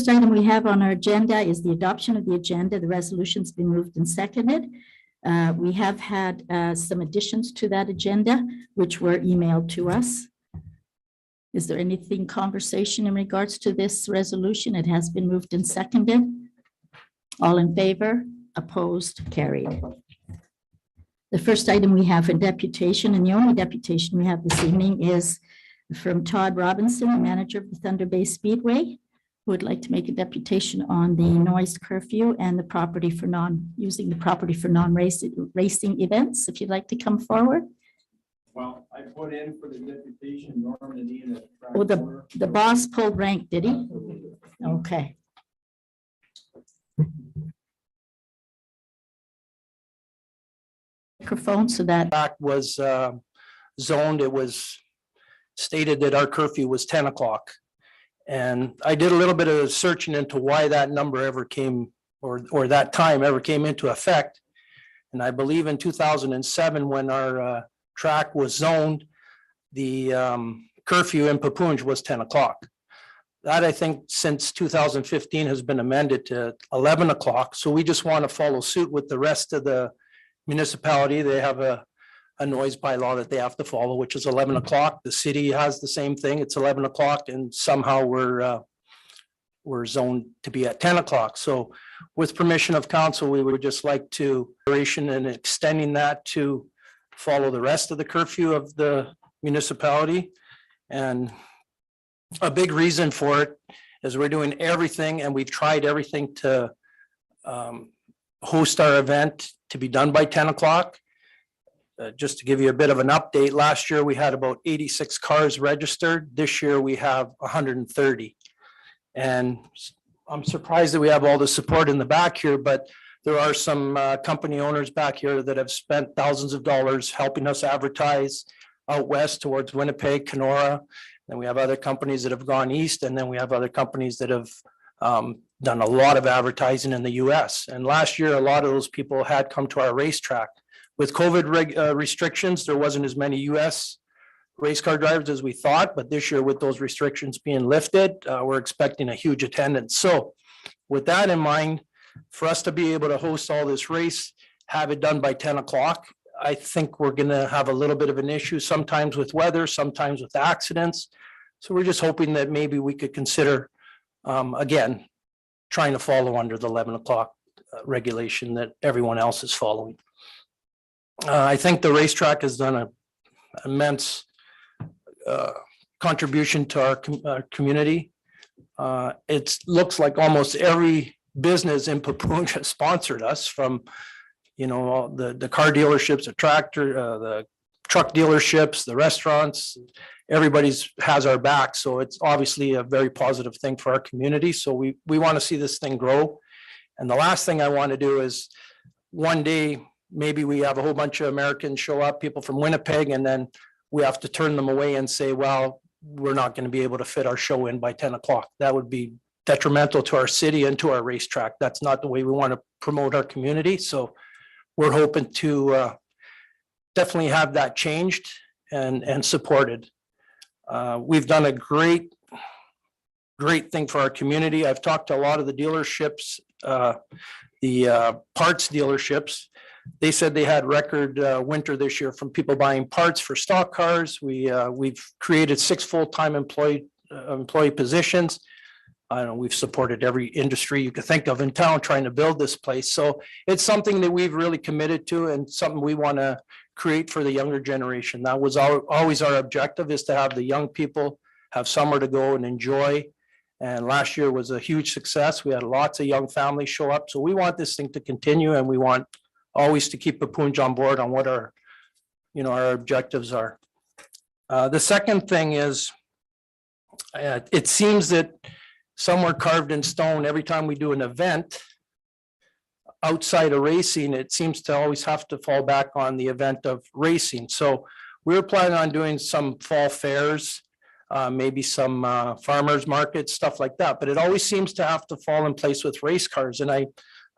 First item we have on our agenda is the adoption of the agenda. The resolution's been moved and seconded. We have had some additions to that agenda, which were emailed to us. Is there anything conversation in regards to this resolution? It has been moved and seconded. All in favor? Opposed? Carried. The first item we have a deputation, and the only deputation we have this evening is from Todd Robinson, the manager of the Thunder Bay Speedway, who would like to make a deputation on the noise curfew and the property for using the property for non-racing events. If you'd like to come forward. Well, I put in for the deputation, Norman and Ian. Oh, the boss pulled rank, did he? Okay. Microphone so that Fact was zoned, it was stated that our curfew was 10 o'clock. And I did a little bit of searching into why that number ever came, or that time ever came into effect. And I believe in 2007, when our track was zoned, the curfew in Papoonge was 10 o'clock. That, I think, since 2015 has been amended to 11 o'clock. So we just want to follow suit with the rest of the municipality. They have a noise bylaw that they have to follow, which is 11 o'clock. The city has the same thing. It's 11 o'clock, and somehow we're zoned to be at 10 o'clock. So with permission of council, we would just like to and extending that to follow the rest of the curfew of the municipality. And a big reason for it is we're doing everything, and we've tried everything to host our event to be done by 10 o'clock. Just to give you a bit of an update, last year we had about 86 cars registered. This year we have 130. And I'm surprised that we have all the support in the back here, but there are some company owners back here that have spent thousands of dollars helping us advertise out west towards Winnipeg, Kenora. And we have other companies that have gone east, and then we have other companies that have done a lot of advertising in the US. And last year, a lot of those people had come to our racetrack. With COVID restrictions, there wasn't as many US race car drivers as we thought, but this year with those restrictions being lifted, we're expecting a huge attendance. So with that in mind, for us to be able to host all this race, have it done by 10 o'clock, I think we're gonna have a little bit of an issue, sometimes with weather, sometimes with accidents. So we're just hoping that maybe we could consider, again, trying to follow under the 11 o'clock regulation that everyone else is following. I think the racetrack has done an immense contribution to our community. It looks like almost every business in Papoonge has sponsored us, from, you know, the car dealerships, the tractor, the truck dealerships, the restaurants. Everybody's has our back. So it's obviously a very positive thing for our community. So we want to see this thing grow. And the last thing I want to do is one day, maybe we have a whole bunch of Americans show up, people from Winnipeg, and then we have to turn them away and say, well, we're not going to be able to fit our show in by 10 o'clock. That would be detrimental to our city and to our racetrack. That's not the way we want to promote our community. So we're hoping to definitely have that changed and supported. We've done a great thing for our community. I've talked to a lot of the dealerships, the parts dealerships. They said they had record winter this year from people buying parts for stock cars. We've created 6 full-time employee positions. I know we've supported every industry you could think of in town trying to build this place. So it's something that we've really committed to, and something we want to create for the younger generation. That was always our objective, is to have the young people have somewhere to go and enjoy. And last year was a huge success. We had lots of young families show up. So we want this thing to continue, and we want always to keep Papoonge on board on what our objectives are. The second thing is, it seems that somewhere carved in stone, every time we do an event outside of racing, it seems to always have to fall back on the event of racing. So we were planning on doing some fall fairs, maybe some farmers markets, stuff like that, but it always seems to have to fall in place with race cars. And I'm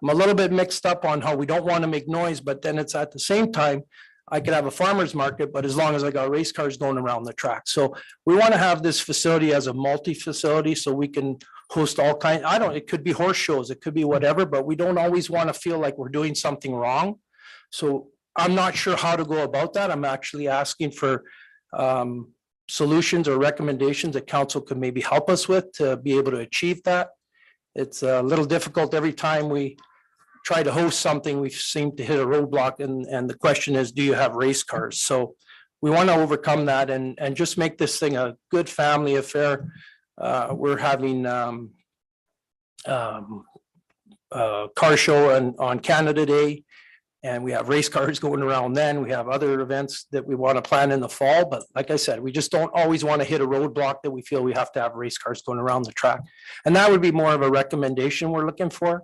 a little bit mixed up on how we don't want to make noise, but then it's at the same time, I could have a farmer's market, but as long as I got race cars going around the track. So we want to have this facility as a multi-facility, so we can host all it could be horse shows, it could be whatever, but we don't always want to feel like we're doing something wrong. So I'm not sure how to go about that. I'm actually asking for solutions or recommendations that council could maybe help us with to be able to achieve that. It's a little difficult every time we try to host something, we seem to hit a roadblock, and the question is, do you have race cars? So we want to overcome that and just make this thing a good family affair. We're having car show on Canada Day, and we have race cars going around then. We have other events that we want to plan in the fall, but like I said, we just don't always want to hit a roadblock that we feel we have to have race cars going around the track. And that would be more of a recommendation we're looking for.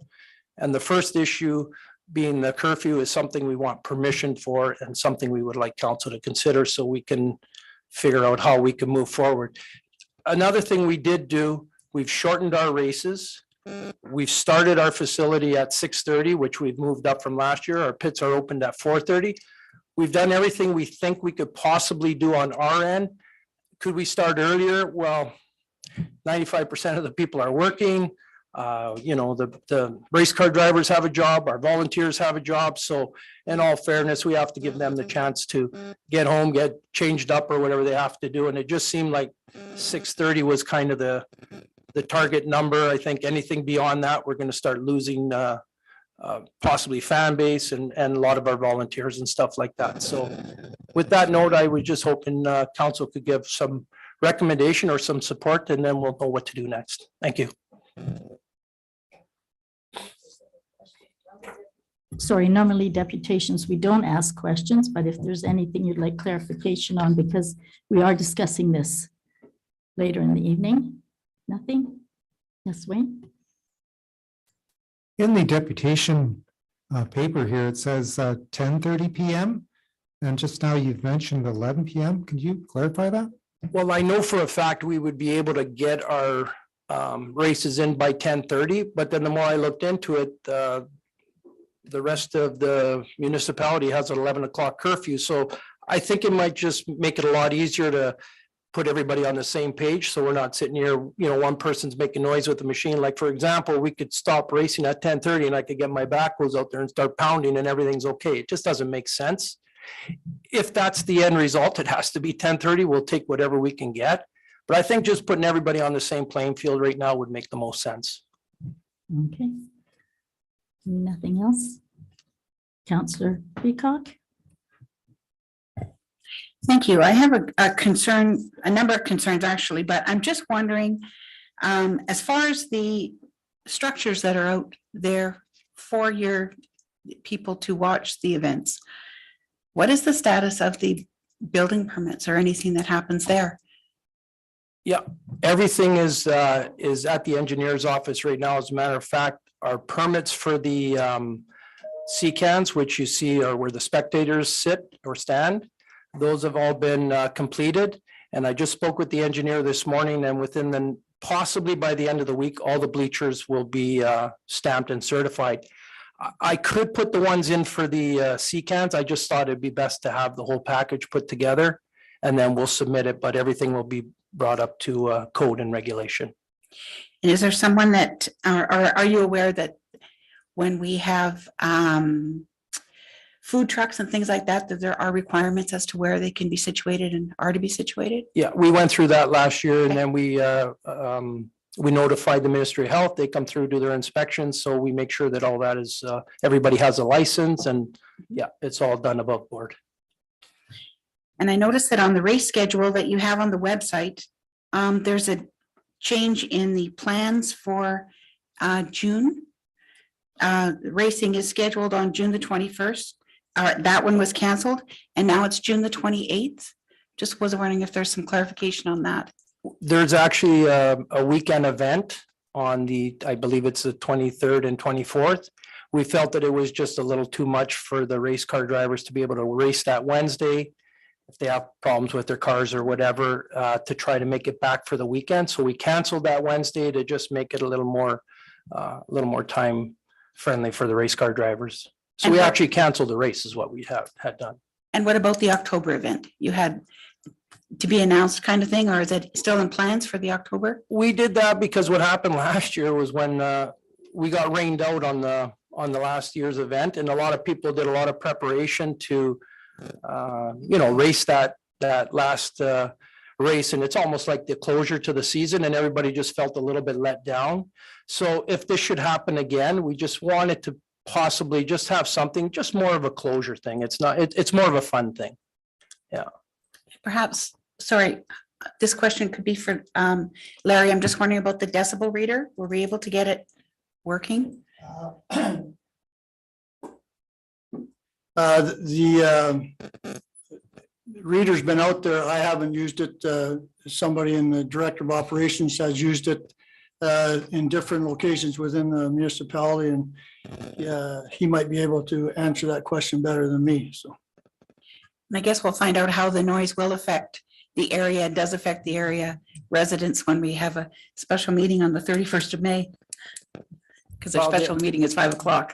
And the first issue being the curfew is something we want permission for and something we would like council to consider so we can figure out how we can move forward. Another thing we did do, we've shortened our races. We've started our facility at 6:30, which we've moved up from last year. Our pits are opened at 4:30. We've done everything we think we could possibly do on our end. Could we start earlier? Well, 95% of the people are working. The race car drivers have a job, our volunteers have a job. So in all fairness, we have to give them the chance to get home, get changed up or whatever they have to do. And it just seemed like 6:30 was kind of the target number. I think anything beyond that, we're going to start losing possibly fan base and a lot of our volunteers and stuff like that. So with that note, I was just hoping council could give some recommendation or some support, and then we'll know what to do next. Thank you. Sorry, normally deputations, we don't ask questions, but if there's anything you'd like clarification on, because we are discussing this later in the evening. Nothing? Yes, Wayne? In the deputation paper here, it says 10:30 PM. And just now you've mentioned 11 PM. Can you clarify that? Well, I know for a fact we would be able to get our races in by 10:30, but then the more I looked into it, the rest of the municipality has an 11 o'clock curfew. So I think it might just make it a lot easier to put everybody on the same page. So we're not sitting here, one person's making noise with the machine. Like, for example, we could stop racing at 10:30 and I could get my backhoes out there and start pounding and everything's okay. It just doesn't make sense. If that's the end result, it has to be 10:30. We'll take whatever we can get. But I think just putting everybody on the same playing field right now would make the most sense. Okay. Nothing else? Councillor Peacock? Thank you. I have a concern, a number of concerns actually, but I'm just wondering, as far as the structures that are out there for your people to watch the events, what is the status of the building permits or anything that happens there? Yeah, everything is at the engineer's office right now. As a matter of fact, our permits for the C-cans, which you see are where the spectators sit or stand, those have all been completed. And I just spoke with the engineer this morning, and possibly by the end of the week, all the bleachers will be stamped and certified. I could put the ones in for the C-cans. I just thought it'd be best to have the whole package put together, and then we'll submit it, but everything will be brought up to code and regulation. And is there someone that, or are you aware that when we have food trucks and things like that, that there are requirements as to where they can be situated and are to be situated? Yeah, we went through that last year, and then we notified the Ministry of Health. They come through, do their inspections, so we make sure that all that is, everybody has a license, and yeah, it's all done above board. And I noticed that on the race schedule that you have on the website, there's a change in the plans for June. Racing is scheduled on June the 21st. That one was canceled, and now it's June the 28th. Just was wondering if there's some clarification on that. There's actually a weekend event on I believe it's the 23rd and 24th. We felt that it was just a little too much for the race car drivers to be able to race that Wednesday, if they have problems with their cars or whatever, to try to make it back for the weekend. So we canceled that Wednesday to just make it a little more time friendly for the race car drivers. So And we what- actually canceled the race is what we had done. And what about the October event? You had to be announced kind of thing, or is it still in plans for the October? We did that because what happened last year was when we got rained out on the last year's event, and a lot of people did a lot of preparation to race that last race, and it's almost like the closure to the season, and everybody just felt a little bit let down. So if this should happen again, we just wanted to possibly just have something, just more of a closure thing. It's more of a fun thing. Perhaps, sorry, this question could be for Larry. I'm just wondering about the decibel reader. Were we able to get it working? The reader's been out there. I haven't used it. Somebody in the director of operations has used it in different locations within the municipality, and he might be able to answer that question better than me, so. And I guess we'll find out how the noise will affect the area, does affect the area residents when we have a special meeting on the 31st of May. Because our Well, special meeting is 5 o'clock.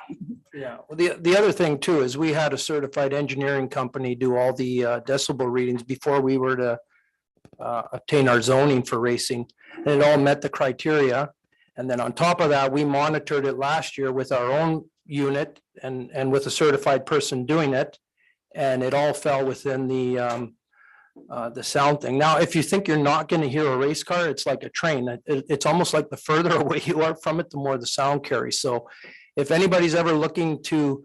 Yeah, well, the other thing too is we had a certified engineering company do all the decibel readings before we were to obtain our zoning for racing. And it all met the criteria. And then on top of that, we monitored it last year with our own unit and with a certified person doing it. And it all fell within the sound thing. Now, if you think you're not going to hear a race car, it's like a train. It's almost like the further away you are from it, the more the sound carries. So if anybody's ever looking to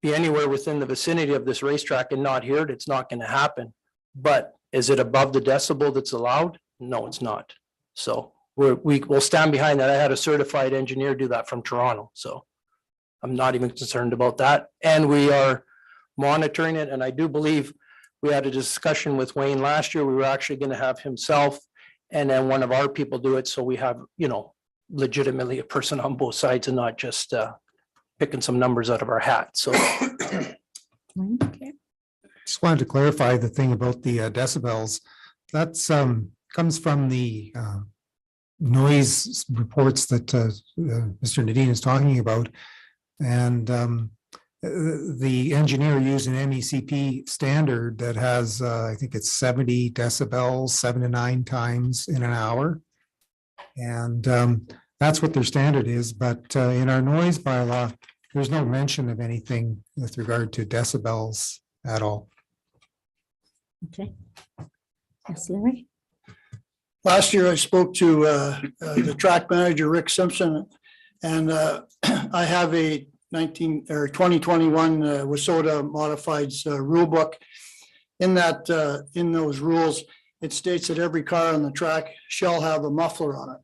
be anywhere within the vicinity of this racetrack and not hear it, it's not going to happen. But is it above the decibel that's allowed? No, it's not. So we'll stand behind that. I had a certified engineer do that from Toronto, so I'm not even concerned about that. And we are monitoring it, and I do believe we had a discussion with Wayne last year. We were actually going to have himself and then one of our people do it, so we have, legitimately a person on both sides and not just picking some numbers out of our hat. So Just wanted to clarify the thing about the decibels. That's comes from the noise reports that Mr. Nadine is talking about. And the engineer used an MECP standard that has, I think it's 70 decibels, 7 to 9 times in an hour. And that's what their standard is. But in our noise bylaw, there's no mention of anything with regard to decibels at all. Okay. Yes, Larry? Last year, I spoke to the track manager, Rick Simpson, and I have a 2021 WISSOTA modified rule book. In that, in those rules, it states that every car on the track shall have a muffler on it.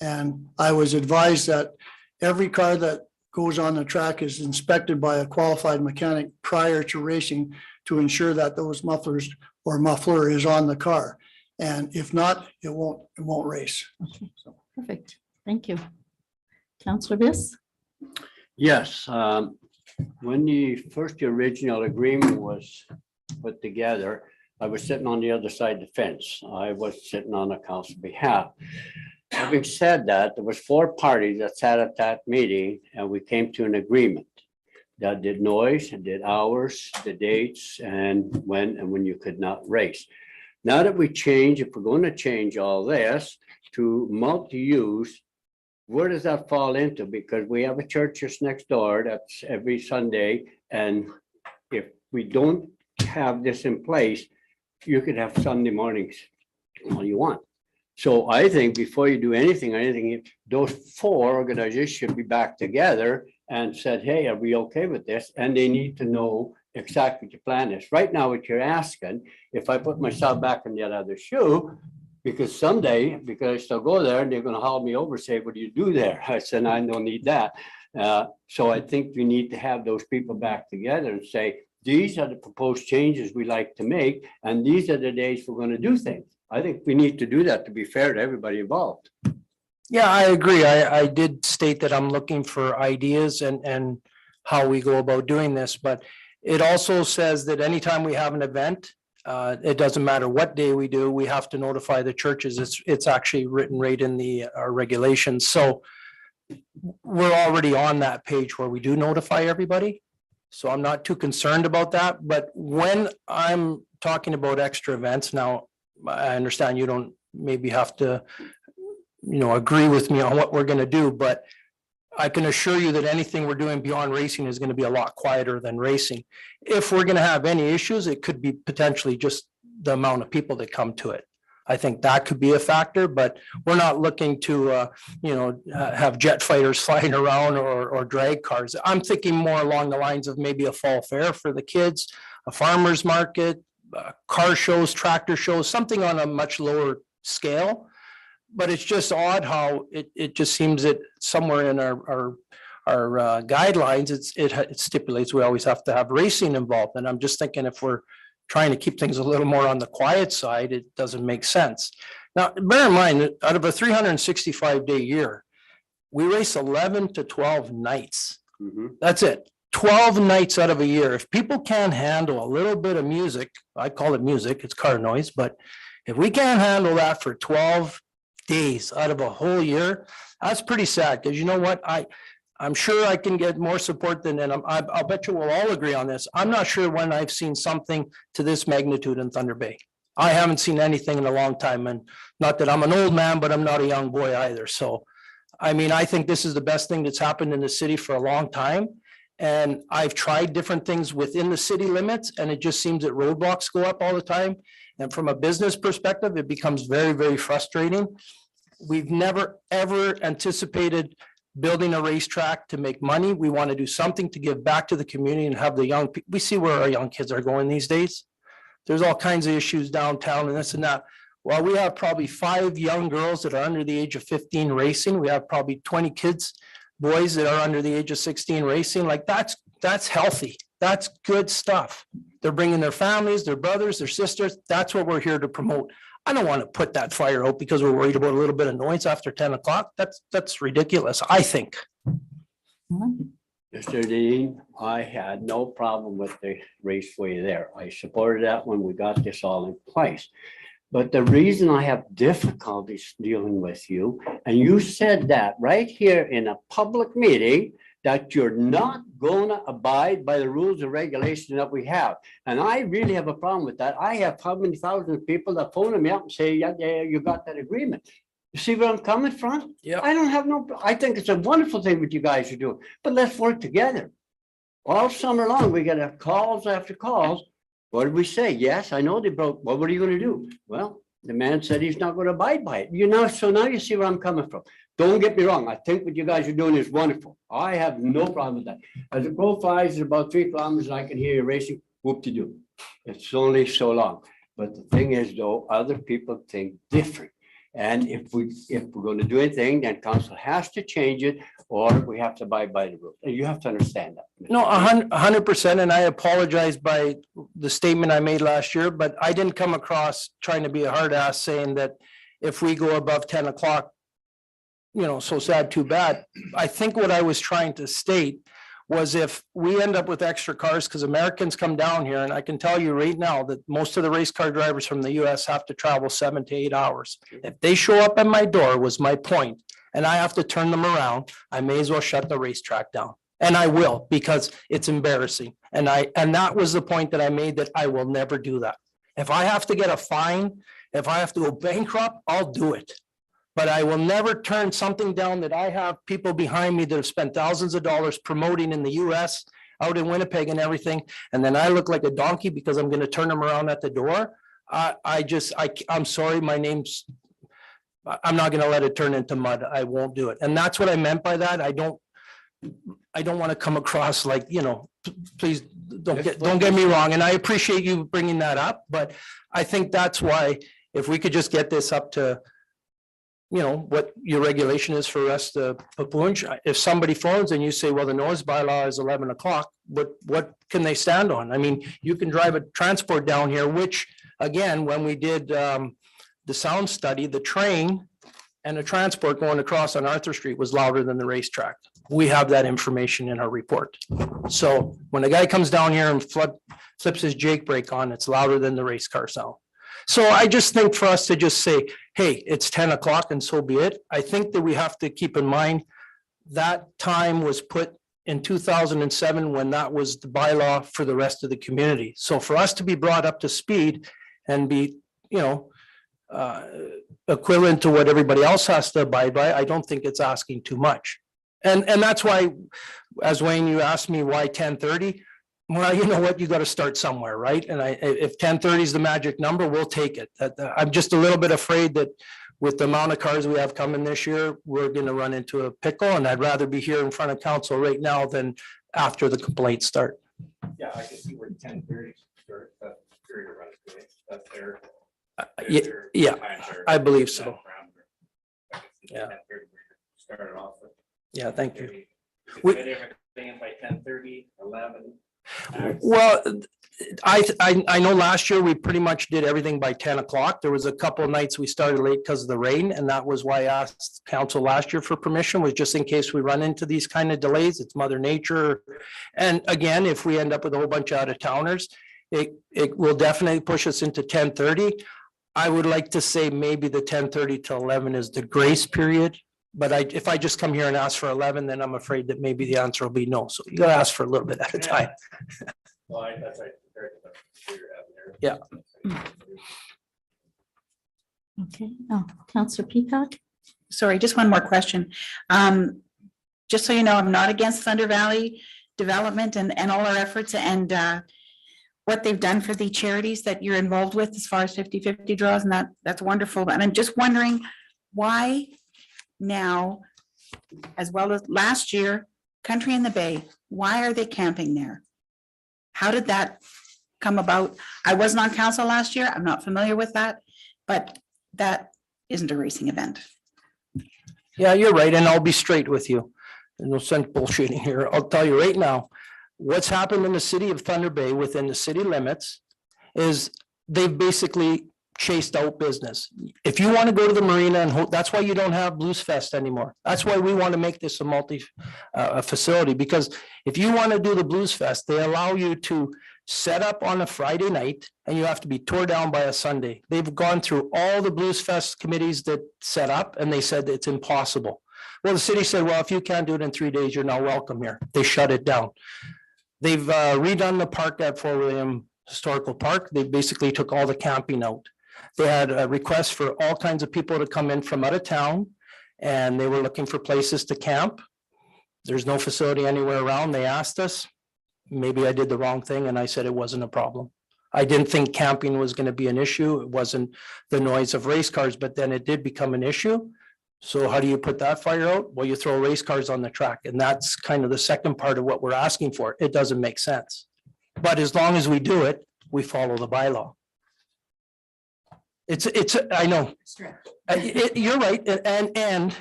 And I was advised that every car that goes on the track is inspected by a qualified mechanic prior to racing to ensure that those mufflers or muffler is on the car. And if not, it won't race. Okay, perfect. Thank you. Councillor Biss? Yes, when the original agreement was put together, I was sitting on the other side of the fence. I was sitting on the council's behalf. Having said that, there was 4 parties that sat at that meeting and we came to an agreement that did noise, and did hours, the dates, and when you could not race. Now that we change, if we're going to change all this to multi-use, where does that fall into? Because we have a church just next door that's every Sunday. And if we don't have this in place, you could have Sunday mornings all you want. So I think before you do anything, those 4 organizations should be back together and said, hey, are we okay with this? And they need to know exactly what your plan is. Right now, what you're asking, if I put myself back in that other shoe, because someday, because I still go there and they're going to haul me over, say, what do you do there? I said, I don't need that. So I think we need to have those people back together and say, these are the proposed changes we like to make, and these are the days we're going to do things. I think we need to do that to be fair to everybody involved. yeah, I agree. I did state that I'm looking for ideas and how we go about doing this, but it also says that anytime we have an event, it doesn't matter what day we do, we have to notify the churches. It's actually written right in our regulations. So we're already on that page where we do notify everybody. So I'm not too concerned about that. But when I'm talking about extra events now, I understand you don't maybe have to, agree with me on what we're gonna do, but I can assure you that anything we're doing beyond racing is gonna be a lot quieter than racing. If we're gonna have any issues, it could be potentially just the amount of people that come to it. I think that could be a factor, but we're not looking to, have jet fighters flying around or drag cars. I'm thinking more along the lines of maybe a fall fair for the kids, a farmer's market, car shows, tractor shows, something on a much lower scale. But it's just odd how it just seems that somewhere in our guidelines, it stipulates we always have to have racing involved. And I'm just thinking if we're trying to keep things a little more on the quiet side, it doesn't make sense. Now, bear in mind, that out of a 365-day year, we race 11 to 12 nights. Mhm. That's it. 12 nights out of a year. If people can't handle a little bit of music, I call it music, it's car noise, but if we can't handle that for 12 days out of a whole year, that's pretty sad. Because you know what? I'm sure I can get more support than, and I'll bet you we'll all agree on this. I'm not sure when I've seen something to this magnitude in Thunder Bay. I haven't seen anything in a long time, and not that I'm an old man, but I'm not a young boy either. So, I mean, I think this is the best thing that's happened in the city for a long time. And I've tried different things within the city limits, and it just seems that roadblocks go up all the time. And from a business perspective, it becomes very, very frustrating. We've never, ever anticipated building a racetrack to make money. We want to do something to give back to the community and have the young people. We see where our young kids are going these days. There's all kinds of issues downtown and this and that. Well, we have probably 5 young girls that are under the age of 15 racing. We have probably 20 kids, boys that are under the age of 16 racing. Like that's healthy. That's good stuff. They're bringing their families, their brothers, their sisters. That's what we're here to promote. I don't want to put that fire out because we're worried about a little bit of noise after 10 o'clock. That's ridiculous, I think. Mr. Dean, I had no problem with the raceway there. I supported that when we got this all in place. But the reason I have difficulties dealing with you, and you said that right here in a public meeting, that you're not gonna abide by the rules and regulations that we have. And I really have a problem with that. I have how many thousands of people that phone me up and say, yeah, you got that agreement. You see where I'm coming from? Yeah. I don't have no, I think it's a wonderful thing what you guys are doing, but let's work together. All summer long, we get calls after calls. What did we say? Yes, I know they broke. Well, what are you gonna do? Well, the man said he's not gonna abide by it. So now you see where I'm coming from. Don't get me wrong. I think what you guys are doing is wonderful. I have no problem with that. As the crow flies, about 3 kilometers, I can hear you racing, whoop-de-doo. It's only so long. But the thing is though, other people think different. And if we're going to do anything, then council has to change it, or we have to abide by the rules. And you have to understand that. No, 100%. And I apologize by the statement I made last year, but I didn't come across trying to be a hard ass saying that if we go above 10 o'clock, so sad, too bad. I think what I was trying to state was if we end up with extra cars, because Americans come down here, and I can tell you right now that most of the race car drivers from the US have to travel 7 to 8 hours. If they show up at my door, was my point, and I have to turn them around, I may as well shut the racetrack down. And I will, because it's embarrassing. And that was the point that I made, that I will never do that. If I have to get a fine, if I have to go bankrupt, I'll do it. But I will never turn something down that I have people behind me that have spent thousands of dollars promoting in the US, out in Winnipeg and everything. And then I look like a donkey because I'm going to turn them around at the door. I'm sorry, I'm not going to let it turn into mud. I won't do it. And that's what I meant by that. I don't want to come across like, please don't get me wrong. And I appreciate you bringing that up, but I think that's why if we could just get this up to, what your regulation is for us to Papoonj. If somebody phones and you say, well, the noise bylaw is 11 o'clock, what can they stand on? I mean, you can drive a transport down here, which again, when we did the sound study, the train and the transport going across on Arthur Street was louder than the racetrack. We have that information in our report. So when a guy comes down here and flips his Jake brake on, it's louder than the race car sound. So I just think for us to just say, hey, it's 10 o'clock and so be it. I think that we have to keep in mind that time was put in 2007 when that was the bylaw for the rest of the community. So for us to be brought up to speed and be, equivalent to what everybody else has to abide by, I don't think it's asking too much. And that's why, as Wayne, you asked me why 10:30. Well, you know what, you got to start somewhere, right? And if 10:30 is the magic number, we'll take it. I'm just a little bit afraid that with the amount of cars we have coming this year, we're going to run into a pickle, and I'd rather be here in front of council right now than after the complaints start. Yeah, I can see where 10:30 start, that period of running, that's their. Yeah, I believe so. Yeah. Started off with. Yeah, thank you. We did everything by 10:30, 11. Well, I know last year we pretty much did everything by 10 o'clock. There was a couple of nights we started late because of the rain, and that was why I asked council last year for permission, was just in case we run into these kind of delays. It's Mother Nature. And again, if we end up with a whole bunch of out of towners, it will definitely push us into 10:30. I would like to say maybe the 10:30 to 11 is the grace period. But if I just come here and ask for 11, then I'm afraid that maybe the answer will be no. So you gotta ask for a little bit at a time. Well, that's right. compared to what you're having there. Yeah. Okay, oh, Counselor Peacock? Sorry, just one more question. Just so you know, I'm not against Thunder Valley Development and all our efforts and what they've done for the charities that you're involved with as far as 50-50 draws, and that's wonderful. And I'm just wondering why now, as well as last year, Country in the Bay, why are they camping there? How did that come about? I wasn't on council last year. I'm not familiar with that, but that isn't a racing event. Yeah, you're right. And I'll be straight with you. No sense bullshitting here. I'll tell you right now, what's happened in the city of Thunder Bay within the city limits is they've basically chased out business. If you want to go to the marina and that's why you don't have Blues Fest anymore. That's why we want to make this a facility, because if you want to do the Blues Fest, they allow you to set up on a Friday night and you have to be tore down by a Sunday. They've gone through all the Blues Fest committees that set up and they said it's impossible. Well, the city said, well, if you can't do it in 3 days, you're not welcome here. They shut it down. They've redone the park at Fort William Historical Park. They basically took all the camping out. They had a request for all kinds of people to come in from out of town, and they were looking for places to camp. There's no facility anywhere around. They asked us. Maybe I did the wrong thing, and I said it wasn't a problem. I didn't think camping was going to be an issue. It wasn't the noise of race cars, but then it did become an issue. So how do you put that fire out? Well, you throw race cars on the track, and that's kind of the second part of what we're asking for. It doesn't make sense. But as long as we do it, we follow the bylaw. I know. You're right. And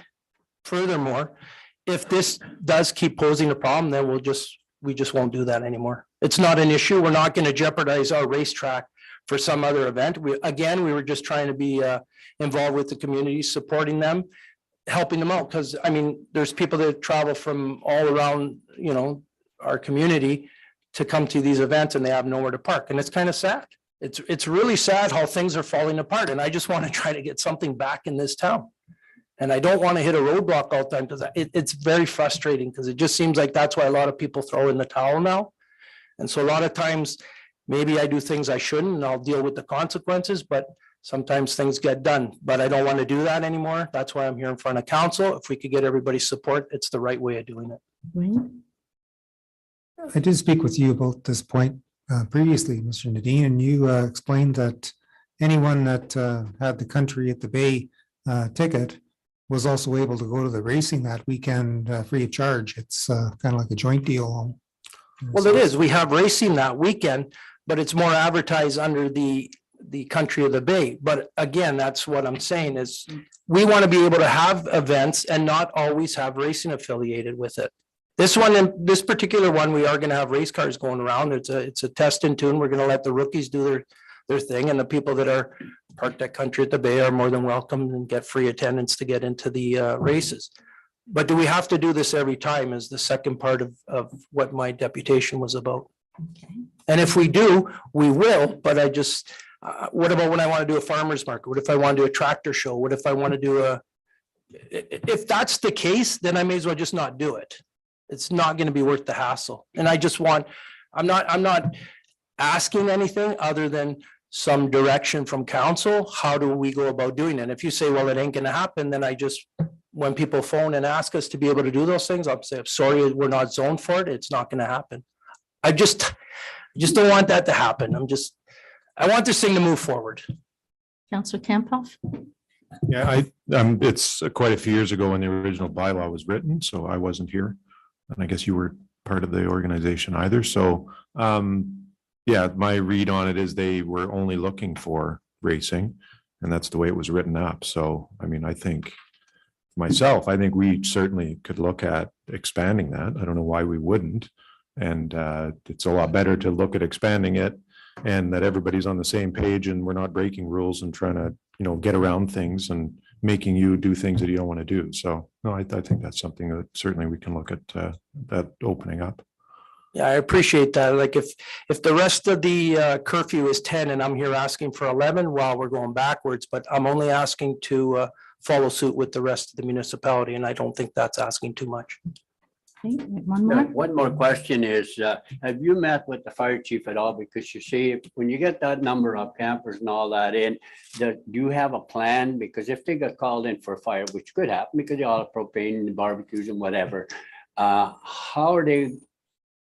furthermore, if this does keep posing a problem, then we just won't do that anymore. It's not an issue. We're not going to jeopardize our racetrack for some other event. We were just trying to be involved with the community, supporting them, helping them out. Because I mean, there's people that travel from all around, our community to come to these events and they have nowhere to park. And it's kind of sad. It's really sad how things are falling apart. And I just want to try to get something back in this town. And I don't want to hit a roadblock all the time because it's very frustrating because it just seems like that's why a lot of people throw in the towel now. And so a lot of times, maybe I do things I shouldn't and I'll deal with the consequences, but sometimes things get done. But I don't want to do that anymore. That's why I'm here in front of council. If we could get everybody's support, it's the right way of doing it. Wayne? I did speak with you about this point previously, Mr. Nadine, and you explained that anyone that had the Country at the Bay ticket was also able to go to the racing that weekend free of charge. It's kind of like a joint deal. Well, it is. We have racing that weekend, but it's more advertised under the Country of the Bay. But again, that's what I'm saying is we want to be able to have events and not always have racing affiliated with it. This particular one, we are going to have race cars going around. It's a test and tune. We're going to let the rookies do their thing, and the people that are parked at Country at the Bay are more than welcome and get free attendance to get into the races. But do we have to do this every time is the second part of what my deputation was about. Okay. And if we do, we will, but I just, what about when I want to do a farmer's market? What if I want to do a tractor show? What if I want to do if that's the case, then I may as well just not do it. It's not going to be worth the hassle. And I just I'm not asking anything other than some direction from council. How do we go about doing it? If you say, well, it ain't gonna happen, then I just, when people phone and ask us to be able to do those things, I'll say, I'm sorry, we're not zoned for it. It's not gonna happen. I just don't want that to happen. I want this thing to move forward. Councillor Campoff? Yeah, it's quite a few years ago when the original bylaw was written, so I wasn't here. And I guess you were part of the organization either, so, yeah, my read on it is they were only looking for racing. And that's the way it was written up, so, I mean, I think we certainly could look at expanding that. I don't know why we wouldn't. And it's a lot better to look at expanding it and that everybody's on the same page and we're not breaking rules and trying to, get around things and making you do things that you don't want to do. So, no, I think that's something that certainly we can look at that opening up. Yeah, I appreciate that. Like if the rest of the curfew is 10 and I'm here asking for 11, well, we're going backwards, but I'm only asking to follow suit with the rest of the municipality, and I don't think that's asking too much. Okay, one more. One more question is, have you met with the fire chief at all? Because you see, when you get that number of campers and all that in, do you have a plan? Because if they got called in for a fire, which could happen because they all have propane and barbecues and whatever,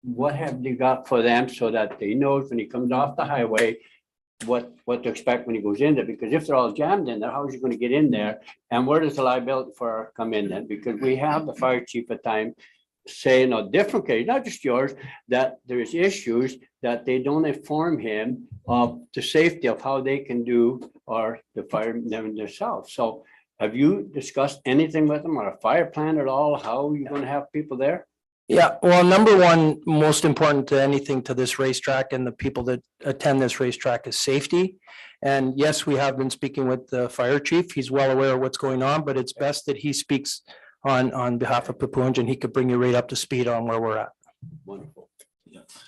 what have they got for them so that they know when he comes off the highway, what to expect when he goes in there? Because if they're all jammed in there, how is he going to get in there? And where does the liability for come in then? Because we have the fire chief at times saying on different cases, not just yours, that there's issues that they don't inform him of the safety of how they can do or the fire them themselves. So have you discussed anything with them or a fire plan at all? How are you going to have people there? Yeah, well, number one, most important to anything to this racetrack and the people that attend this racetrack is safety. And yes, we have been speaking with the fire chief. He's well aware of what's going on, but it's best that he speaks on behalf of Papoonja, and he could bring you right up to speed on where we're at. Wonderful.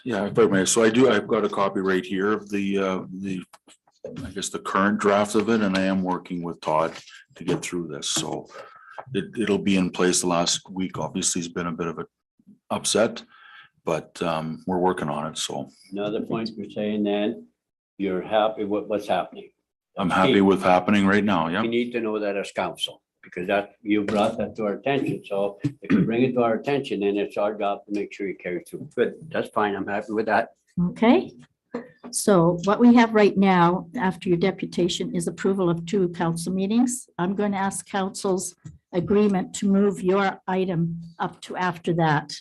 Yeah, if I may, so I've got a copy right here of I guess the current draft of it, and I am working with Todd to get through this, so it'll be in place. The last week obviously has been a bit of a upset, but we're working on it, so. Another point you're saying then, you're happy with what's happening. I'm happy with happening right now, yeah. We need to know that as council, because you brought that to our attention. So if you bring it to our attention, then it's our job to make sure you carry through. Good, that's fine. I'm happy with that. Okay. So what we have right now, after your deputation, is approval of 2 council meetings. I'm going to ask council's agreement to move your item up to after that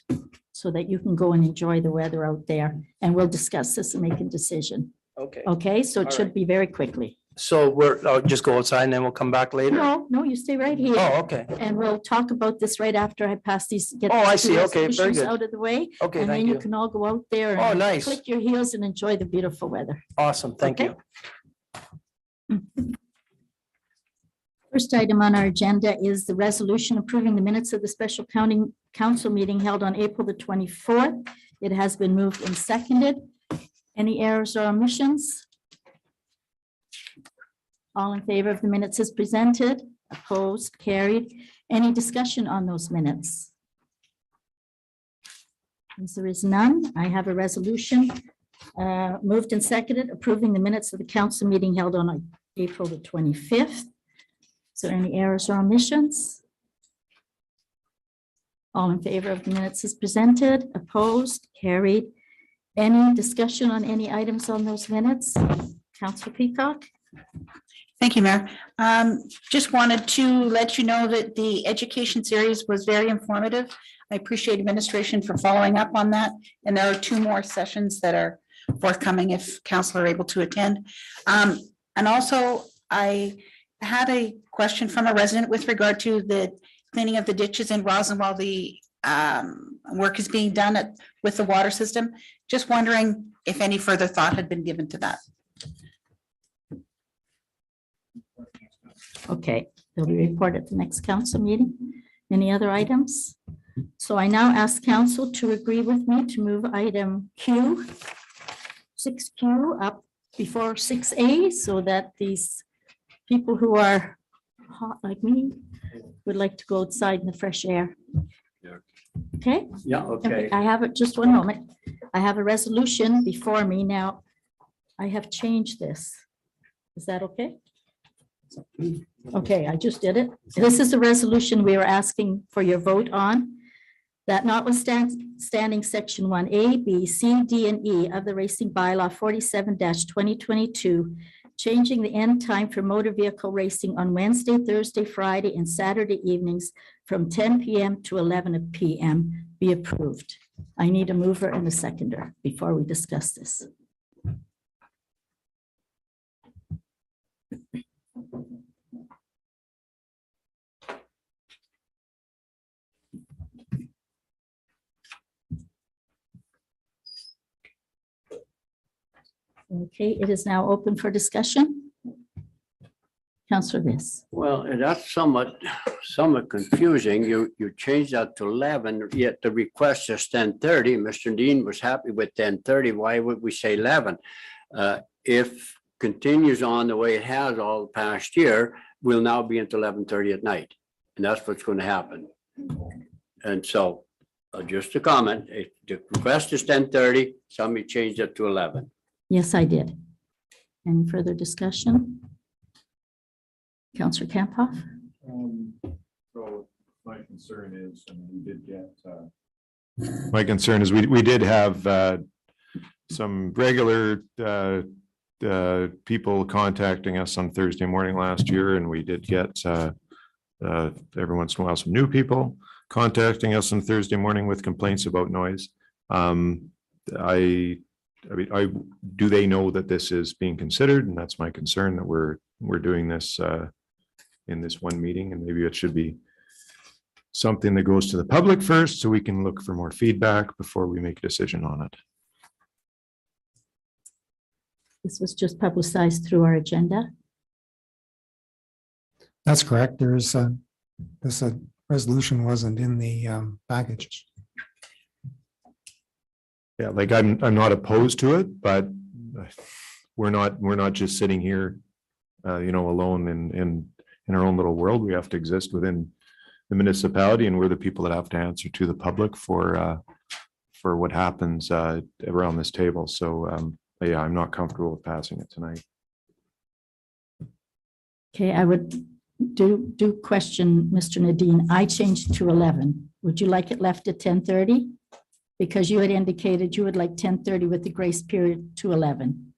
so that you can go and enjoy the weather out there. And we'll discuss this and make a decision. Okay. Okay, so it All should right. be very quickly. So I'll just go outside and then we'll come back later. No, you stay right here. Oh, okay. And we'll talk about this right after I pass these. get Oh, I these see. Okay, very resolutions good. Out of the way. Okay, And then thank you you. can all go out there. Oh, and nice. Click your heels and enjoy the beautiful weather. Awesome. Thank Okay. you. First item on our agenda is the resolution approving the minutes of the special counting council meeting held on April the 24th. It has been moved and seconded. Any errors or omissions? All in favor of the minutes as presented, opposed, carried. Any discussion on those minutes? As there is none, I have a resolution moved and seconded approving the minutes of the council meeting held on April the 25th. Is there any errors or omissions? All in favor of the minutes as presented, opposed, carried. Any discussion on any items on those minutes? Councilor Peacock? Thank you, Mayor. Just wanted to let you know that the education series was very informative. I appreciate administration for following up on that. And there are 2 more sessions that are forthcoming if council are able to attend. And also, I had a question from a resident with regard to the cleaning of the ditches in Roslyn while the work is being done with the water system. Just wondering if any further thought had been given to that. Okay, they'll be reported at the next council meeting. Any other items? So I now ask council to agree with me to move item Q, 6Q up before 6A so that these people who are hot like me would like to go outside in the fresh air. Okay? Yeah, okay. I have it, just one moment. I have a resolution before me now. I have changed this. Is that okay? Okay, I just did it. This is the resolution we are asking for your vote on. That notwithstanding section 1A, B, C, D, and E of the racing bylaw 47-2022, changing the end time for motor vehicle racing on Wednesday, Thursday, Friday, and Saturday evenings from 10 PM to 11 PM be approved. I need a mover and a seconder before we discuss this. Okay, it is now open for discussion. Councillor Viss. Well, that's somewhat confusing. You changed that to 11, yet the request is 10:30. Mr. Dean was happy with 10:30. Why would we say 11? If continues on the way it has all the past year, we'll now be until 11:30 at night. And that's what's going to happen. And so just a comment, if the request is 10:30, somebody changed it to 11. Yes, I did. Any further discussion? Councillor Campoff? So my concern is, and we did get. My concern is we did have some regular people contacting us on Thursday morning last year, and we did get every once in a while some new people contacting us on Thursday morning with complaints about noise. I mean, do they know that this is being considered? And that's my concern, that we're doing this in this one meeting, and maybe it should be something that goes to the public first, so we can look for more feedback before we make a decision on it. This was just publicized through our agenda. That's correct. There's this resolution wasn't in the package. Yeah, like I'm not opposed to it, but we're not just sitting here, alone in our own little world. We have to exist within the municipality, and we're the people that have to answer to the public for what happens around this table. So yeah, I'm not comfortable with passing it tonight. Okay, I would do question Mr. Nadine. I changed to 11. Would you like it left at 10:30? Because you had indicated you would like 10:30 with the grace period to 11.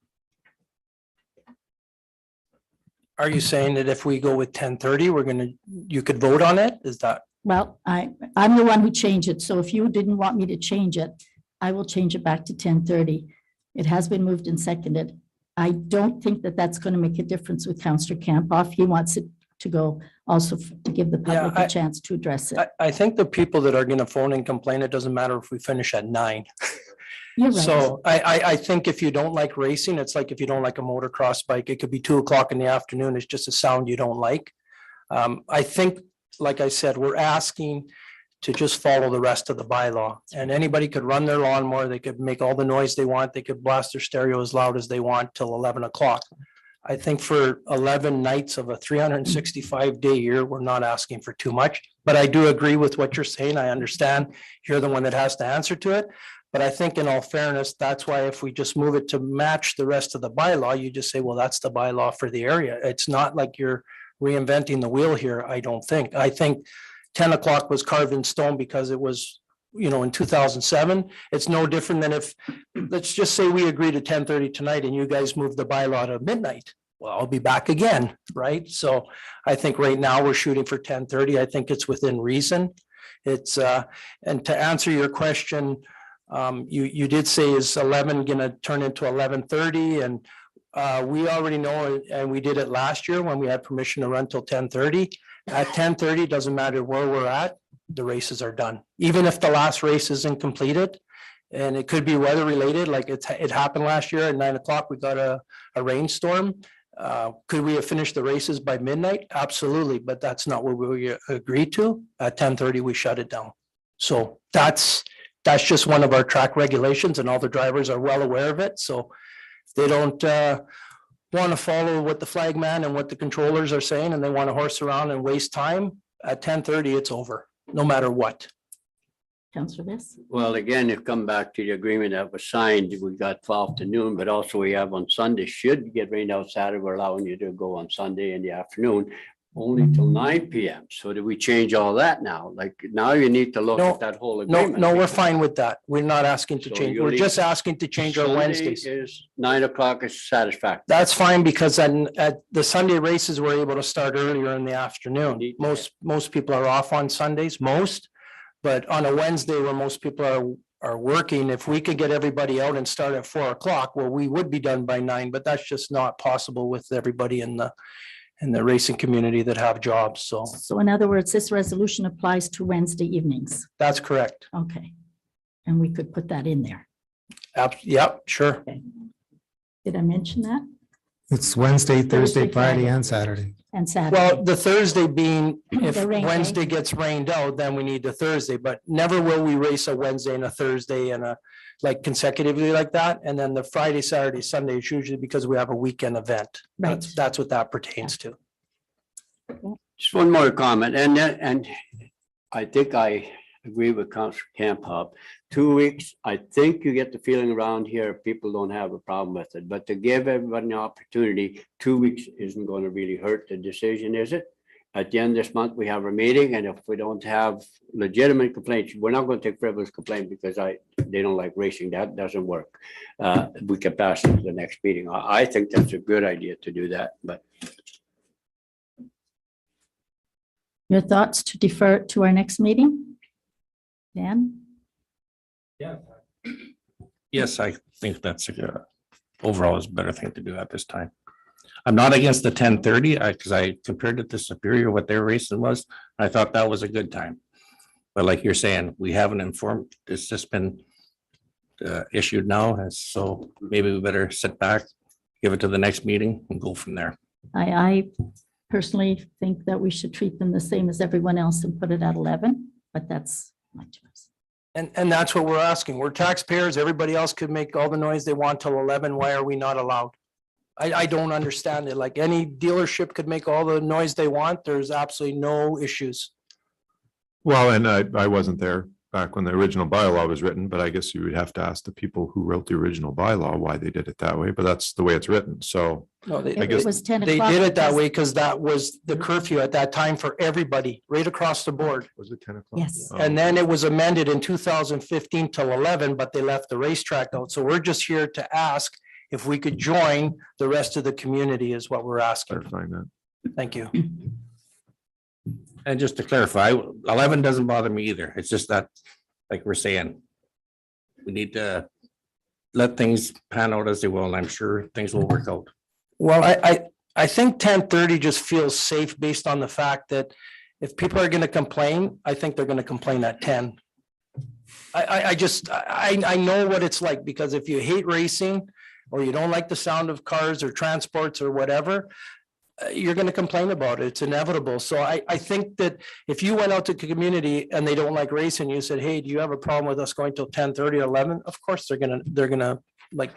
Are you saying that if we go with 10:30, you could vote on it? Is that? Well, I'm the one who changed it. So if you didn't want me to change it, I will change it back to 10:30. It has been moved and seconded. I don't think that that's going to make a difference with Councillor Campoff. He wants it to go also to give the public a chance to address it. I think the people that are going to phone and complain, it doesn't matter if we finish at 9. You're right. So I think if you don't like racing, it's like if you don't like a motocross bike, it could be 2:00 in the afternoon. It's just a sound you don't like. I think, like I said, we're asking to just follow the rest of the bylaw, and anybody could run their lawnmower. They could make all the noise they want. They could blast their stereo as loud as they want till 11 o'clock. I think for 11 nights of a 365-day year, we're not asking for too much, but I do agree with what you're saying. I understand you're the one that has to answer to it. But I think in all fairness, that's why if we just move it to match the rest of the bylaw, you just say, well, that's the bylaw for the area. It's not like you're reinventing the wheel here, I don't think. I think 10 o'clock was carved in stone because it was, in 2007. It's no different than if, let's just say we agree to 10:30 tonight and you guys move the bylaw to midnight. Well, I'll be back again, right? So I think right now we're shooting for 10:30. I think it's within reason. It's, and to answer your question, you did say is 11 going to turn into 11:30, and we already know, and we did it last year when we had permission to run till 10:30. At 10:30, doesn't matter where we're at, the races are done. Even if the last race isn't completed, and it could be weather related, like it happened last year at 9 o'clock, we got a rainstorm. Could we have finished the races by midnight? Absolutely, but that's not what we agreed to. At 10:30, we shut it down. So that's just one of our track regulations, and all the drivers are well aware of it. So if they don't want to follow what the flag man and what the controllers are saying, and they want to horse around and waste time, at 10:30, it's over, no matter what. Councillor Bess? Well, again, if come back to the agreement that was signed, we got 12 to noon, but also we have on Sunday, should get rained out Saturday, we're allowing you to go on Sunday in the afternoon, only till 9 PM. So do we change all that now? Like now you need to look No, at that whole No, agreement. no, we're fine with that. We're not asking to So change. you'll We're leave just asking to change our Sunday Wednesdays. Is 9 o'clock is satisfactory. That's fine because then at the Sunday races, we're able to start earlier in the afternoon. Need to- Most people are off on Sundays, most. But on a Wednesday where most people are working, if we could get everybody out and start at 4 o'clock, well, we would be done by 9, but that's just not possible with everybody in the racing community that have jobs. So So in other words, this resolution applies to Wednesday evenings. that's correct. Okay. And we could put that in there. Yep, sure. Did I mention that? It's Wednesday, Thursday, Thursday, Friday, Friday. and Saturday. And Saturday? Well, the Thursday being, if The rain day. Wednesday gets rained out, then we need the Thursday, but never will we race a Wednesday and a Thursday and a like consecutively like that. And then the Friday, Saturday, Sunday is usually because we have a weekend event. Right. That's what that pertains to. Just one more comment, and I think I agree with Councillor Camp Hub. 2 weeks, I think you get the feeling around here, people don't have a problem with it, but to give everybody an opportunity, 2 weeks isn't going to really hurt the decision, is it? At the end of this month, we have a meeting, and if we don't have legitimate complaints, we're not going to take frivolous complaint because they don't like racing. That doesn't work. We can pass it to the next meeting. I think that's a good idea to do that, but Your thoughts to defer it to our next meeting? Dan? Yeah. Yes, I think that's overall is a better thing to do at this time. I'm not against the 10:30, because I compared it to Superior, what their racing was. I thought that was a good time. But like you're saying, we haven't informed, it's just been issued now, and so maybe we better sit back, give it to the next meeting and go from there. I personally think that we should treat them the same as everyone else and put it at 11, but that's my choice. And that's what we're asking. We're taxpayers. Everybody else could make all the noise they want till 11. Why are we not allowed? I don't understand it. Like any dealership could make all the noise they want. There's absolutely no issues. Well, and I wasn't there back when the original bylaw was written, but I guess you would have to ask the people who wrote the original bylaw why they did it that way, but that's the way it's written. So No, they, It guess was 10 they o'clock. did it that because- way because that was the curfew at that time for everybody, right across the board. was it 10 o'clock? Yes. Oh, And then it was amended in 2015 till 11, but they left the racetrack out. So we're just here to ask if we could join the rest of the community is what we're asking. Clarifying that. Thank you. And just to clarify, 11 doesn't bother me either. It's just that, like we're saying, we need to let things pan out as they will, and I'm sure things will work out. Well, I think 10:30 just feels safe based on the fact that if people are going to complain, I think they're going to complain at 10. I know what it's like because if you hate racing or you don't like the sound of cars or transports or whatever, you're going to complain about it. It's inevitable. So I think that if you went out to the community and they don't like racing, you said, hey, do you have a problem with us going till 10:30 or 11? Of course, they're gonna like,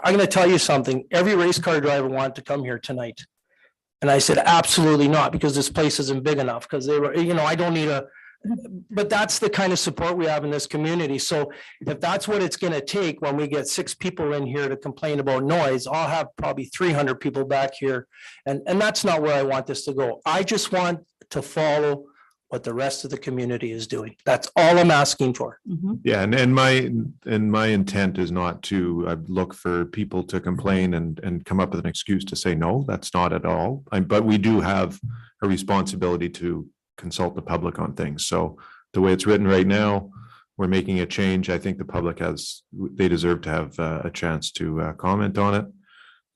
I'm gonna tell you something. Every race car driver wanted to come here tonight. And I said, absolutely not, because this place isn't big enough, because they were, I don't need but that's the kind of support we have in this community. So if that's what it's gonna take, when we get 6 people in here to complain about noise, I'll have probably 300 people back here. And that's not where I want this to go. I just want to follow what the rest of the community is doing. That's all I'm asking for. Mhm. Yeah, and my intent is not to look for people to complain and come up with an excuse to say no. That's not at all. But we do have a responsibility to consult the public on things. So the way it's written right now, we're making a change. I think the public they deserve to have a chance to comment on it.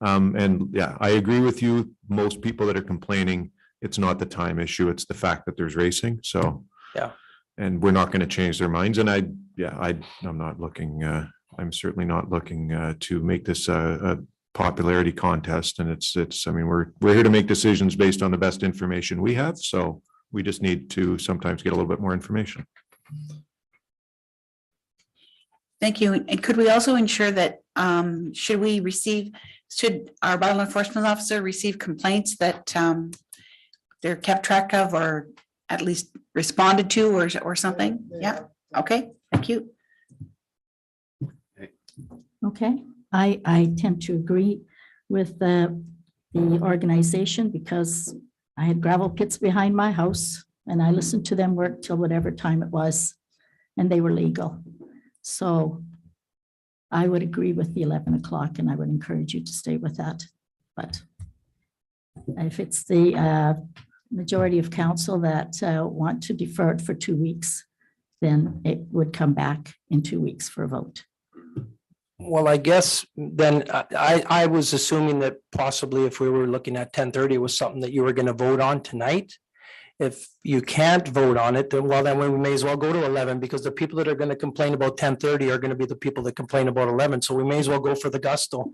And yeah, I agree with you. Most people that are complaining, it's not the time issue, it's the fact that there's racing. So. Yeah. And we're not going to change their minds. And I'm not looking, I'm certainly not looking to make this a popularity contest. And we're here to make decisions based on the best information we have. So we just need to sometimes get a little bit more information. Thank you. And could we also ensure that, should our bylaw enforcement officer receive complaints that they're kept track of, or at least responded to or something? Yeah, okay, thank you. Okay, I tend to agree with the organization because I had gravel pits behind my house and I listened to them work till whatever time it was, and they were legal. So I would agree with the 11 o'clock and I would encourage you to stay with that. But if it's the majority of council that want to defer it for 2 weeks, then it would come back in 2 weeks for a vote. Well, I guess then I was assuming that possibly if we were looking at 10:30, it was something that you were going to vote on tonight. If you can't vote on it, then well, then we may as well go to 11 because the people that are going to complain about 10:30 are going to be the people that complain about 11. So we may as well go for the gusto.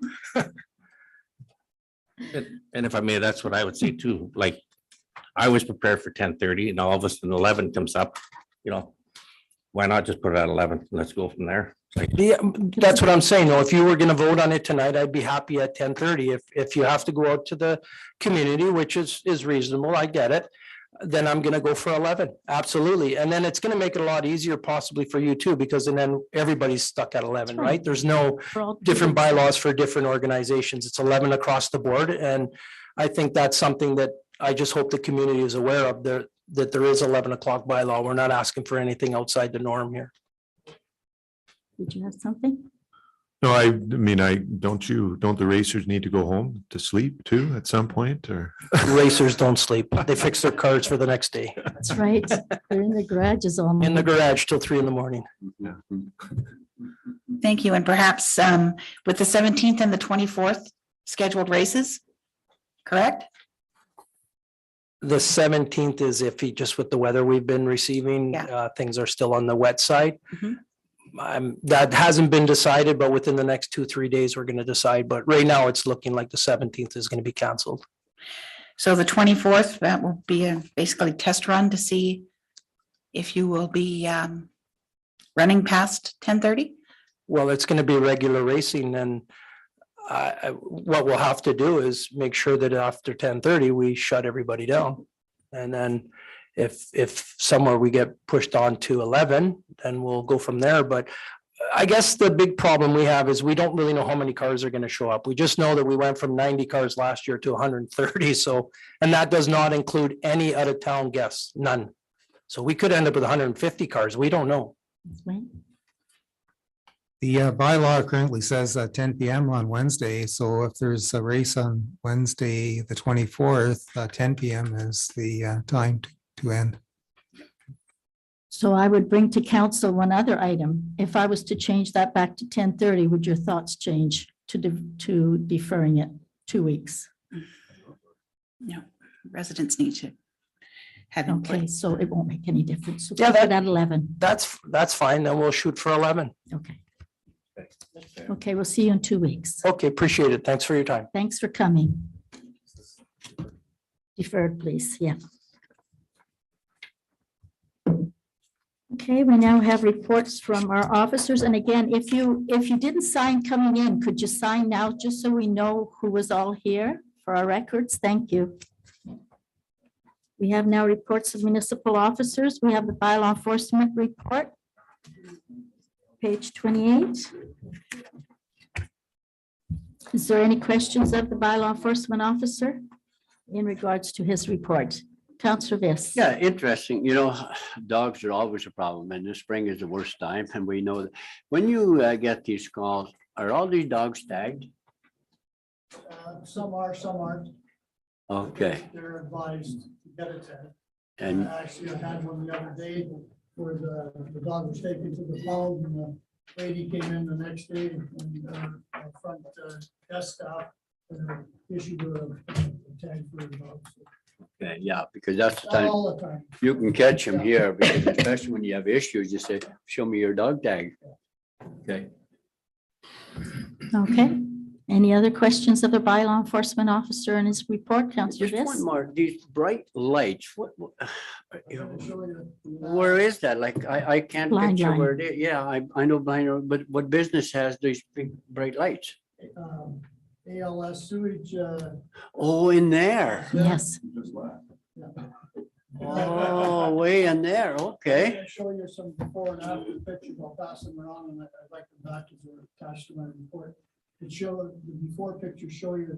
And if I may, that's what I would say too. Like, I was prepared for 10:30 and all of a sudden 11 comes up, you know. Why not just put it at 11? Let's go from there. Like, Yeah, that's what I'm saying. though. If you were going to vote on it tonight, I'd be happy at 10:30. If you have to go out to the community, which is reasonable, I get it. Then I'm going to go for 11. Absolutely. And then it's going to make it a lot easier possibly for you too, because then everybody's stuck at 11, That's right. right? There's no For all different people. bylaws for different organizations. It's 11 across the board. And I think that's something that I just hope the community is aware of there, that there is 11 o'clock bylaw. We're not asking for anything outside the norm here. Did you have something? No, I mean, don't the racers need to go home to sleep too at some point or? Racers don't sleep. They fix their cars for the next day That's right. They're in the garages all in the night. garage till 3 a.m. Thank you. And perhaps with the 17th and the 24th scheduled races, correct? The 17th is iffy just with the weather we've been receiving. Yeah. Things are still on the wet side. Mhm. That hasn't been decided, but within the next 2-3 days, we're going to decide. But right now it's looking like the 17th is going to be canceled. So the 24th, that will be a basically test run to see if you will be running past 10:30. Well, it's going to be regular racing and what we'll have to do is make sure that after 10:30, we shut everybody down. And then if somewhere we get pushed on to 11, then we'll go from there. But I guess the big problem we have is we don't really know how many cars are going to show up. We just know that we went from 90 cars last year to 130. So, and that does not include any out of town guests, none. So we could end up with 150 cars. We don't know. That's right. The bylaw currently says 10 PM on Wednesday, so if there's a race on Wednesday, the 24th, 10 PM is the time to end. So I would bring to council one other item. If I was to change that back to 10:30, would your thoughts change to deferring it 2 weeks? No, residents need to have input. Okay, so it won't make any difference. So Yeah, keep it that- at 11. That's fine. Then we'll shoot for 11. Okay. Okay, we'll see you in 2 weeks. Okay, appreciate it. Thanks for your time. Thanks for coming. Deferred, please. Yeah. Okay, we now have reports from our officers. And again, if you didn't sign coming in, could you sign now just so we know who was all here for our records? Thank you. We have now reports of municipal officers. We have the bylaw enforcement report. Page 28. Is there any questions of the bylaw enforcement officer in regards to his report? Counselor Viss. Yeah, interesting. You know, dogs are always a problem and the spring is the worst time. And we know that when you get these calls, are all these dogs tagged? Some are, some aren't. Okay. They're advised to get a tag. And Actually, I had one the other day where the dog was taken to the pound and the lady came in the next day and our front desk staff issued a tag for the dog. okay, yeah, because that's the Not time all the time. you can catch them here, because especially when you have issues, you say, show me your dog tag. Okay. Okay. Any other questions of the bylaw enforcement officer and his report, Counselor Just one Viss? more, these bright lights, what, I'm gonna show you. where is that? Like, I can't Blind picture line. where it is. Yeah, I know blind, but what business has these big bright lights? ALS sewage. Oh, in there. Yes. Oh, way in there, okay. I'll show you some before and after pictures. I'll pass them around and I'd like them back as they're attached to my report. It show the before pictures show you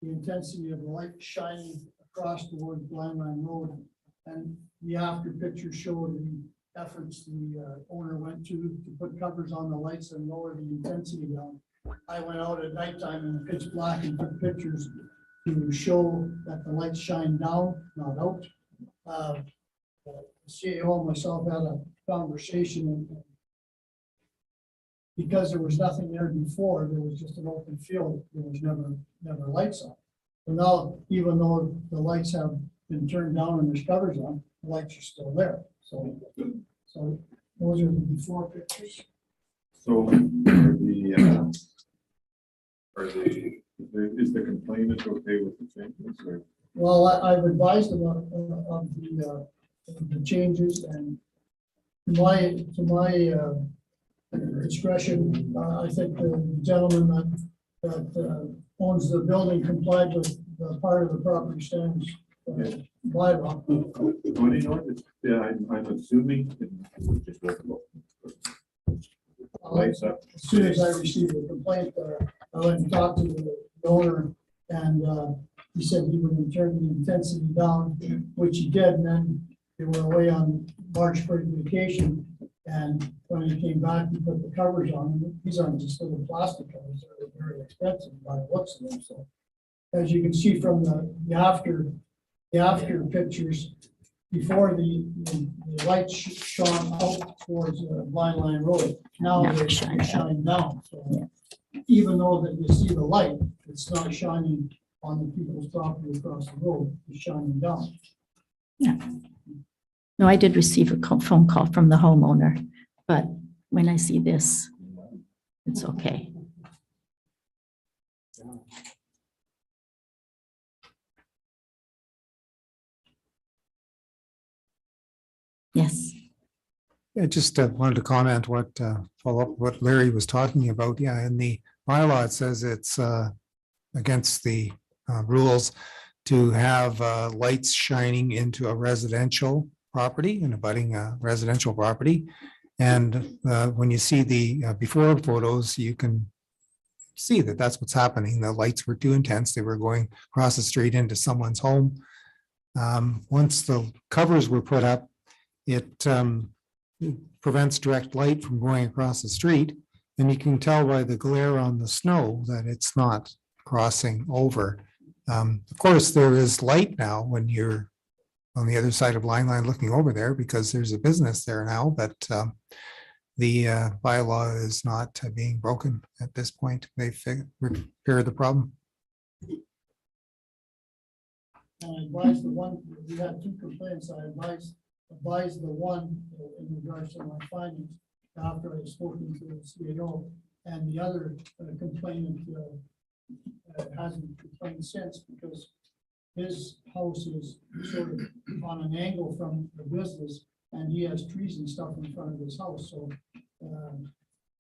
the intensity of the light shining across towards Blind Line Road. And the after pictures show the efforts the owner went to put covers on the lights and lower the intensity down. I went out at nighttime in the pitch black and took pictures to show that the lights shine down, not out. The CEO and myself had a conversation and because there was nothing there before, there was just an open field, there was never lights on. So now, even though the lights have been turned down and there's covers on, the lights are still there. So those are the before pictures. So is the complainant okay with the changes or? Well, I've advised them of the changes and to my discretion, I think the gentleman that owns the building complied with the part of the property standards bylaw. Yeah, I'm assuming. As soon as I received the complaint, I went and talked to the owner and he said he would turn the intensity down, which he did, and then they were away on March break vacation. And when he came back, he put the covers on. These aren't just little plastic covers, they're very expensive by the looks of them. So as you can see from the after pictures, before the lights shone out towards Blind Line Road, now they shine down. So even though that you see the light, it's not shining on the people's property across the road, it's shining down. Yeah. No, I did receive a phone call from the homeowner, but when I see this, it's okay. Yes. I just wanted to comment follow up what Larry was talking about. Yeah, in the bylaw, it says it's against the rules to have lights shining into a residential property and abutting a residential property. And when you see the before photos, you can see that that's what's happening. The lights were too intense. They were going across the street into someone's home. Once the covers were put up, it prevents direct light from going across the street. And you can tell by the glare on the snow that it's not crossing over. Of course, there is light now when you're on the other side of Blind Line looking over there because there's a business there now, but the bylaw is not being broken at this point. They've repaired the problem. And I advised the one, we had two complaints, I advised the one in regards to my findings after I had spoken to the CAO, and the other complainant hasn't complained since because his house is sort of on an angle from the business and he has trees and stuff in front of his house. So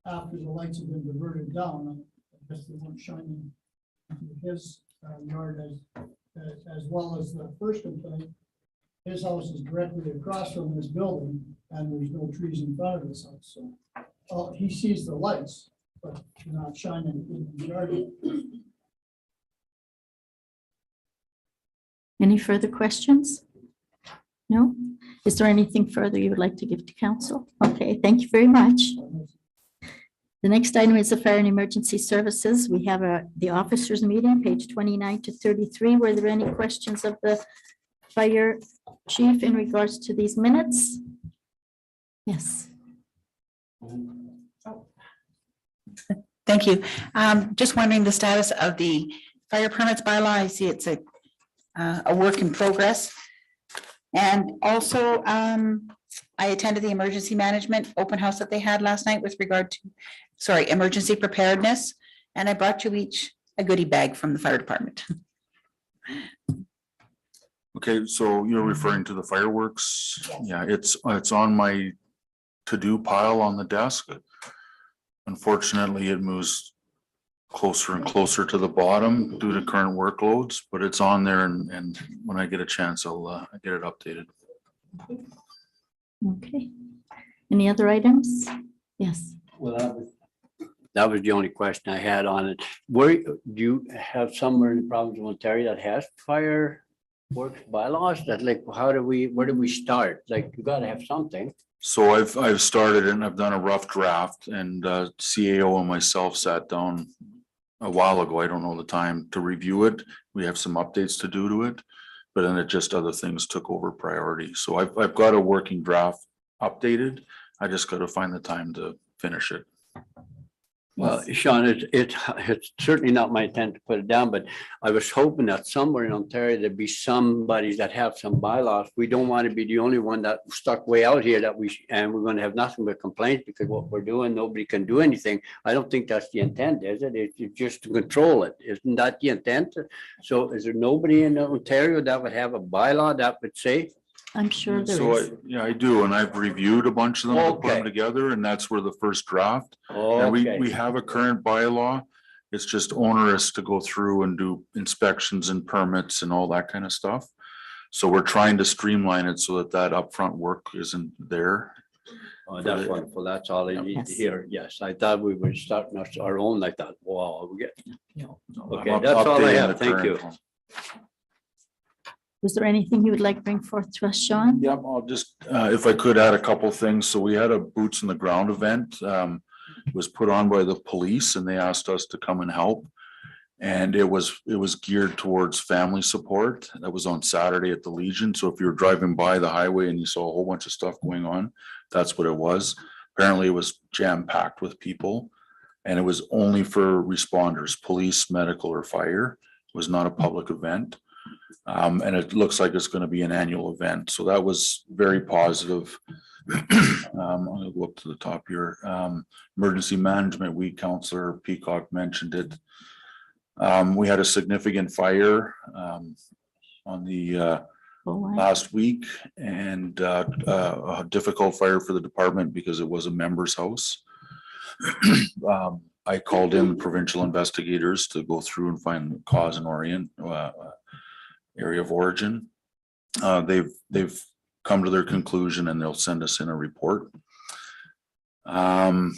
after the lights have been diverted down, I guess they weren't shining into his yard as well as the first complaint. His house is directly across from this building and there's no trees in front of his house. So he sees the lights, but they're not shining in the yard. Any further questions? No? Is there anything further you would like to give to council? Okay, thank you very much. The next item is the Fire and Emergency Services. We have the officers meeting, page 29 to 33. Were there any questions of the fire chief in regards to these minutes? Yes. Thank you. Just wondering the status of the fire permits bylaw. I see it's a work in progress. And also, I attended the emergency management open house that they had last night with regard to, emergency preparedness. And I brought you each a goodie bag from the fire department. Okay, so you're referring to the fireworks? Yeah, it's on my to-do pile on the desk. Unfortunately, it moves closer and closer to the bottom due to current workloads, but it's on there and when I get a chance, I'll get it updated. Okay. Any other items? Yes. Well, that was the only question I had on it. Where, do you have somewhere in the province of Ontario that has fireworks bylaws? That like, where do we start? Like, you gotta have something. So I've started and I've done a rough draft and CAO and myself sat down a while ago. I don't know the time to review it. We have some updates to do to it. But then it just other things took over priority. So I've got a working draft updated. I just got to find the time to finish it. Well, Sean, it's certainly not my intent to put it down, but I was hoping that somewhere in Ontario, there'd be somebody that have some bylaws. We don't want to be the only one that stuck way out here and we're going to have nothing but complaints because what we're doing, nobody can do anything. I don't think that's the intent, is it? It's just to control it. Isn't that the intent? So is there nobody in Ontario that would have a bylaw that would say? I'm sure there So is. yeah, I do. And I've reviewed a bunch of them, to put them Okay. together, and that's where the first draft. And we have a current bylaw. It's just onerous to go through and do inspections and permits and all that kind of stuff. So we're trying to streamline it so that that upfront work isn't there. Oh, that's wonderful. That's all I need to Yes. hear. Yes, I thought we were starting our own. I thought, wow, we get. Okay, I'm that's all I updating have. the Thank you. current one. Was there anything you would like to bring forth to us, Sean? Yep, I'll just, if I could add a couple things. So we had a boots on the ground event. It was put on by the police and they asked us to come and help. And it was geared towards family support. That was on Saturday at the Legion. So if you were driving by the highway and you saw a whole bunch of stuff going on, that's what it was. Apparently it was jam-packed with people. And it was only for responders, police, medical, or fire. It was not a public event. And it looks like it's going to be an annual event. So that was very positive. I'm going to go up to the top here. Emergency Management Week, Councillor Peacock mentioned it. We had a significant fire on the last week and a difficult fire for the department because it was a member's house. I called in provincial investigators to go through and find the cause and area of origin. They've come to their conclusion and they'll send us in a report. The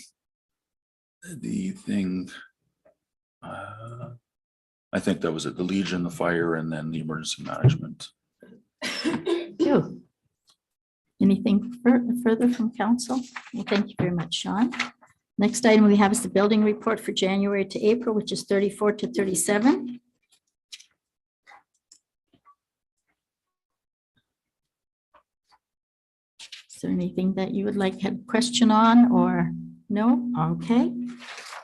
thing, I think that was it, the Legion, the fire, and then the emergency management. You. Anything further from council? Well, thank you very much, Sean. Next item we have is the building report for January to April, which is 34 to 37. Is there anything that you would like to have a question on or no? Okay.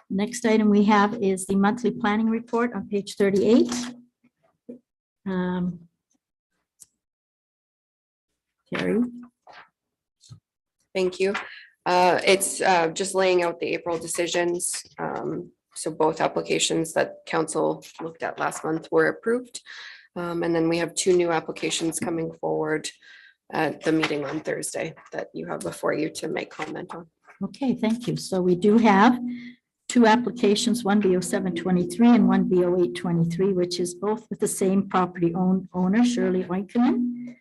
Next item we have is the monthly planning report on page 38. Carrie. Thank you. It's just laying out the April decisions. So both applications that council looked at last month were approved. And then we have two new applications coming forward at the meeting on Thursday that you have before you to make comment on. Okay, thank you. So we do have two applications, one BO 723 and one BO 823, which is both with the same property owner, Shirley Oinkanen.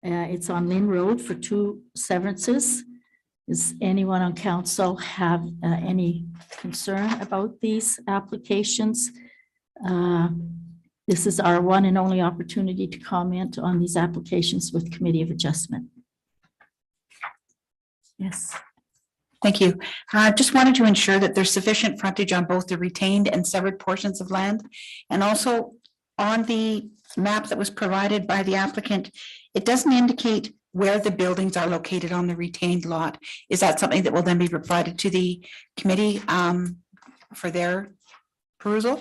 It's on Lynn Road for two severances. Does anyone on council have any concern about these applications? This is our one and only opportunity to comment on these applications with Committee of Adjustment. Yes. Thank you. Just wanted to ensure that there's sufficient frontage on both the retained and severed portions of land. And also on the map that was provided by the applicant, it doesn't indicate where the buildings are located on the retained lot. Is that something that will then be provided to the committee for their perusal?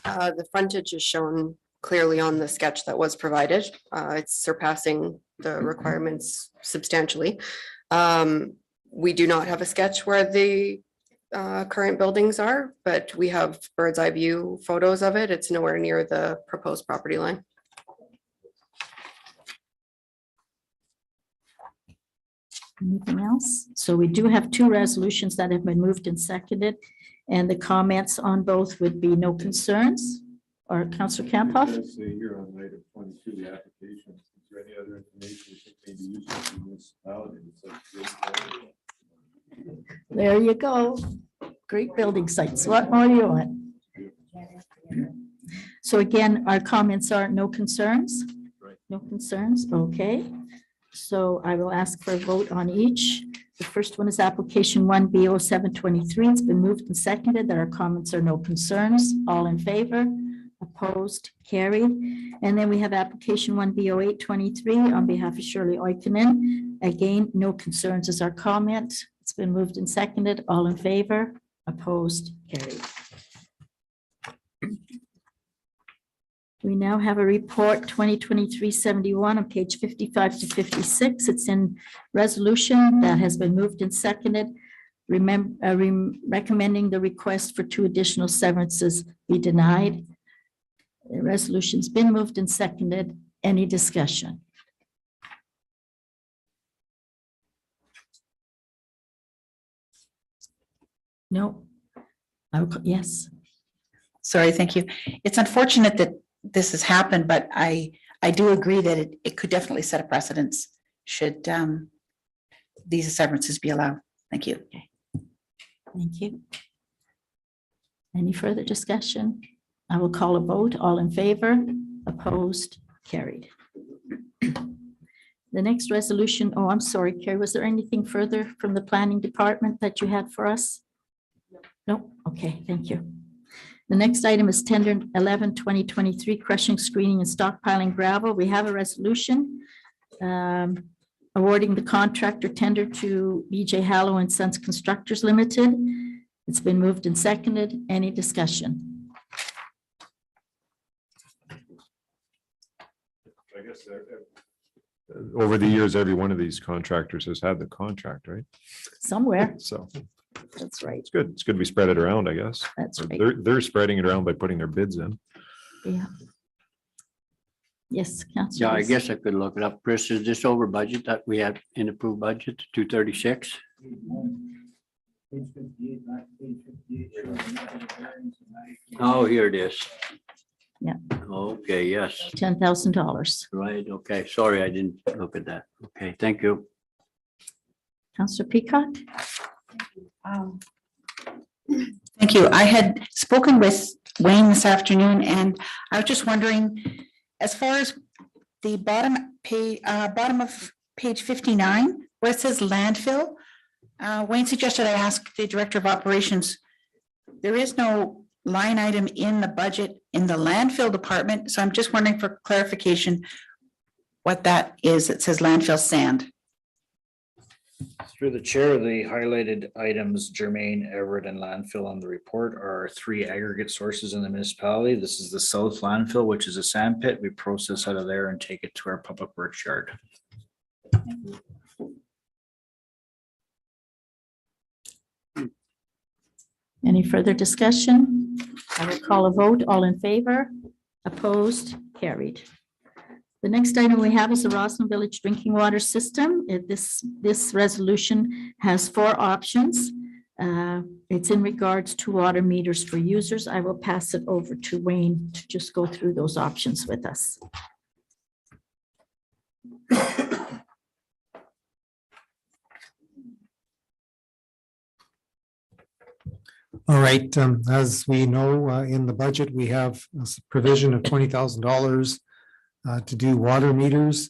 The frontage is shown clearly on the sketch that was provided. It's surpassing the requirements substantially. We do not have a sketch where the current buildings are, but we have bird's eye view photos of it. It's nowhere near the proposed property line. Anything else? So we do have two resolutions that have been moved and seconded, and the comments on both would be no concerns. or Councillor Campoff? Here on item 22, the application, is there any other information you think may be useful to municipality? There you go. Great building sites. What more do you want? So again, our comments are no concerns? Right. No concerns, okay. So I will ask for a vote on each. The first one is application 1B 0723. It's been moved and seconded that our comments are no concerns. All in favor? Opposed? Carried. And then we have application 1B 0823 on behalf of Shirley Oikinen. Again, no concerns is our comment. It's been moved and seconded. All in favor? Opposed? Carried. We now have a report 2023-71 on page 55 to 56. It's in resolution that has been moved and seconded. Recommending the request for 2 additional severances be denied. The resolution's been moved and seconded. Any discussion? No. Yes. Sorry, thank you. It's unfortunate that this has happened, but I do agree that it could definitely set a precedence should these severances be allowed. Thank you. Thank you. Any further discussion? I will call a vote. All in favor? Opposed? Carried. The next resolution, oh, I'm sorry, Carrie, was there anything further from the planning department that you had for us? No? Okay, thank you. The next item is tender 11-2023 crushing, screening and stockpiling gravel. We have a resolution awarding the contractor tender to BJ Hallow and Sons Constructors Limited. It's been moved and seconded. Any discussion? I guess over the years, every one of these contractors has had the contract, right? Somewhere. So That's right. it's good. It's good we spread it around, I guess. That's Or right. They're spreading it around by putting their bids in. Yeah. Yes, Councillor. Yeah, I Lees. guess I could look it up. Chris, is this over budget that we had in approved budget, 236? Oh, here it is. Yeah. Okay, yes, $10,000. right. Okay, sorry, I didn't look at that. Okay, thank you. Councillor Peacock? Thank you. I had spoken with Wayne this afternoon, and I was just wondering, as far as the bottom of page 59, where it says landfill, Wayne suggested I ask the Director of Operations. There is no line item in the budget in the landfill department, so I'm just wondering for clarification what that is. It says landfill sand. Through the chair, the highlighted items, Germain, Everett, and landfill on the report are 3 aggregate sources in the municipality. This is the south landfill, which is a sand pit. We process out of there and take it to our public works yard. Any further discussion? I will call a vote. All in favor? Opposed? Carried. The next item we have is the Roslyn Village Drinking Water System. This resolution has 4 options. It's in regards to water meters for users. I will pass it over to Wayne to just go through those options with us. All right, as we know, in the budget, we have a provision of $20,000 to do water meters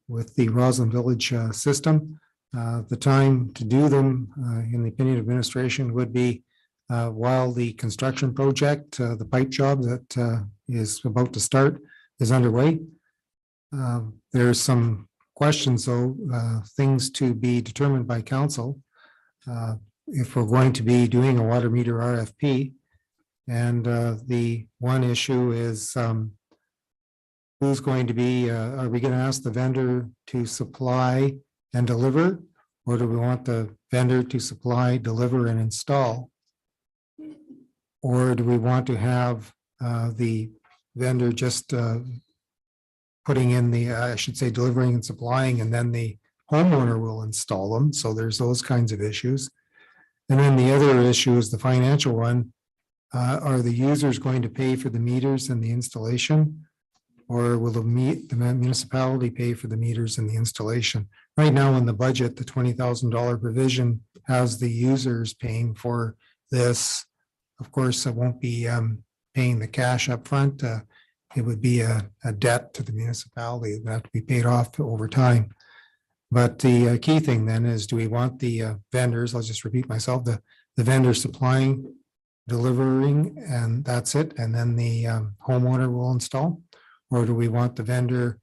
with the Roslyn Village system. The time to do them, in the opinion of administration, would be while the construction project, the pipe job that is about to start, is underway. There's some questions, though, things to be determined by council. If we're going to be doing a water meter RFP. And the one issue is who's going to be, are we going to ask the vendor to supply and deliver? Or do we want the vendor to supply, deliver, and install? Or do we want to have the vendor just putting in the, I should say, delivering and supplying, and then the homeowner will install them? So there's those kinds of issues. And then the other issue is the financial one. Are the users going to pay for the meters and the installation? Or will the municipality pay for the meters and the installation? Right now in the budget, the $20,000 provision has the users paying for this. Of course, it won't be paying the cash up front. It would be a debt to the municipality that have to be paid off over time. But the key thing then is, do we want the vendors, I'll just repeat myself, the vendor supplying, delivering, and that's it, and then the homeowner will install? Or do we want the vendor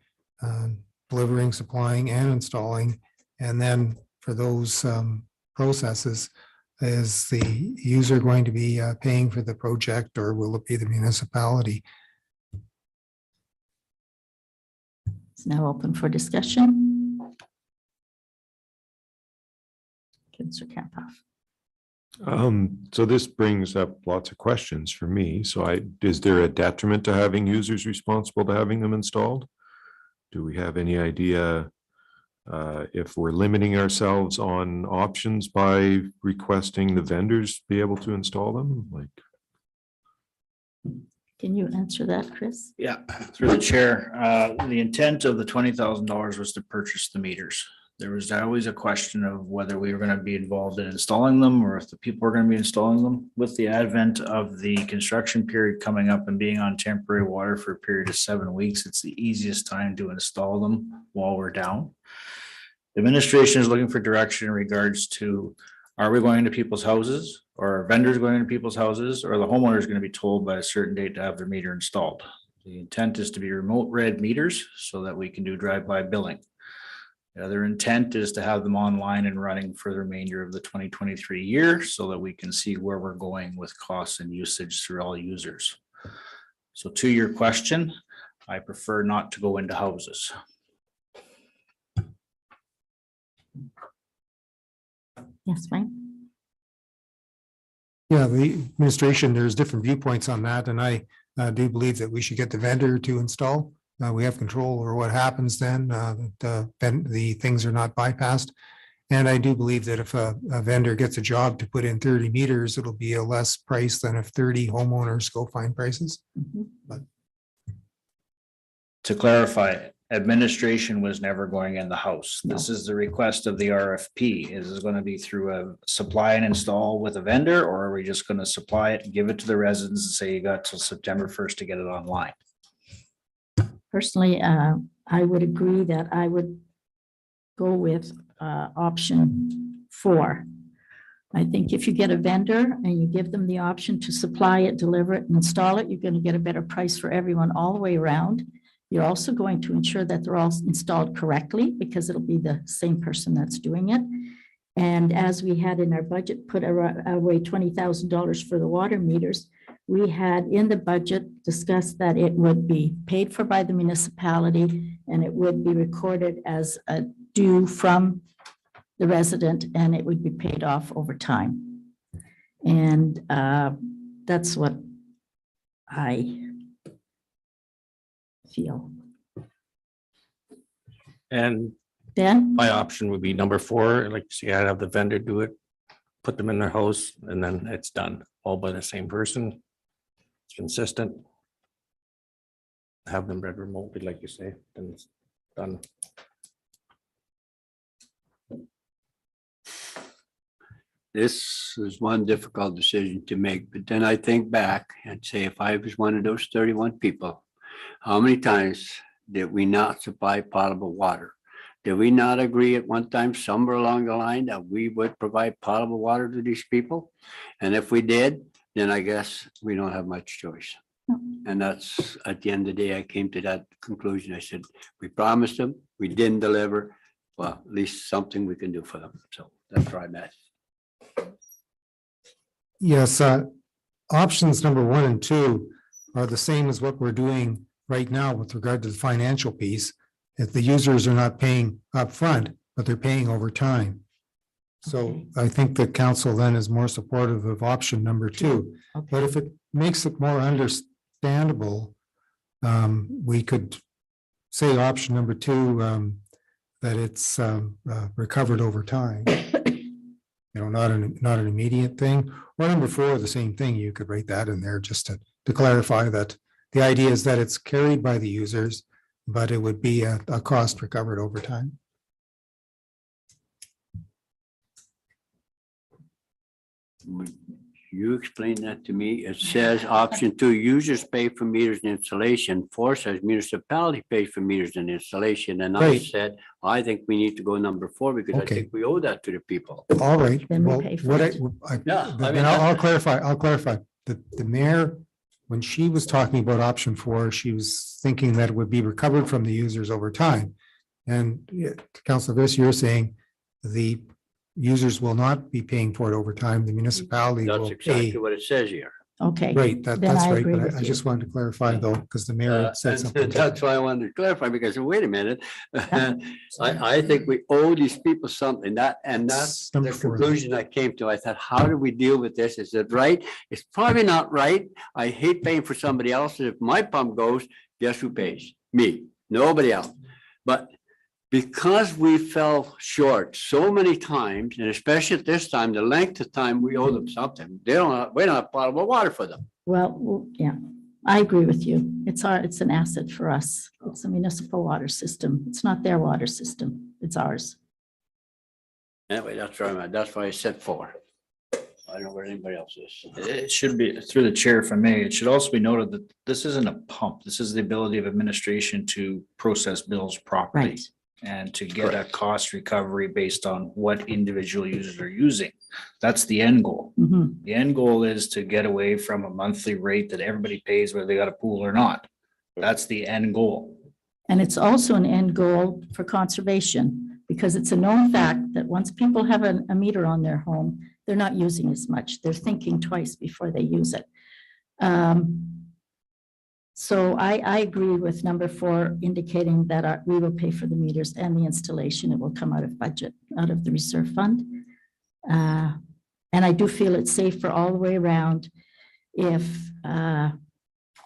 delivering, supplying, and installing? And then for those processes, is the user going to be paying for the project, or will it be the municipality? It's now open for discussion. Councillor Campoff. So this brings up lots of questions for me. So is there a detriment to having users responsible to having them installed? Do we have any idea if we're limiting ourselves on options by requesting the vendors be able to install them? Like, Can you answer that, Chris? Yeah, through the chair, the intent of the $20,000 was to purchase the meters. There was always a question of whether we were going to be involved in installing them or if the people were going to be installing them. With the advent of the construction period coming up and being on temporary water for a period of 7 weeks, it's the easiest time to install them while we're down. The administration is looking for direction in regards to, are we going to people's houses, or are vendors going to people's houses, or the homeowner is going to be told by a certain date to have their meter installed? The intent is to be remote read meters so that we can do drive-by billing. The other intent is to have them online and running for the remainder of the 2023 year so that we can see where we're going with costs and usage through all users. So to your question, I prefer not to go into houses. Yes, Frank? Yeah, the administration, there's different viewpoints on that, and I do believe that we should get the vendor to install. We have control over what happens then, the things are not bypassed. And I do believe that if a vendor gets a job to put in 30 meters, it'll be a less price than if 30 homeowners go find prices. To clarify, administration was never going in the house. This is the request of the RFP. Is it going to be through a supply and install with a vendor, or are we just going to supply it and give it to the residents and say you got till September 1st to get it online? Personally, I would agree that I would go with option 4. I think if you get a vendor and you give them the option to supply it, deliver it, and install it, you're going to get a better price for everyone all the way around. You're also going to ensure that they're all installed correctly because it'll be the same person that's doing it. And as we had in our budget, put away $20,000 for the water meters, we had in the budget discussed that it would be paid for by the municipality and it would be recorded as a due from the resident and it would be paid off over time. And that's what I feel. And Ben? my option would be number 4, like, see, I'd have the vendor do it, put them in their house, and then it's done, all by the same person. It's consistent. Have them read remotely, like you say, and it's done. This is one difficult decision to make, but then I think back and say, if I was one of those 31 people, how many times did we not supply potable water? Did we not agree at one time somewhere along the line that we would provide potable water to these people? And if we did, then I guess we don't have much choice. And that's, at the end of the day, I came to that conclusion. I said, we promised them, we didn't deliver. Well, at least something we can do for them. So that's where I'm at. Yes, options number 1 and 2 are the same as what we're doing right now with regard to the financial piece. If the users are not paying upfront, but they're paying over time. So I think the council then is more supportive of option number 2. But if it makes it more understandable, we could say option number 2, that it's recovered over time. not an immediate thing. Or number four, the same thing, you could write that in there just to clarify that the idea is that it's carried by the users, but it would be a cost recovered over time. Would you explain that to me? It says option 2, users pay for meters and installation. 4 says municipality pays for meters and installation. And I Right. said, I think we need to go number 4 because I Okay. think we owe that to the people. All right. Then we Well, pay for what it. Yeah, I then mean, I'll clarify. The mayor, when she was talking about option 4, she was thinking that it would be recovered from the users over time. And Councilor Viss, you're saying the users will not be paying for it over time. The municipality That's will exactly pay. what it says here. Okay. Right, Then that's I right. agree But with I you. just wanted to clarify though, because the mayor said And something. That's why I wanted to clarify because wait a minute. I think we owe these people something that's That's the number 4. conclusion I came to. I thought, how do we deal with this? Is it right? It's probably not right. I hate paying for somebody else. If my pump goes, guess who pays? Me, nobody else. But because we fell short so many times, and especially at this time, the length of time we owe them something, we don't have potable water for them. Well, yeah, I agree with you. It's an asset for us. It's a municipal water system. It's not their water system. It's ours. Anyway, that's where I'm at. That's why I said 4. I don't know where anybody else is. It should be, through the chair, if I may, it should also be noted that this isn't a pump. This is the ability of administration to process bills properly. Right. And to get a cost recovery based on what individual users are using. That's the end goal. Mhm. The end goal is to get away from a monthly rate that everybody pays whether they got a pool or not. That's the end goal. And it's also an end goal for conservation, because it's a known fact that once people have a meter on their home, they're not using as much. They're thinking twice before they use it. So I agree with number 4, indicating that we will pay for the meters and the installation. It will come out of budget, out of the reserve fund. And I do feel it's safer all the way around if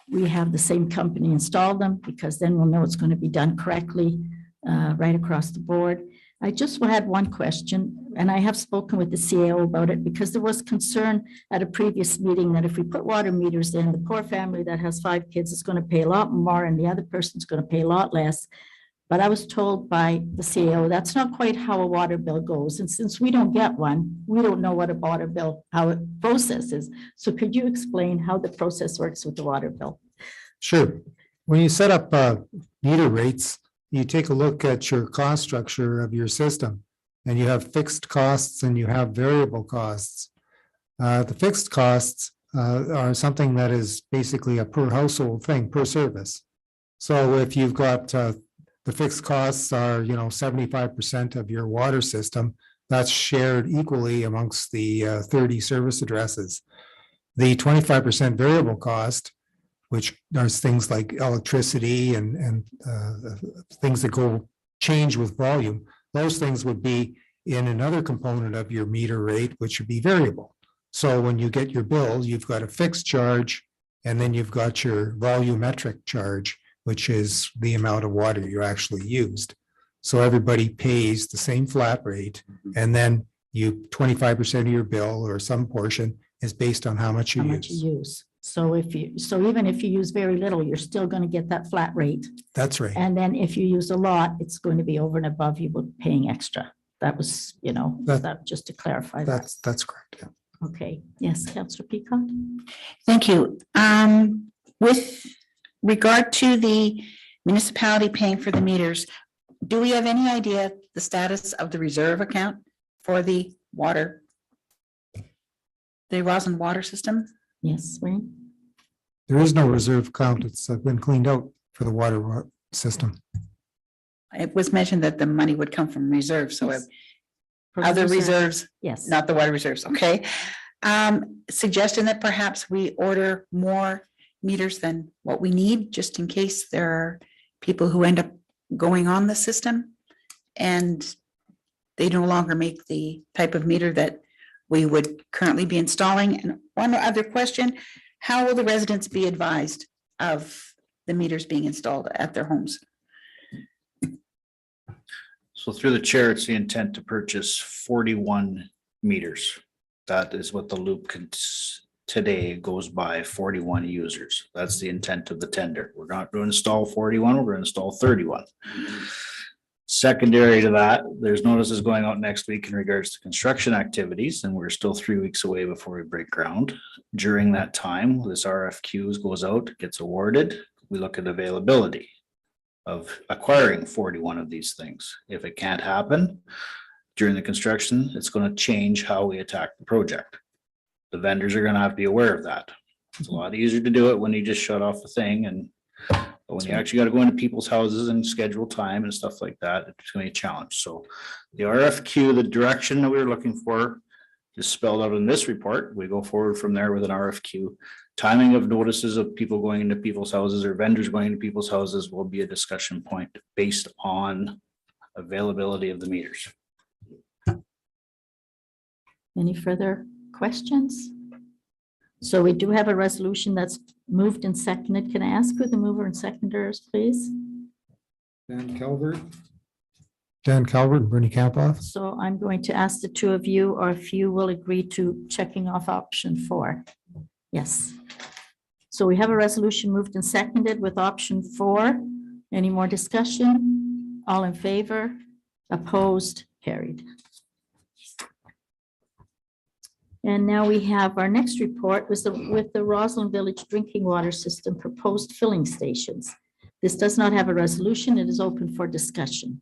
we have the same company install them, because then we'll know it's going to be done correctly right across the board. I just had one question, and I have spoken with the CAO about it, because there was concern at a previous meeting that if we put water meters in, the poor family that has 5 kids is going to pay a lot more and the other person's going to pay a lot less. But I was told by the CAO, that's not quite how a water bill goes. And since we don't get one, we don't know what a water bill, how it processes. So could you explain how the process works with the water bill? Sure. When you set up meter rates, you take a look at your cost structure of your system, and you have fixed costs and you have variable costs. The fixed costs are something that is basically a per household thing, per service. So if you've got the fixed costs are, 75% of your water system, that's shared equally amongst the 30 service addresses. The 25% variable cost, which are things like electricity and things that change with volume, those things would be in another component of your meter rate, which would be variable. So when you get your bill, you've got a fixed charge, and then you've got your volumetric charge, which is the amount of water you actually used. So everybody pays the same flat rate, and then 25% of your bill or some portion is based on how much you How much use. you use. So even if you use very little, you're still going to get that flat rate. That's right. And then if you use a lot, it's going to be over and above you were paying extra. That was, that just to clarify that. That's correct. Yeah. Okay, yes, Councillor Peacock? Thank you. With regard to the municipality paying for the meters, do we have any idea the status of the reserve account for the water? The Roslyn water system? Yes, Wayne? There is no reserve account. It's been cleaned out for the water system. It was mentioned that the money would come from reserves, so Yes. other reserves, Yes. not the water reserves, okay? Suggestion that perhaps we order more meters than what we need, just in case there are people who end up going on the system and they no longer make the type of meter that we would currently be installing. And one other question, how will the residents be advised of the meters being installed at their homes? So through the chair, it's the intent to purchase 41 meters. That is what the loop today goes by 41 users. That's the intent of the tender. We're not going to install 41, we're going to install 31. Secondary to that, there's notices going out next week in regards to construction activities, and we're still 3 weeks away before we break ground. During that time, this RFQ goes out, gets awarded. We look at availability of acquiring 41 of these things. If it can't happen during the construction, it's going to change how we attack the project. The vendors are going to have to be aware of that. It's a lot easier to do it when you just shut off the thing, and but when you actually got to go into people's houses and schedule time and stuff like that, it's going to be a challenge. So the RFQ, the direction that we were looking for is spelled out in this report. We go forward from there with an RFQ. Timing of notices of people going into people's houses or vendors going into people's houses will be a discussion point based on availability of the meters. Any further questions? So we do have a resolution that's moved and seconded. Can I ask who the mover and seconder is, please? Dan Calvert. Dan Calvert, Bernie Campoff. So I'm going to ask the two of you, or if you will agree to checking off option 4. Yes. So we have a resolution moved and seconded with option 4. Any more discussion? All in favor? Opposed? Carried. And now we have our next report with the Roslyn Village Drinking Water System proposed filling stations. This does not have a resolution. It is open for discussion.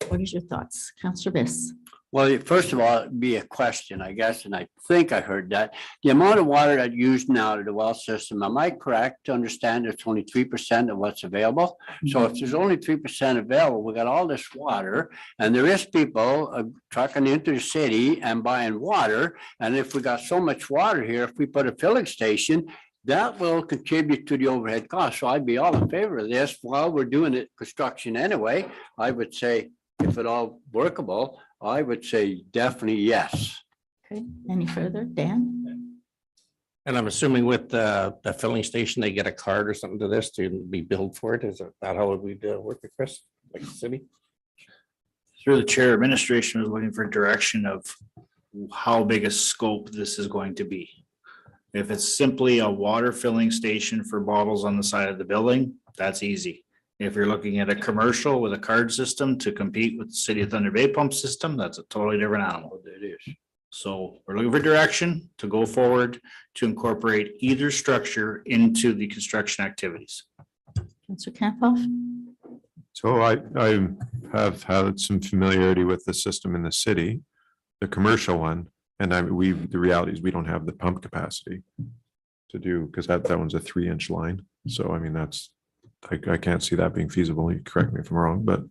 What is your thoughts, Councillor Biss? Well, first of all, it'd be a question, I guess, and I think I heard that. The amount of water that's used now to the well system, am I correct to understand it's only 3% of what's available? So if there's only 3% available, we got all this water, and there is people trucking into the city and buying water. And if we got so much water here, if we put a filling station, that will contribute to the overhead cost. So I'd be all in favor of this. While we're doing it construction anyway, I would say, if at all workable, I would say definitely yes. Okay, any further? Dan? And I'm assuming with the filling station, they get a card or something to this to be billed for it. Is that how we work with Chris, like the city? Through the chair, administration was looking for direction of how big a scope this is going to be. If it's simply a water filling station for bottles on the side of the building, that's easy. If you're looking at a commercial with a card system to compete with the City of Thunder Bay pump system, that's a totally different animal. It is. So we're looking for direction to go forward to incorporate either structure into the construction activities. Councillor Campoff? So I have had some familiarity with the system in the city, the commercial one. And the reality is we don't have the pump capacity to do, because that one's a 3-inch line. So I mean, I can't see that being feasible. You correct me if I'm wrong, but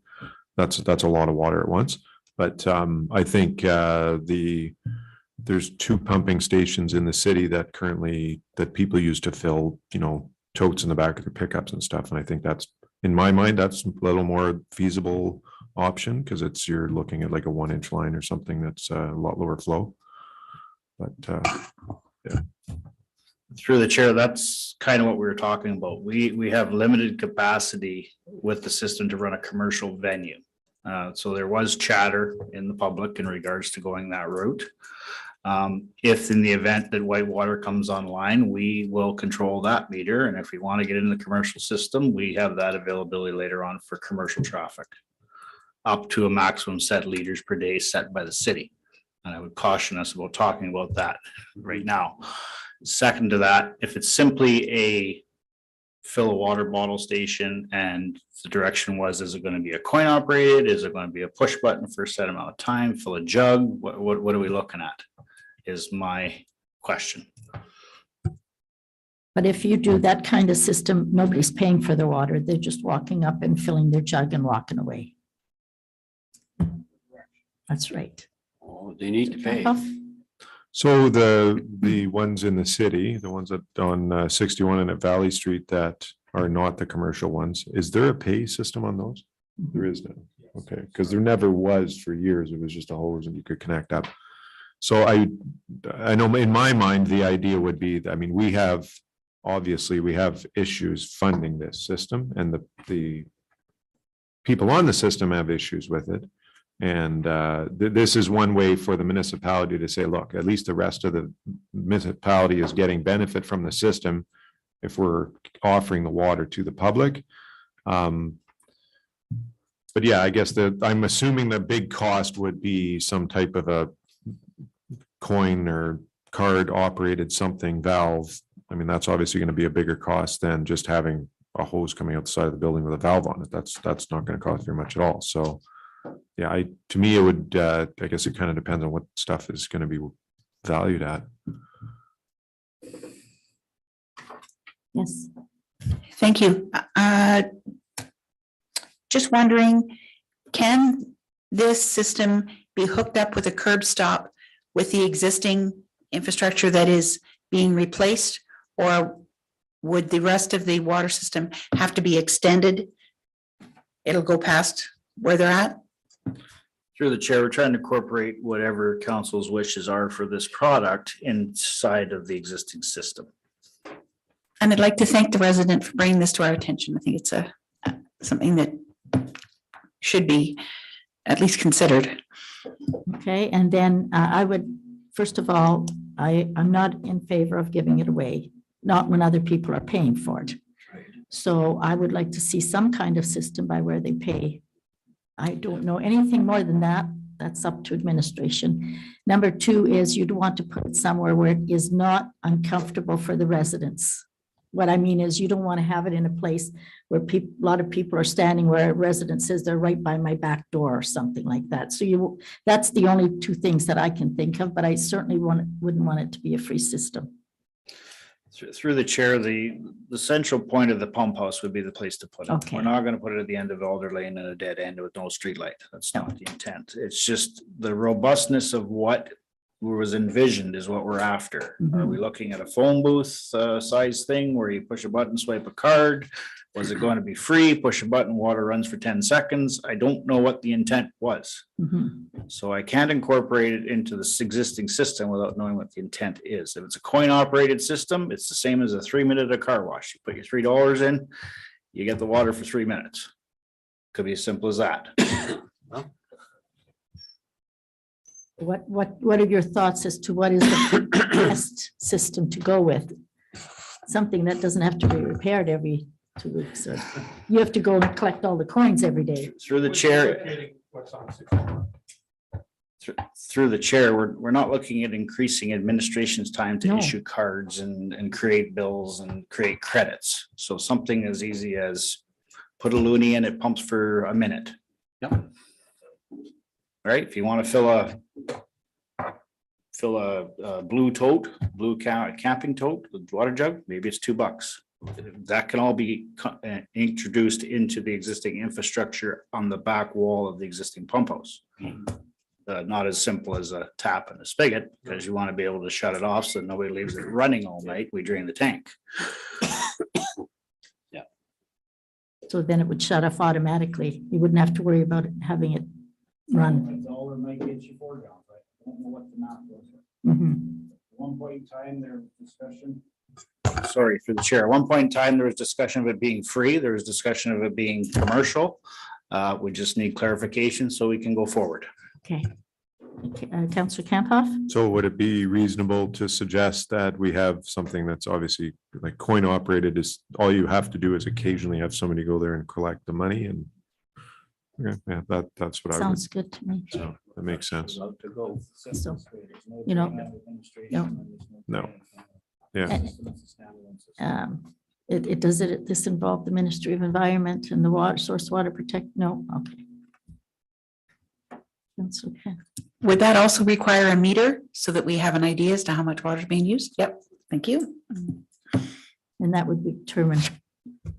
that's a lot of water at once. But I think there's 2 pumping stations in the city that people use to fill, totes in the back of their pickups and stuff. And I think that's, in my mind, that's a little more feasible option, because you're looking at like a 1-inch line or something that's a lot lower flow. But yeah. Through the chair, that's kind of what we were talking about. We have limited capacity with the system to run a commercial venue. So there was chatter in the public in regards to going that route. If in the event that Whitewater comes online, we will control that meter. And if we want to get in the commercial system, we have that availability later on for commercial traffic, up to a maximum set liters per day set by the city. And I would caution us about talking about that right now. Second to that, if it's simply a fill a water bottle station and the direction was, is it going to be a coin operated? Is it going to be a push button for a set amount of time? Fill a jug? What are we looking at is my question. But if you do that kind of system, nobody's paying for their water. They're just walking up and filling their jug and walking away. That's right. Oh, they need to pay. So the ones in the city, the ones that on 61 and at Valley Street that are not the commercial ones, is there a pay system on those? There is now. Okay, because there never was for years. It was just a hose and you could connect up. So I know in my mind, the idea would be, I mean, we have issues funding this system, and the people on the system have issues with it. And this is one way for the municipality to say, look, at least the rest of the municipality is getting benefit from the system if we're offering the water to the public. But yeah, I guess I'm assuming the big cost would be some type of a coin or card operated something valve. I mean, that's obviously going to be a bigger cost than just having a hose coming out the side of the building with a valve on it. That's not going to cost very much at all. So yeah, to me, it would, I guess it kind of depends on what stuff is going to be valued at. Yes. Thank you. Just wondering, can this system be hooked up with a curb stop with the existing infrastructure that is being replaced? Or would the rest of the water system have to be extended? It'll go past where they're at? Through the chair, we're trying to incorporate whatever council's wishes are for this product inside of the existing system. And I'd like to thank the resident for bringing this to our attention. I think it's something that should be at least considered. Okay, and then I would, first of all, I'm not in favor of giving it away, not when other people are paying for it. So I would like to see some kind of system by where they pay. I don't know anything more than that. That's up to administration. Number two is you'd want to put it somewhere where it is not uncomfortable for the residents. What I mean is you don't want to have it in a place where a lot of people are standing where a resident says they're right by my back door or something like that. So that's the only two things that I can think of, but I certainly wouldn't want it to be a free system. Through the chair, the central point of the pump house would be the place to put it. Okay. We're not going to put it at the end of Alder Lane in a dead end with no street light. That's not the intent. It's just the robustness of what was envisioned is what we're after. Are we looking at a phone booth size thing where you push a button, swipe a card? Was it going to be free? Push a button, water runs for 10 seconds. I don't know what the intent was. So I can't incorporate it into this existing system without knowing what the intent is. If it's a coin operated system, it's the same as a 3-minute car wash. You put your $3 in, you get the water for 3 minutes. Could be as simple as that. What are your thoughts as to what is the best system to go with? Something that doesn't have to be repaired every 2 weeks, or you have to go and collect all the coins every day. Through the chair. Through the chair, we're not looking at increasing administration's time to No. issue cards and create bills and create credits. So something as easy as put a loonie in, it pumps for a minute. Yep. Right? If you want to fill a blue camping tote with water jug, maybe it's $2. That can all be introduced into the existing infrastructure on the back wall of the existing pump house. Not as simple as a tap and a spigot, because you want to be able to shut it off so nobody leaves it running all night. We drain the tank. So then it would shut off automatically. You wouldn't have to worry about it having it run. $1 might get you 4 gallons. I don't know what the math was. Mhm. One point in time, there was discussion. Sorry, through the chair. At one point in time, there was discussion of it being free. There was discussion of it being commercial. We just need clarification so we can go forward. Okay. Councillor Camphoff? So would it be reasonable to suggest that we have something that's obviously like coin operated is all you have to do is occasionally have somebody go there and collect the money and okay, yeah, that's what I would, Sounds good to me. so that makes sense. So, you know, No. Yeah, This involve the Ministry of Environment and the water, source water protect? No, okay. That's okay. Would that also require a meter so that we have an idea as to how much water is being used? Yep, thank you. And that would determine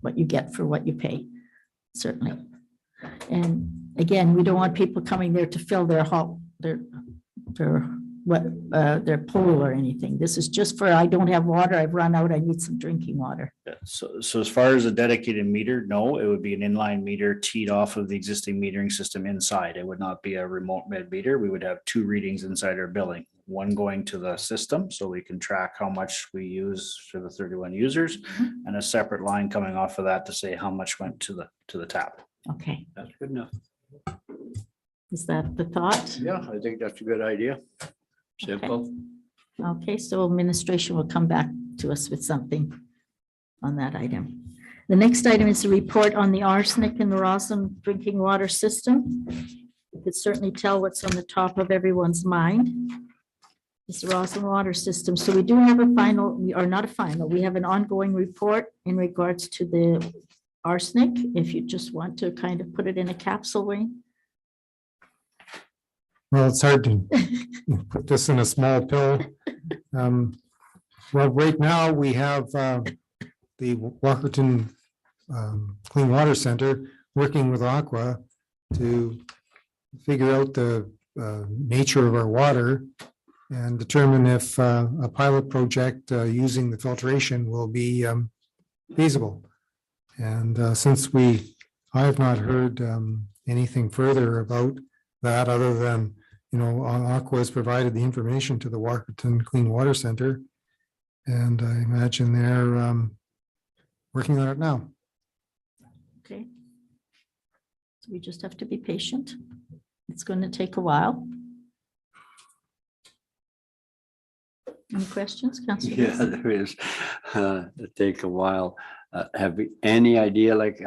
what you get for what you pay, certainly. And again, we don't want people coming there to fill their their pool or anything. This is just for, I don't have water, I've run out, I need some drinking water. Yeah, so as far as a dedicated meter, no, it would be an inline meter teed off of the existing metering system inside. It would not be a remote med meter. We would have 2 readings inside our billing. One going to the system so we can track how much we use for the 31 users, and a separate line coming off of that to say how much went to the tap. Okay, That's good enough. Is that the thought? Yeah, I think that's a good idea. Simple. Okay, so administration will come back to us with something on that item. The next item is a report on the arsenic in the Roslyn drinking water system. You could certainly tell what's on the top of everyone's mind. It's the Roslyn water system. So we do have a final, we are not a final, we have an ongoing report in regards to the arsenic, if you just want to kind of put it in a capsule, Wayne. Well, it's hard to put this in a small pill. Well, right now, we have the Walkerton Clean Water Center working with Aqua to figure out the nature of our water and determine if a pilot project using the filtration will be feasible. And since I have not heard anything further about that, other than, Aqua has provided the information to the Walkerton Clean Water Center. And I imagine they're working on it now. Okay. So we just have to be patient. It's going to take a while. Any questions, Councillor? Yeah, there is. It take a while. Have you any idea, like,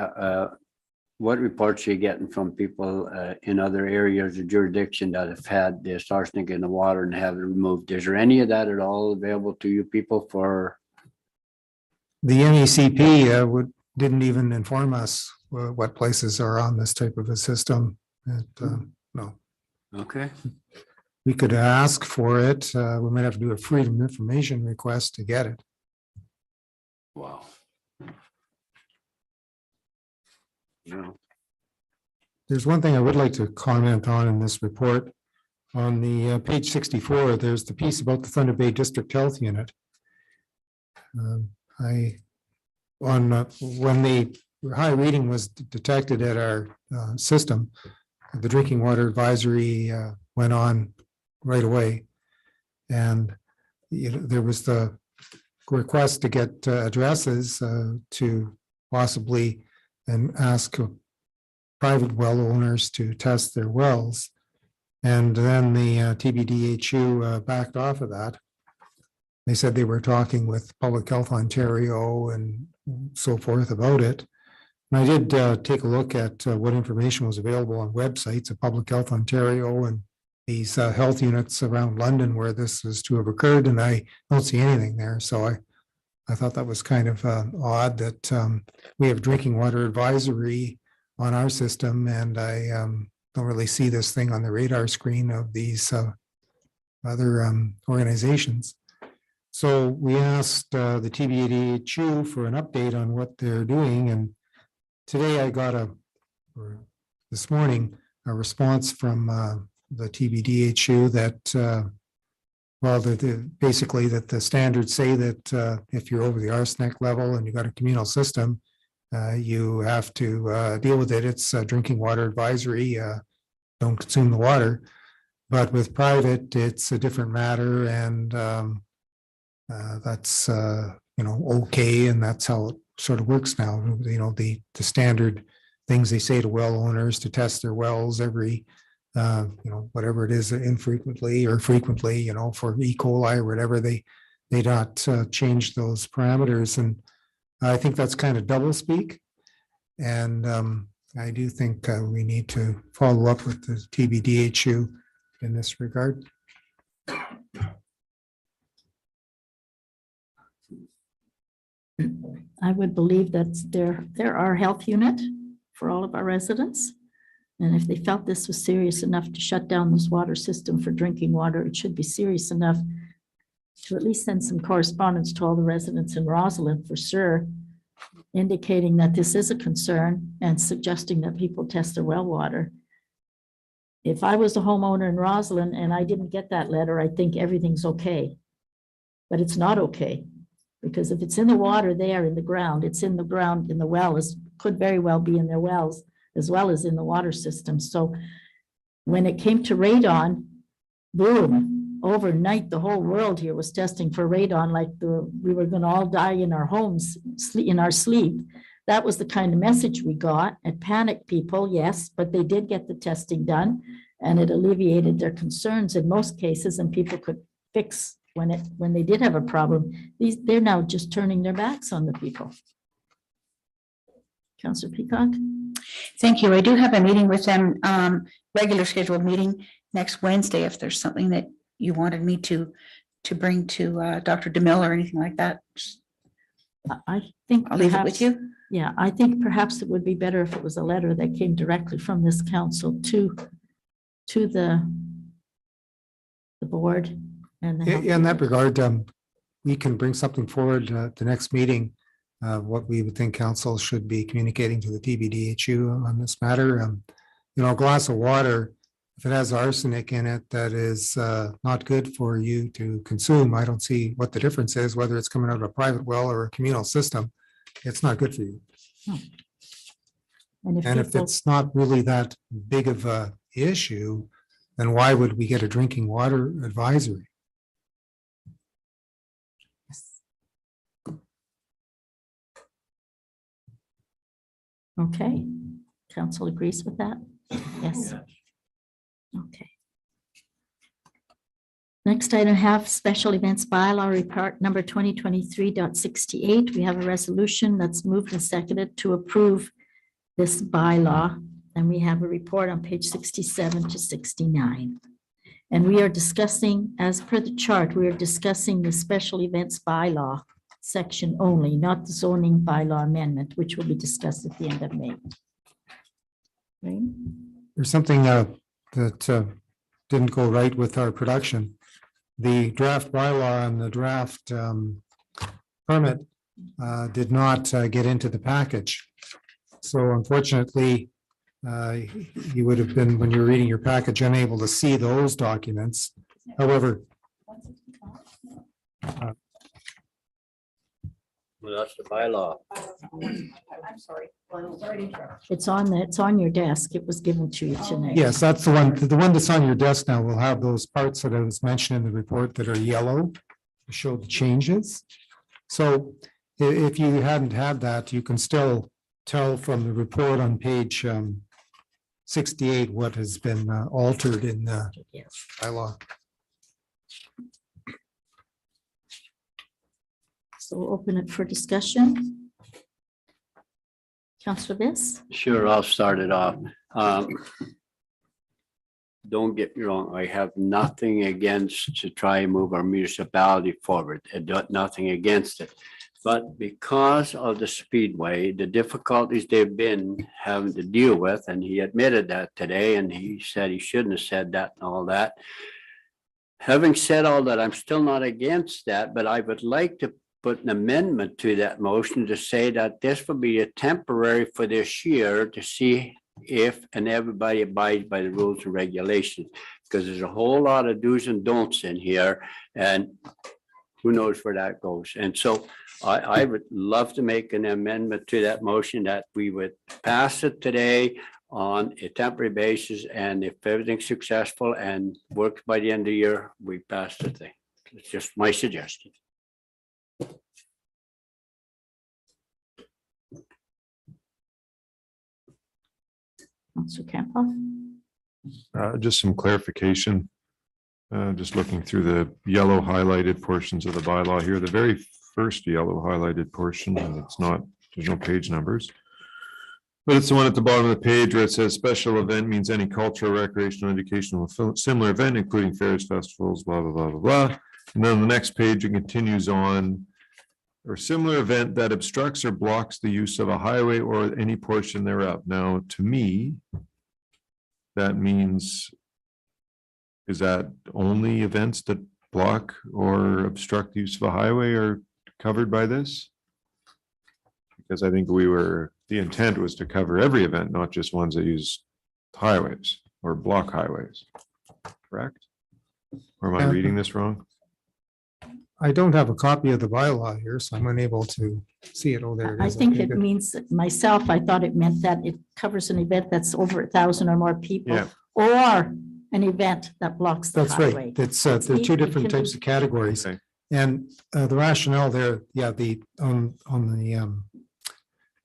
what reports are you getting from people in other areas of jurisdiction that have had this arsenic in the water and have it removed? Is there any of that at all available to you people for? The MECP didn't even inform us what places are on this type of a system. No, Okay. we could ask for it. We might have to do a freedom of information request to get it. Wow. No. There's one thing I would like to comment on in this report. On the page 64, there's the piece about the Thunder Bay District Health Unit. When the high reading was detected at our system, the drinking water advisory went on right away. And there was the request to get addresses to possibly and ask private well owners to test their wells. And then the TBDHU backed off of that. They said they were talking with Public Health Ontario and so forth about it. And I did take a look at what information was available on websites of Public Health Ontario and these health units around London where this is to have occurred, and I don't see anything there. So I thought that was kind of odd that we have drinking water advisory on our system, and I don't really see this thing on the radar screen of these other organizations. So we asked the TBDHU for an update on what they're doing, and today I got this morning, a response from the TBDHU that basically that the standards say that if you're over the arsenic level and you've got a communal system, you have to deal with it. It's drinking water advisory, don't consume the water. But with private, it's a different matter, and that's okay, and that's how it sort of works now. The standard things they say to well owners to test their wells every whatever it is, infrequently or frequently, for E. coli or whatever, they not change those parameters. And I think that's kind of double speak. And I do think we need to follow up with the TBDHU in this regard. I would believe that there are health unit for all of our residents. And if they felt this was serious enough to shut down this water system for drinking water, it should be serious enough to at least send some correspondence to all the residents in Roslyn for sure, indicating that this is a concern and suggesting that people test their well water. If I was a homeowner in Roslyn and I didn't get that letter, I think everything's okay. But it's not okay, because if it's in the water there in the ground, it's in the ground in the well, could very well be in their wells as well as in the water system. So when it came to radon, boom, overnight, the whole world here was testing for radon like we were going to all die in our homes, in our sleep. That was the kind of message we got. It panicked people, yes, but they did get the testing done. And it alleviated their concerns in most cases, and people could fix when they did have a problem. They're now just turning their backs on the people. Councillor Peacock? Thank you. I do have a meeting with them, regular scheduled meeting next Wednesday. If there's something that you wanted me to bring to Dr. DeMille or anything like that, I think I'll leave it perhaps- with you. Yeah, I think perhaps it would be better if it was a letter that came directly from this council to the board. And the health In that board. regard, we can bring something forward at the next meeting. What we would think council should be communicating to the TBDHU on this matter. A glass of water, if it has arsenic in it, that is not good for you to consume. I don't see what the difference is, whether it's coming out of a private well or a communal system. It's not good for you. And And if people- it's not really that big of a issue, then why would we get a drinking water advisory? Okay, council agrees with that? Yes. Okay. Next item, have special events bylaw report number 2023.68. We have a resolution that's moved and seconded to approve this bylaw. And we have a report on page 67 to 69. And we are discussing, as per the chart, we are discussing the special events bylaw section only, not the zoning bylaw amendment, which will be discussed at the end of May. Right? There's something that didn't go right with our production. The draft bylaw and the draft permit did not get into the package. So unfortunately, you would have been, when you're reading your package, unable to see those documents. However, Well, that's the bylaw. I'm sorry. It's on your desk. It was given to you tonight. yes, that's the one that's on your desk now will have those parts that I was mentioning in the report that are yellow to show the changes. So if you hadn't had that, you can still tell from the report on page 68 what has been altered in the Yes. bylaw. So we'll open it for discussion. Councillor Biss? Sure, I'll start it off. Don't get me wrong, I have nothing against to try and move our municipality forward, nothing against it. But because of the speedway, the difficulties they've been having to deal with, and he admitted that today, and he said he shouldn't have said that and all that. Having said all that, I'm still not against that, but I would like to put an amendment to that motion to say that this will be a temporary for this year to see if and everybody abides by the rules and regulations, because there's a whole lot of do's and don'ts in here, and who knows where that goes. And so I would love to make an amendment to that motion that we would pass it today on a temporary basis, and if everything's successful and works by the end of the year, we pass the thing. It's just my suggestion. Councillor Campbell? Just some clarification. Just looking through the yellow highlighted portions of the bylaw here, the very first yellow highlighted portion, and it's not, there's no page numbers. But it's the one at the bottom of the page where it says special event means any cultural, recreational, educational, similar event, including fairs, festivals, blah, blah, blah, blah, blah. And then on the next page, it continues on, or similar event that obstructs or blocks the use of a highway or any portion thereof. Now, to me, that means, is that only events that block or obstruct the use of a highway are covered by this? Because I think the intent was to cover every event, not just ones that use highways or block highways. Correct? Or am I reading this wrong? I don't have a copy of the bylaw here, so I'm unable to see it. Oh, there it I is. think Okay, it good. means, myself, I thought it meant that it covers an event that's over 1,000 or more people. Yeah. Or an event that blocks the That's highway. right. It's, there are two It different can types be- of categories. Okay. And the rationale there, yeah, on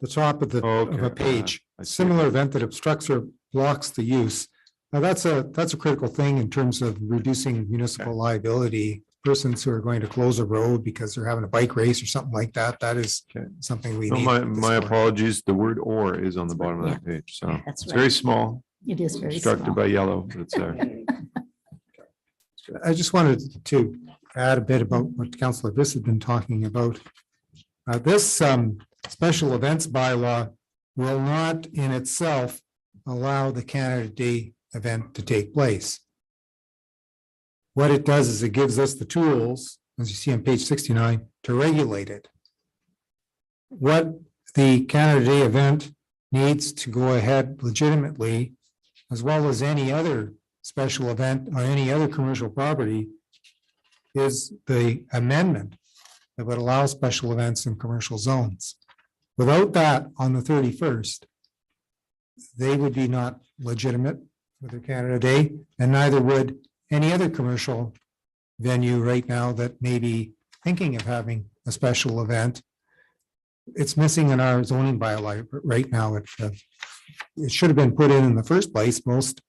the top of Okay. a page, I see. similar event that obstructs or blocks the use Now, that's a critical thing in terms of reducing municipal liability. Persons who are going to close a road because they're having a bike race or something like that, that is Okay. something we No, need. my, to my support. apologies. The word or is on the bottom of that page. So That's it's very right. small, It is very constructed small. by yellow. but It's there. I just wanted to add a bit about what Councillor Viss had been talking about. This special events bylaw will not in itself allow the Canada Day event to take place. What it does is it gives us the tools, as you see on page 69, to regulate it. What the Canada Day event needs to go ahead legitimately, as well as any other special event on any other commercial property, is the amendment that would allow special events in commercial zones. Without that, on the 31st, they would be not legitimate with their Canada Day, and neither would any other commercial venue right now that may be thinking of having a special event. It's missing in our zoning bylaw right now. It should have been put in the first place. Most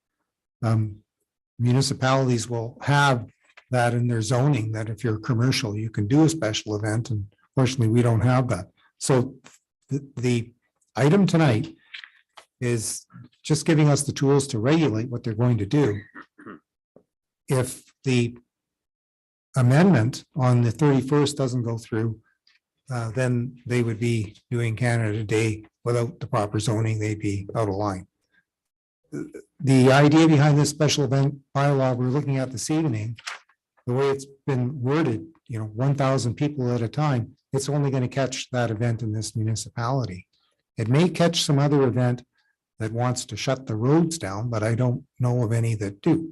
municipalities will have that in their zoning, that if you're commercial, you can do a special event, and fortunately, we don't have that. So the item tonight is just giving us the tools to regulate what they're going to do. If the amendment on the 31st doesn't go through, then they would be doing Canada Day without the proper zoning. They'd be out of line. The idea behind this special event bylaw we're looking at this evening, the way it's been worded, 1,000 people at a time, it's only going to catch that event in this municipality. It may catch some other event that wants to shut the roads down, but I don't know of any that do.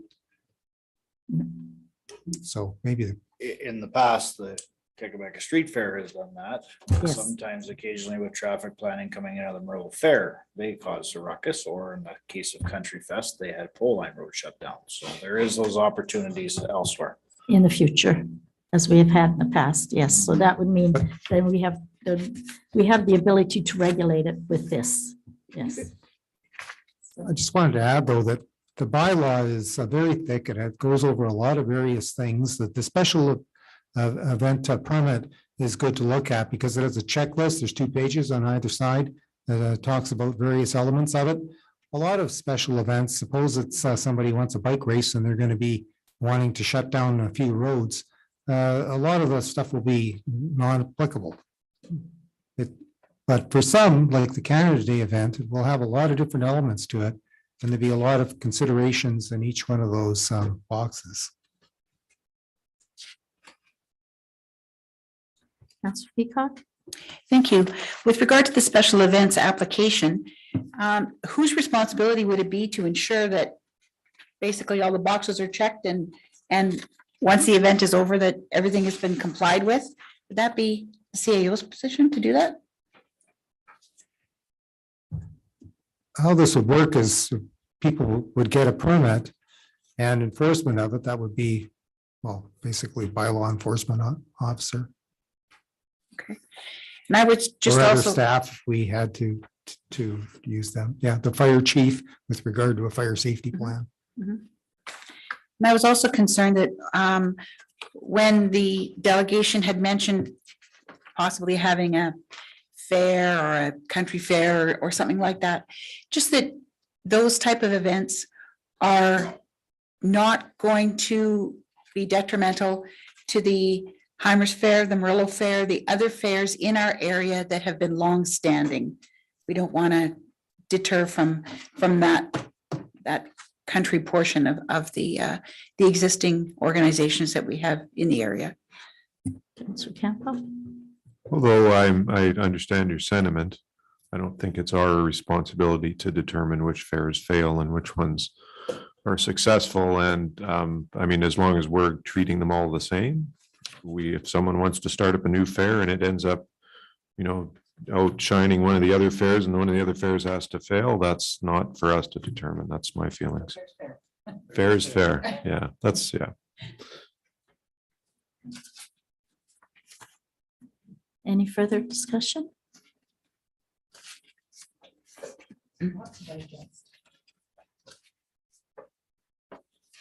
So maybe, In the past, the Kekabeka Street Fair has done that. Yes. Sometimes occasionally with traffic planning coming out of the Merle Fair, they caused a ruckus, or in the case of Country Fest, they had Pole Line Road shut down. So there is those opportunities elsewhere. In the future, as we have had in the past, yes. So that would mean that we have the ability to regulate it with this, yes. I just wanted to add, though, that the bylaw is very thick and it goes over a lot of various things. That the special event permit is good to look at because it has a checklist. There's 2 pages on either side that talks about various elements of it. A lot of special events, suppose it's somebody wants a bike race and they're going to be wanting to shut down a few roads. A lot of the stuff will be non-applicable. But for some, like the Canada Day event, it will have a lot of different elements to it. And there'll be a lot of considerations in each one of those boxes. Councillor Peacock? Thank you. With regard to the special events application, whose responsibility would it be to ensure that basically all the boxes are checked and once the event is over, that everything has been complied with? Would that be the CAO's position to do that? How this would work is people would get a permit and enforcement of it. That would be, well, basically by law enforcement officer. And I would just Or other also, staff, if we had to use them. Yeah, the fire chief with regard to a fire safety plan. and I was also concerned that when the delegation had mentioned possibly having a fair or a country fair or something like that, just that those type of events are not going to be detrimental to the Heimers Fair, the Merlot Fair, the other fairs in our area that have been long-standing. We don't want to deter from that country portion of the existing organizations that we have in the area. Councillor Campo? Although I understand your sentiment, I don't think it's our responsibility to determine which fairs fail and which ones are successful. And I mean, as long as we're treating them all the same, if someone wants to start up a new fair and it ends up, outshining one of the other fairs and one of the other fairs has to fail, that's not for us to determine. That's my feelings. Fair is fair. Yeah, yeah. Any further discussion?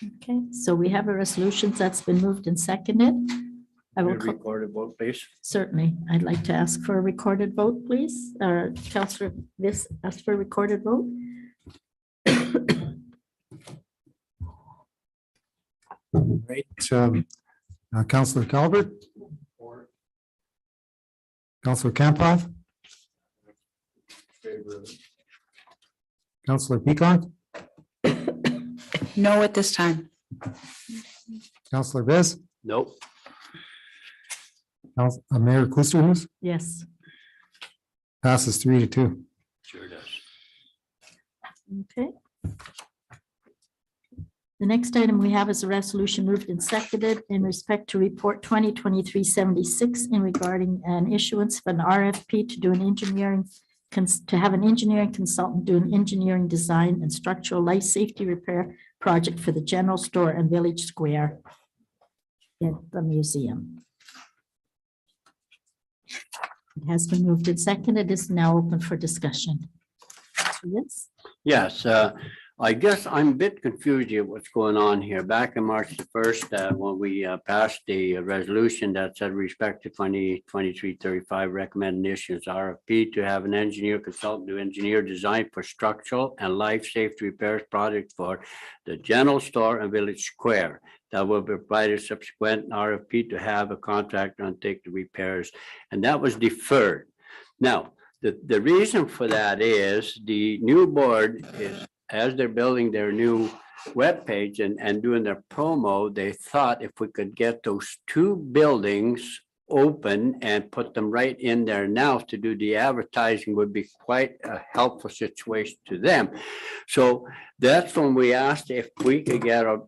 Okay, so we have a resolution that's been moved and seconded. I will call- Recorded vote, please. certainly, I'd like to ask for a recorded vote, please. Councillor, this, ask for a recorded vote. Right, Councillor Calvert. Councillor Campoff. Councillor Peacock, No at this time. Councillor Viz, Nope. Mayor Clisterhus, Yes. passes 3-2. Sure does. Okay. The next item we have is a resolution moved and seconded in respect to report 2023-76 in regarding an issuance of an RFP to do an engineering, to have an engineering consultant do an engineering design and structural life safety repair project for the general store and village square in the museum. It has been moved and seconded. It is now open for discussion. Yes. Yes, I guess I'm a bit confused here what's going on here. Back in March the 1st, when we passed the resolution that said respect to 2023-35 recommended issuance RFP to have an engineer consultant do engineer design for structural and life safety repairs project for the general store and village square. That will provide a subsequent RFP to have a contractor undertake the repairs, and that was deferred. Now, the reason for that is the new board is, as they're building their new webpage and doing their promo, they thought if we could get those two buildings open and put them right in there now to do the advertising would be quite a helpful situation to them. So that's when we asked if we could get a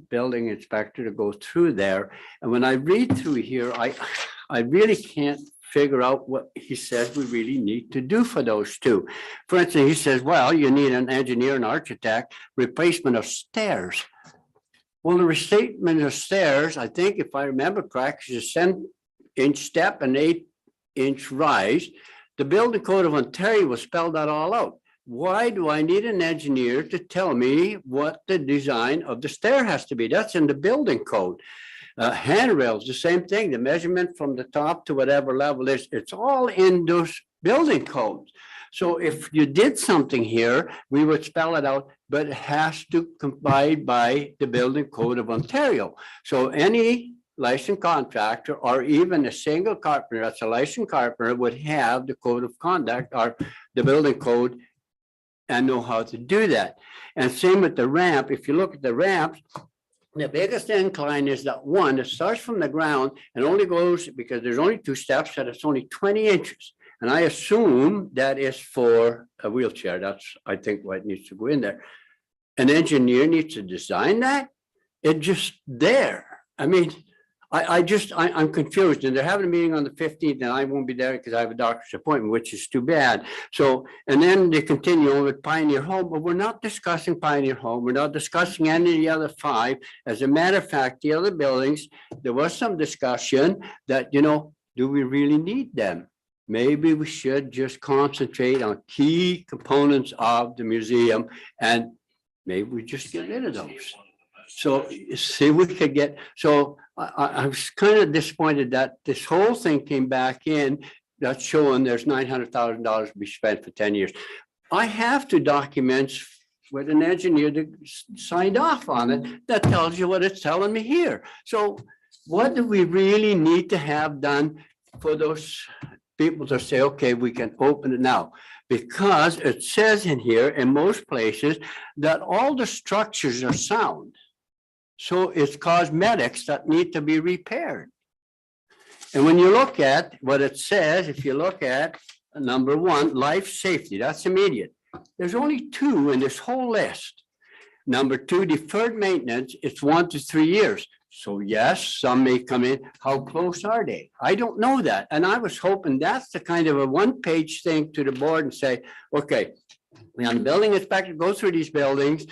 building inspector to go through there. And when I read through here, I really can't figure out what he says we really need to do for those two. For instance, he says, well, you need an engineer and architect, replacement of stairs. Well, the replacement of stairs, I think if I remember correct, is a 7-inch step and 8-inch rise. The building code of Ontario will spell that all out. Why do I need an engineer to tell me what the design of the stair has to be? That's in the building code. Handrails, the same thing, the measurement from the top to whatever level is, it's all in those building codes. So if you did something here, we would spell it out, but it has to comply by the building code of Ontario. So any licensed contractor or even a single carpenter that's a licensed carpenter would have the code of conduct or the building code and know how to do that. And same with the ramp. If you look at the ramps, the biggest incline is that one that starts from the ground and only goes, because there's only 2 steps, that it's only 20 inches. And I assume that is for a wheelchair. That's, I think, what needs to go in there. An engineer needs to design that. It's just there. I mean, I'm confused, and they're having a meeting on the 15th and I won't be there because I have a doctor's appointment, which is too bad. So, and then they continue on with Pioneer Home, but we're not discussing Pioneer Home. We're not discussing any of the other 5. As a matter of fact, the other buildings, there was some discussion that, you know, do we really need them? Maybe we should just concentrate on key components of the museum and maybe we just get rid of those. So see, we could get, so I was kind of disappointed that this whole thing came back in, that's showing there's $900,000 to be spent for 10 years. I have 2 documents with an engineer that signed off on it that tells you what it's telling me here. So what do we really need to have done for those people to say, okay, we can open it now? Because it says in here, in most places, that all the structures are sound. So it's cosmetics that need to be repaired. And when you look at what it says, if you look at number 1, life safety, that's immediate. There's only 2 in this whole list. Number 2, deferred maintenance, it's 1 to 3 years. So yes, some may come in. How close are they? I don't know that. And I was hoping that's the kind of a 1-page thing to the board and say, okay, we have the building inspector go through these buildings.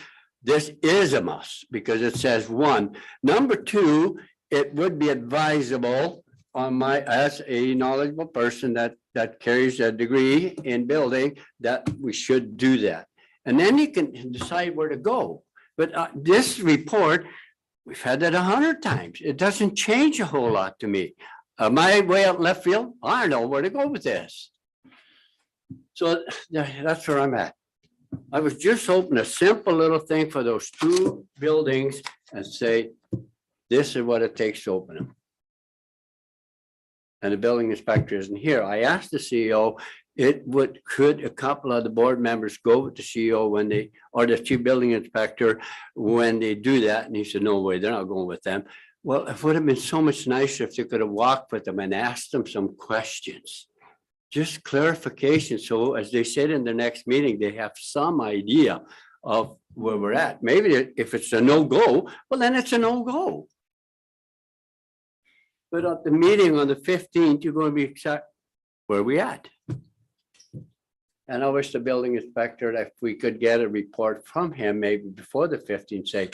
This is a must because it says 1. Number 2, it would be advisable on my, as a knowledgeable person that carries a degree in building, that we should do that. And then you can decide where to go. But this report, we've had that 100 times. It doesn't change a whole lot to me. Am I way out left field? I don't know where to go with this. So that's where I'm at. I was just hoping a simple little thing for those two buildings and say, this is what it takes to open them. And the building inspector isn't here. I asked the CEO, could a couple of the board members go with the CEO when they, or the chief building inspector, when they do that? And he said, no way, they're not going with them. Well, it would have been so much nicer if they could have walked with them and asked them some questions. Just clarification. So as they said in the next meeting, they have some idea of where we're at. Maybe if it's a no-go, well, then it's a no-go. But at the meeting on the 15th, you're going to be exact where we at. And I wish the building inspector, if we could get a report from him, maybe before the 15th, say,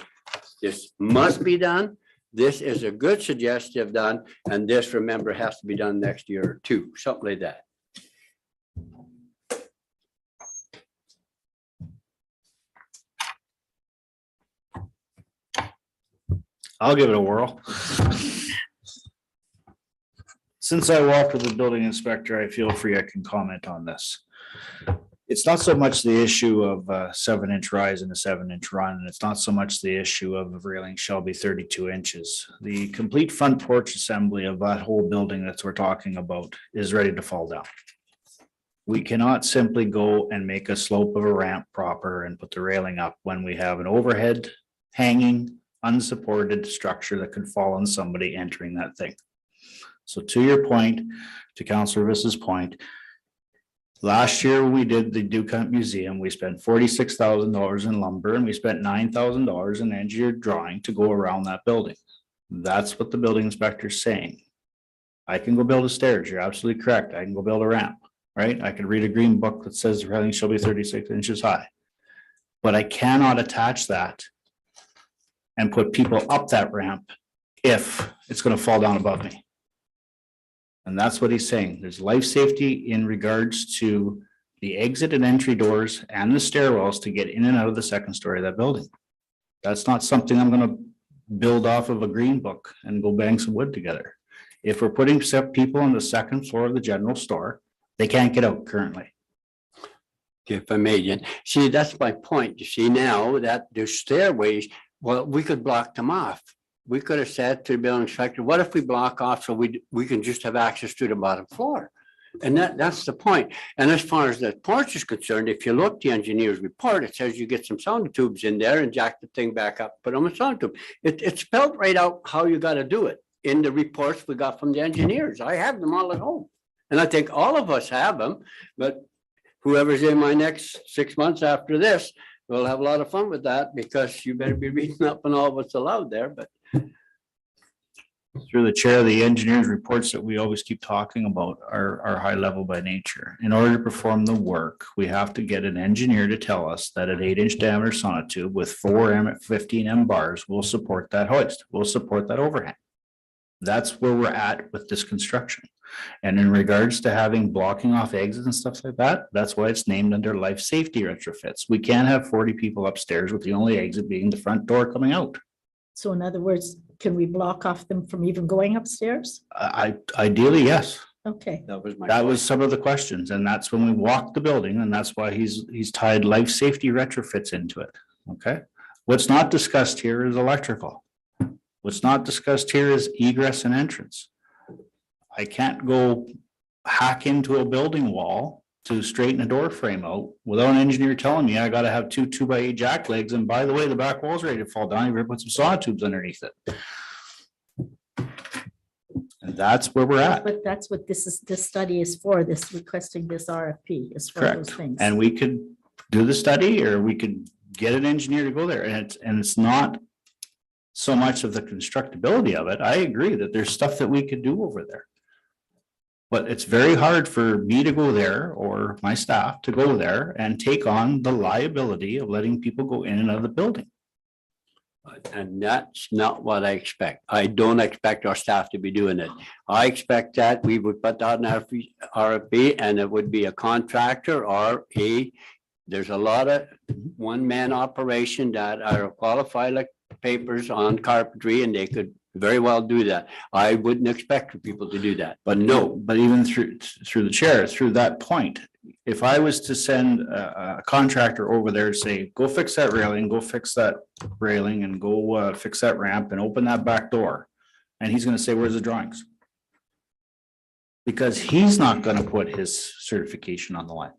this must be done. This is a good suggestive done. And this, remember, has to be done next year or two, something like that. I'll give it a whirl. Since I walked with the building inspector, I feel free I can comment on this. It's not so much the issue of a 7-inch rise and a 7-inch run. And it's not so much the issue of the railing shall be 32 inches. The complete front porch assembly of that whole building that we're talking about is ready to fall down. We cannot simply go and make a slope of a ramp proper and put the railing up when we have an overhead hanging unsupported structure that could fall on somebody entering that thing. So to your point, to Councilor Viss's point, last year when we did the Duke Museum, we spent $46,000 in lumber and we spent $9,000 in engineered drawing to go around that building. That's what the building inspector is saying. I can go build a stairs. You're absolutely correct. I can go build a ramp, right? I can read a green book that says the railing shall be 36 inches high. But I cannot attach that and put people up that ramp if it's going to fall down above me. And that's what he's saying. There's life safety in regards to the exit and entry doors and the stairwells to get in and out of the second story of that building. That's not something I'm going to build off of a green book and go bang some wood together. If we're putting people on the second floor of the general store, they can't get out currently. If I may, Jen. See, that's my point. You see now that there's stairways, well, we could block them off. We could have said to the building inspector, what if we block off so we can just have access to the bottom floor? And that's the point. And as far as the porch is concerned, if you look the engineer's report, it says you get some sound tubes in there and jack the thing back up, put them a sound tube. It's spelled right out how you got to do it in the reports we got from the engineers. I have them all at home. And I think all of us have them, but whoever's in my next 6 months after this, we'll have a lot of fun with that because you better be reading up on all what's allowed there, but. Through the chair, the engineer's reports that we always keep talking about are high level by nature. In order to perform the work, we have to get an engineer to tell us that an 8-inch diameter sonotube with 4 15 M bars will support that hoist, will support that overhang. That's where we're at with this construction. And in regards to having blocking off exits and stuff like that, that's why it's named under life safety retrofits. We can't have 40 people upstairs with the only exit being the front door coming out. So in other words, can we block off them from even going upstairs? Ideally, yes. Okay, That was some of the questions, and that's when we walked the building, and that's why he's tied life safety retrofits into it. Okay. What's not discussed here is electrical. What's not discussed here is egress and entrance. I can't go hack into a building wall to straighten a door frame out without an engineer telling me I got to have 2 2x8 jack legs. And by the way, the back wall's ready to fall down. You better put some sonotubes underneath it. And that's where we're at. but that's what this study is for, this requesting this RFP is for those Correct. things. And we could do the study, or we could get an engineer to go there. And it's not so much of the constructability of it. I agree that there's stuff that we could do over there. But it's very hard for me to go there or my staff to go there and take on the liability of letting people go in and out of the building. And that's not what I expect. I don't expect our staff to be doing it. I expect that we would put out an RFP and it would be a contractor or a There's a lot of one-man operation that are qualified like papers on carpentry, and they could very well do that. I wouldn't expect for people to do that, but no. But even through the chair, through that point, if I was to send a contractor over there, say, go fix that railing, go fix that railing and go fix that ramp and open that back door. And he's gonna say, where's the drawings? Because he's not gonna put his certification on the line.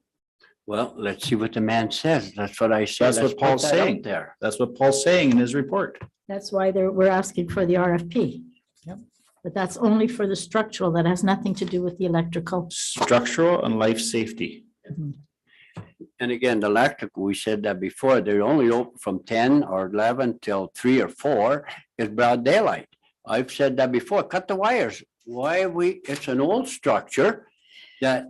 Well, let's see what the man says. That's what I said. That's what Let's put Paul's that out saying. there. That's what Paul's saying in his report. That's why we're asking for the RFP. Yep. But that's only for the structural. That has nothing to do with the electrical. Structural and life safety. And again, the electrical, we said that before, they're only open from 10 or 11 till 3 or 4 is broad daylight. I've said that before, cut the wires. Why it's an old structure that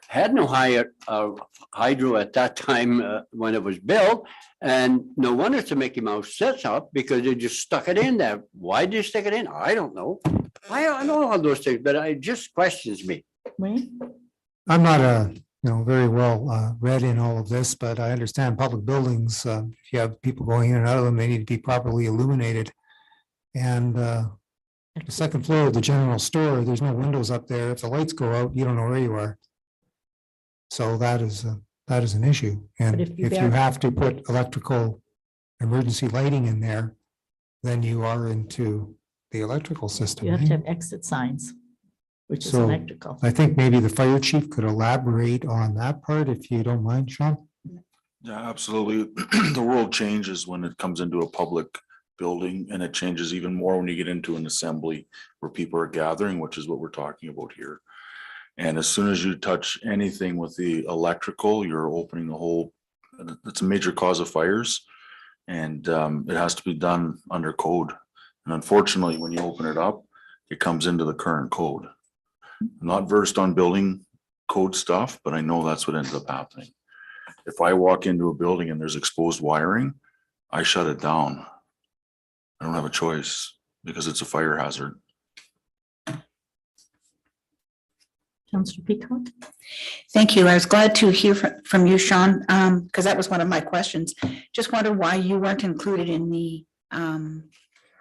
had no hydro at that time when it was built. And no wonder the Mickey Mouse sits up because they just stuck it in there. Why did you stick it in? I don't know. I don't know all those things, but it just questions me. Wayne? I'm not very well read in all of this, but I understand public buildings, if you have people going in and out of them, they need to be properly illuminated. And the second floor of the general store, there's no windows up there. If the lights go out, you don't know where you are. So that is an issue. And But if you if you have to put electrical emergency lighting in there, then you are into the electrical system. You have right? to have exit signs, which is So, electrical. I think maybe the fire chief could elaborate on that part, if you don't mind, Sean. Yeah, absolutely. The world changes when it comes into a public building, and it changes even more when you get into an assembly where people are gathering, which is what we're talking about here. And as soon as you touch anything with the electrical, you're opening the whole, it's a major cause of fires. And it has to be done under code. And unfortunately, when you open it up, it comes into the current code. I'm not versed on building code stuff, but I know that's what ends up happening. If I walk into a building and there's exposed wiring, I shut it down. I don't have a choice because it's a fire hazard. Councillor Peacock? Thank you. I was glad to hear from you, Sean, because that was one of my questions. Just wondered why you weren't included in the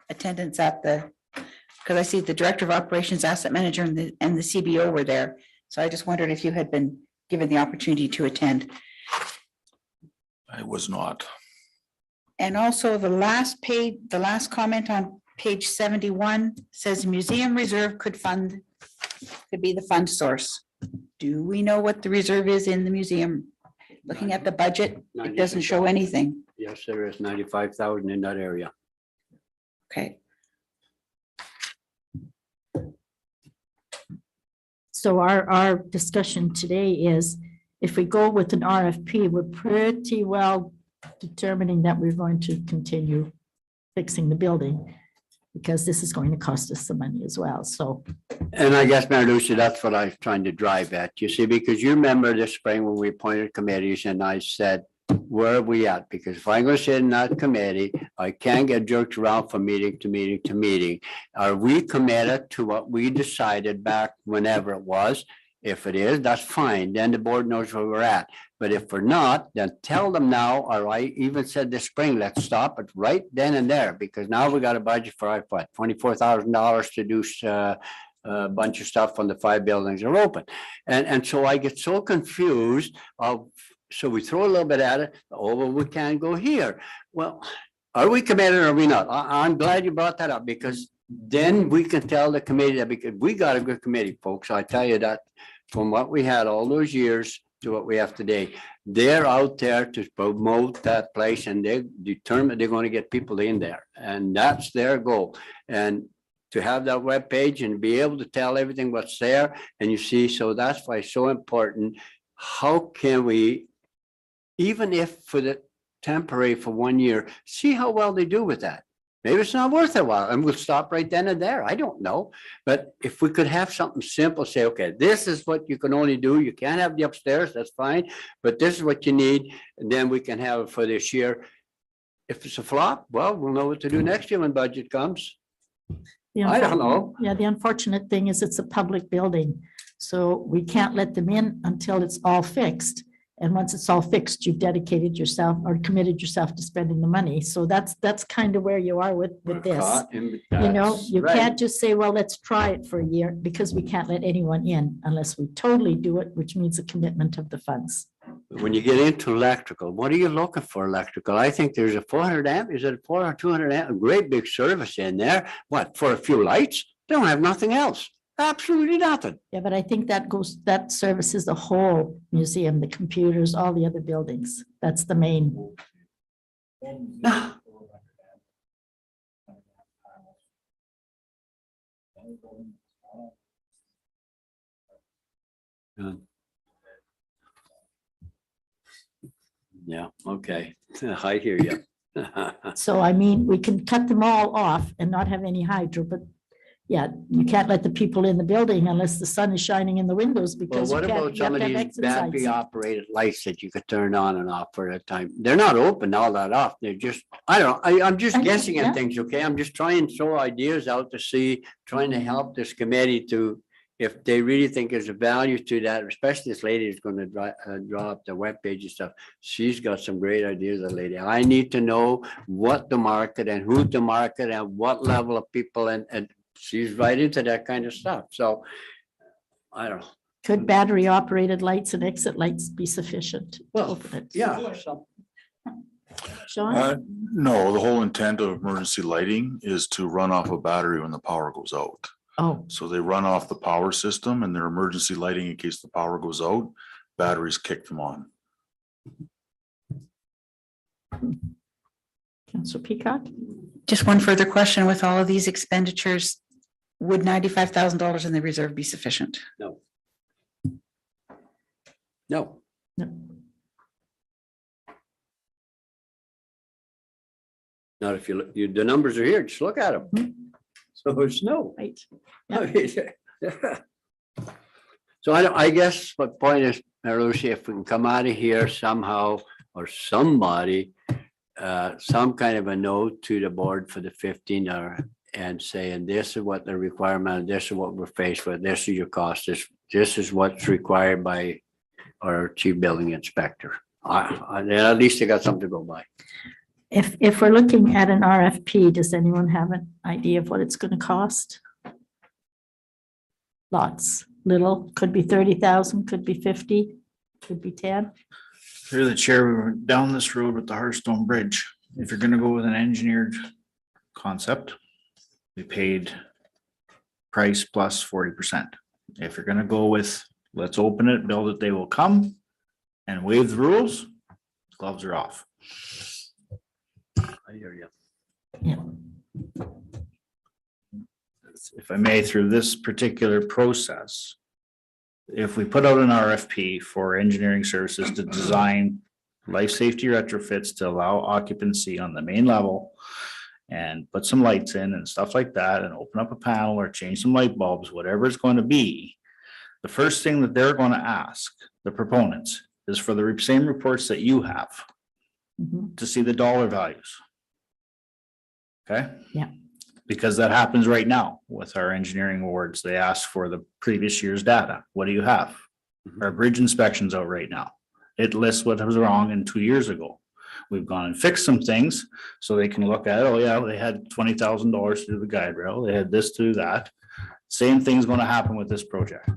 attendance at because I see the Director of Operations, Asset Manager, and the CBO were there. So I just wondered if you had been given the opportunity to attend. I was not. And also the last comment on page 71 says museum reserve could be the fund source. Do we know what the reserve is in the museum? Looking at the budget, it doesn't show anything. Yes, there is 95,000 in that area. Okay. So our discussion today is, if we go with an RFP, we're pretty well determining that we're going to continue fixing the building, because this is going to cost us some money as well, so. And I guess, Mayor Lucy, that's what I was trying to drive at, you see, because you remember this spring when we appointed committees and I said, where are we at? Because if I'm going to sit in that committee, I can't get jerked around from meeting to meeting to meeting. Are we committed to what we decided back whenever it was? If it is, that's fine. Then the board knows where we're at. But if we're not, then tell them now, or I even said this spring, let's stop it right then and there, because now we got a budget for what, $24,000 to do a bunch of stuff on the 5 buildings that are open. And so I get so confused of, so we throw a little bit at it. Oh, well, we can't go here. Well, are we committed or are we not? I'm glad you brought that up, because then we can tell the committee that, because we got a good committee, folks. I tell you that from what we had all those years to what we have today, they're out there to promote that place, and they determine they're going to get people in there, and that's their goal. And to have that web page and be able to tell everything what's there, and you see, so that's why it's so important. How can we, even if for the temporary for 1 year, see how well they do with that? Maybe it's not worth it a while, and we'll stop right then and there. I don't know. But if we could have something simple, say, okay, this is what you can only do. You can't have the upstairs, that's fine, but this is what you need. And then we can have it for this year. If it's a flop, well, we'll know what to do next year when budget comes. I don't know. Yeah, the unfortunate thing is it's a public building, so we can't let them in until it's all fixed. And once it's all fixed, you've dedicated yourself or committed yourself to spending the money. So that's kind of where you are with this. Caught in- You know, that's you right. can't just say, well, let's try it for a year because we can't let anyone in unless we totally do it, which means a commitment of the funds. When you get into electrical, what are you looking for electrical? I think there's a 400 amp, is it a 400 or 200 amp, a great big service in there. What, for a few lights? They don't have nothing else. Absolutely nothing. Yeah, but I think that services the whole museum, the computers, all the other buildings. That's the main. Yeah, okay. I hear you. So I mean, we can cut them all off and not have any hydro, but yeah, you can't let the people in the building unless the sun is shining in the windows Well, because you what can't. about you have some of to have these exit battery sites. operated lights that you could turn on and off for a time? They're not open all that often. They're just, I don't, I'm just I know, guessing yeah. at things, okay? I'm just trying to throw ideas out to see, trying to help this committee to, if they really think there's a value to that, especially this lady is gonna draw up the webpage and stuff. She's got some great ideas, that lady. I need to know what to market and who to market and what level of people and she's right into that kind of stuff. So I don't know. Could battery operated lights and exit lights be sufficient? to Well, open it? yeah. So Sean? No, the whole intent of emergency lighting is to run off a battery when the power goes out. Oh, So they run off the power system and their emergency lighting in case the power goes out, batteries kick them on. Councillor Peacock? Just one further question, with all of these expenditures, would $95,000 in the reserve be sufficient? no. No. Not if you look, the numbers are here, just look at them. So it's no. Right. So I guess my point is, Lucy, if we can come out of here somehow, or somebody, some kind of a note to the board for the 15 and saying, this is what the requirement, this is what we're faced with, this is your cost, this is what's required by our chief building inspector. At least they got something to go by. If we're looking at an RFP, does anyone have an idea of what it's going to cost? Lots, little, could be 30,000, could be 50, could be 10. Through the chair, we went down this road with the Hearthstone Bridge. If you're gonna go with an engineered concept, we paid price plus 40%. If you're gonna go with, let's open it, build it, they will come and waive the rules, gloves are off. I hear you. Yeah. If I may, through this particular process, if we put out an RFP for engineering services to design life safety retrofits to allow occupancy on the main level and put some lights in and stuff like that and open up a panel or change some light bulbs, whatever it's going to be, the first thing that they're going to ask the proponents is for the same reports that you have Mhm. to see the dollar values. Okay? Yeah. Because that happens right now with our engineering awards. They ask for the previous year's data. What do you have? Our bridge inspection's out right now. It lists what was wrong in 2 years ago. We've gone and fixed some things so they can look at, oh yeah, they had $20,000 to do the guide rail. They had this to do that. Same thing's going to happen with this project.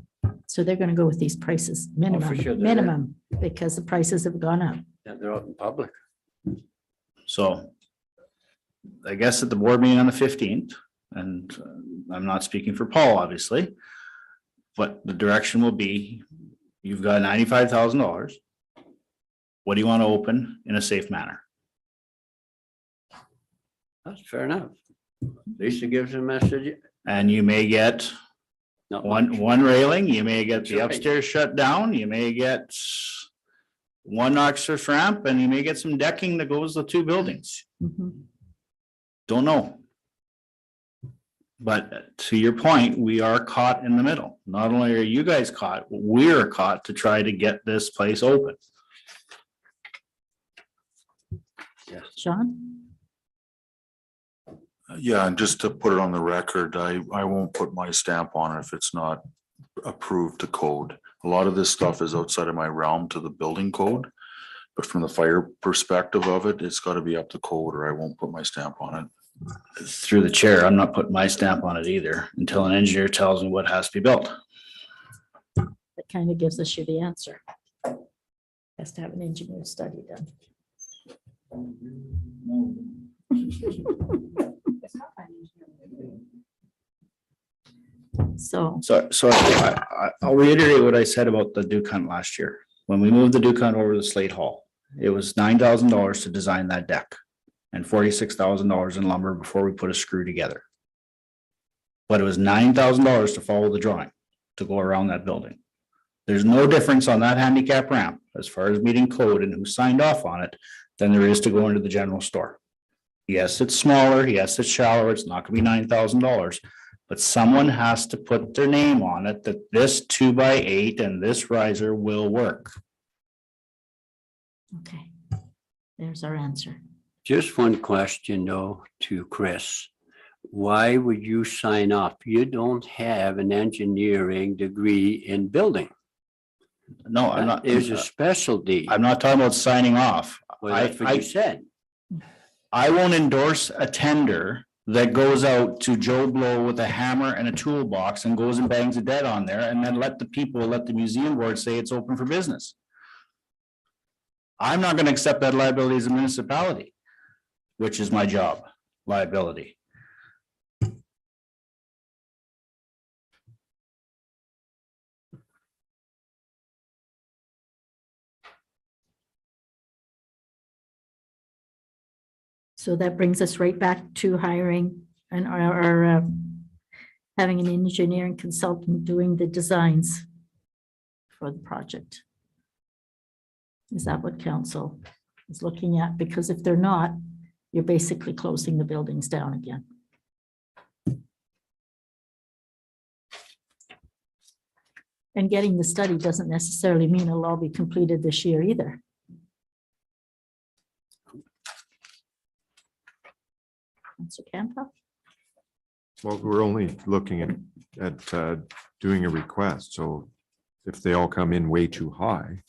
So they're going to go with these prices, minimum, sure they are. minimum, because the prices have gone up. Yeah, they're out in public. So I guess at the board meeting on the 15th, and I'm not speaking for Paul, obviously, but the direction will be, you've got $95,000. What do you want to open in a safe manner? That's fair enough. At least it gives a message. And you may get Not much. one railing, you may get the That's right. upstairs shut down, you may get one access ramp, and you may get some decking that goes to 2 buildings. Mhm. Don't know. But to your point, we are caught in the middle. Not only are you guys caught, we're caught to try to get this place open. Sean? Yeah, and just to put it on the record, I won't put my stamp on it if it's not approved to code. A lot of this stuff is outside of my realm to the building code. But from the fire perspective of it, it's got to be up to code or I won't put my stamp on it. Through the chair, I'm not putting my stamp on it either until an engineer tells me what has to be built. That kind of gives us the answer. Has to have an engineer study done. So, I'll reiterate what I said about the Duke Hunt last year. When we moved the Duke Hunt over to Slate Hall, it was $9,000 to design that deck and $46,000 in lumber before we put a screw together. But it was $9,000 to follow the drawing to go around that building. There's no difference on that handicap ramp as far as meeting code and who signed off on it than there is to go into the general store. Yes, it's smaller. Yes, it's shallower. It's not gonna be $9,000. But someone has to put their name on it that this 2x8 and this riser will work. okay. There's our answer. Just one question though to Chris. Why would you sign off? You don't have an engineering degree in building. No, I'm not. There's a specialty. I'm not talking about signing off. Well, that's what you said. I won't endorse a tender that goes out to Joe Blow with a hammer and a toolbox and goes and bangs a dead on there and then let the museum board say it's open for business. I'm not going to accept that liability as a municipality, which is my job, liability. So that brings us right back to hiring and our having an engineering consultant doing the designs for the project. Is that what council is looking at? Because if they're not, you're basically closing the buildings down again. And getting the study doesn't necessarily mean it'll all be completed this year either. Councilor Campa? Well, we're only looking at doing a request, so if they all come in way too high.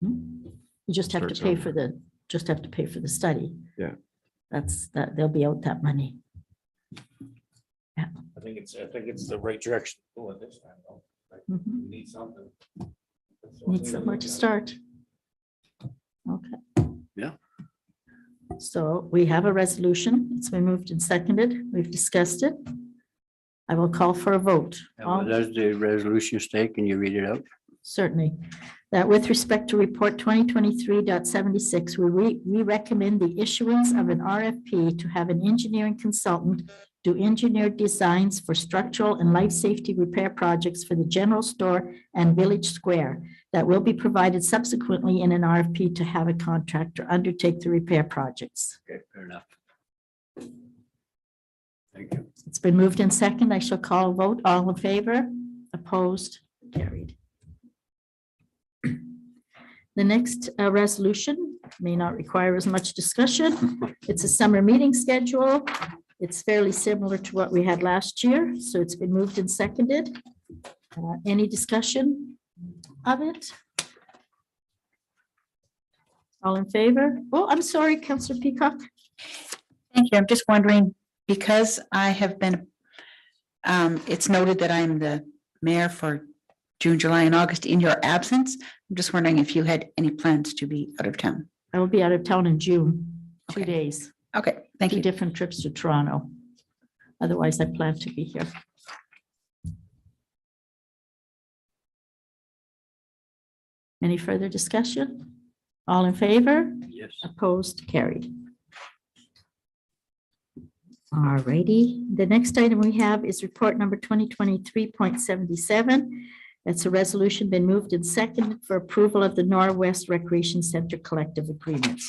You just have to Starts pay over. for the study. Yeah. That's, they'll be out that money. I think it's the right direction to go at this time, though. Mhm. We need something. Need somewhere to start. Okay. Yeah. So we have a resolution. It's been moved and seconded. We've discussed it. I will call for a vote. All- Does the resolution state? Can you read it out? Certainly. That with respect to report 2023.76, we recommend the issuance of an RFP to have an engineering consultant do engineered designs for structural and life safety repair projects for the general store and village square that will be provided subsequently in an RFP to have a contractor undertake the repair projects. Okay, fair enough. Thank you. It's been moved in second. I shall call a vote. All in favor? Opposed? Carried. The next resolution may not require as much discussion. It's a summer meeting schedule. It's fairly similar to what we had last year, so it's been moved and seconded. Any discussion of it? All in favor? Oh, I'm sorry, Councillor Peacock. Thank you. I'm just wondering, because I have been, it's noted that I'm the mayor for June, July, and August in your absence. I'm just wondering if you had any plans to be out of town. I will be out of town in June, 2 Okay. days, Okay, thank 2 you. different trips to Toronto. Otherwise, I plan to be here. Any further discussion? All in favor? Yes. Opposed, carried. All righty, the next item we have is report number 2023.77. That's a resolution been moved and seconded for approval of the Norwest Recreation Center collective agreement.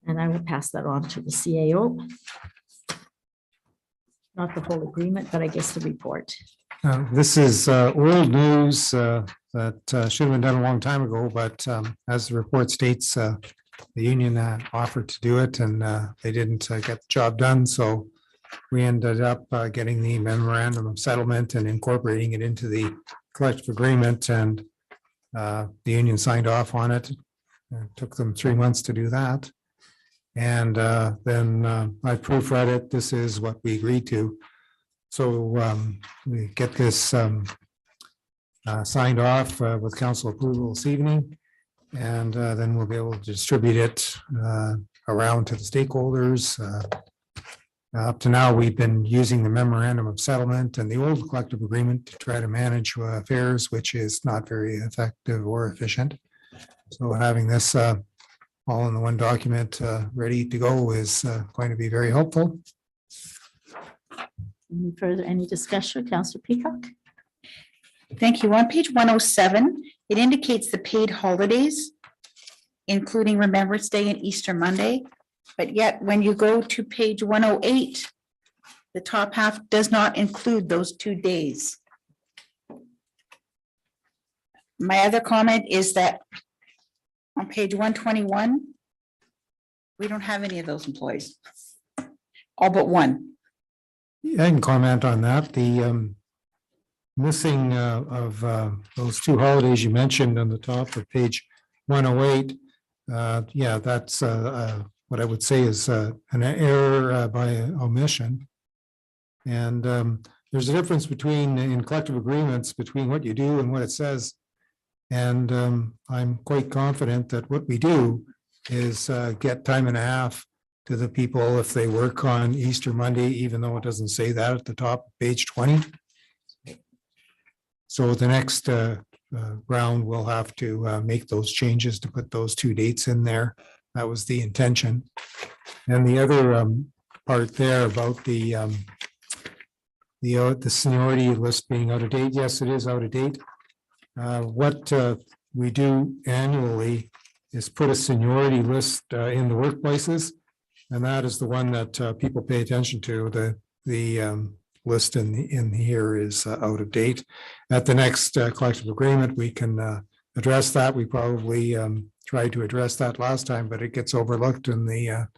And I will pass that on to the CAO. Not the whole agreement, but I guess the report. This is old news that should have been done a long time ago, but as the report states, the union offered to do it and they didn't get the job done. So we ended up getting the memorandum of settlement and incorporating it into the collective agreement and the union signed off on it. It took them 3 months to do that. And then I proofread it. This is what we agreed to. So we get this signed off with council approval this evening. And then we'll be able to distribute it around to the stakeholders. Up to now, we've been using the memorandum of settlement and the old collective agreement to try to manage affairs, which is not very effective or efficient. So having this all in the one document ready to go is going to be very helpful. Any discussion, Councillor Peacock? Thank you. On page 107, it indicates the paid holidays, including Remembrance Day and Easter Monday. But yet when you go to page 108, the top half does not include those 2 days. My other comment is that on page 121, we don't have any of those employees. All but one. I can comment on that. The missing of those 2 holidays you mentioned on the top of page 108. Yeah, that's what I would say is an error by omission. And there's a difference between in collective agreements between what you do and what it says. And I'm quite confident that what we do is get time and a half to the people if they work on Easter Monday, even though it doesn't say that at the top of page 20. So the next round, we'll have to make those changes to put those 2 dates in there. That was the intention. And the other part there about the seniority list being out of date. Yes, it is out of date. What we do annually is put a seniority list in the workplaces. And that is the one that people pay attention to. The list in here is out of date. At the next collective agreement, we can address that. We probably tried to address that last time, but it gets overlooked in the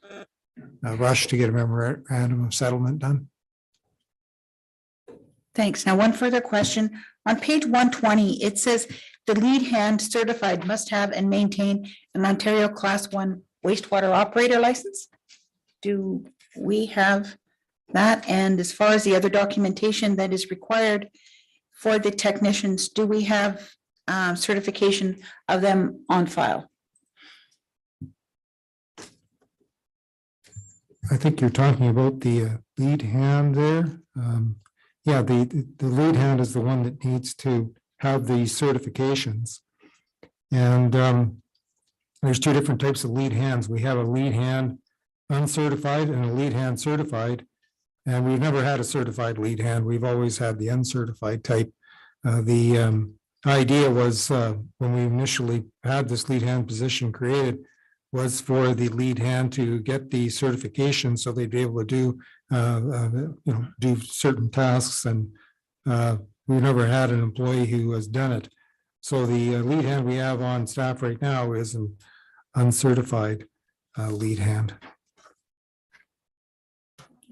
rush to get a memorandum of settlement done. Thanks. Now, one further question. On page 120, it says the lead hand certified must have and maintain an Ontario Class 1 wastewater operator license. Do we have that? And as far as the other documentation that is required for the technicians, do we have certification of them on file? I think you're talking about the lead hand there. Yeah, the lead hand is the one that needs to have the certifications. And there's 2 different types of lead hands. We have a lead hand uncertified and a lead hand certified. And we've never had a certified lead hand. We've always had the uncertified type. The idea was when we initially had this lead hand position created was for the lead hand to get the certification so they'd be able to do do certain tasks, and we've never had an employee who has done it. So the lead hand we have on staff right now is an uncertified lead hand.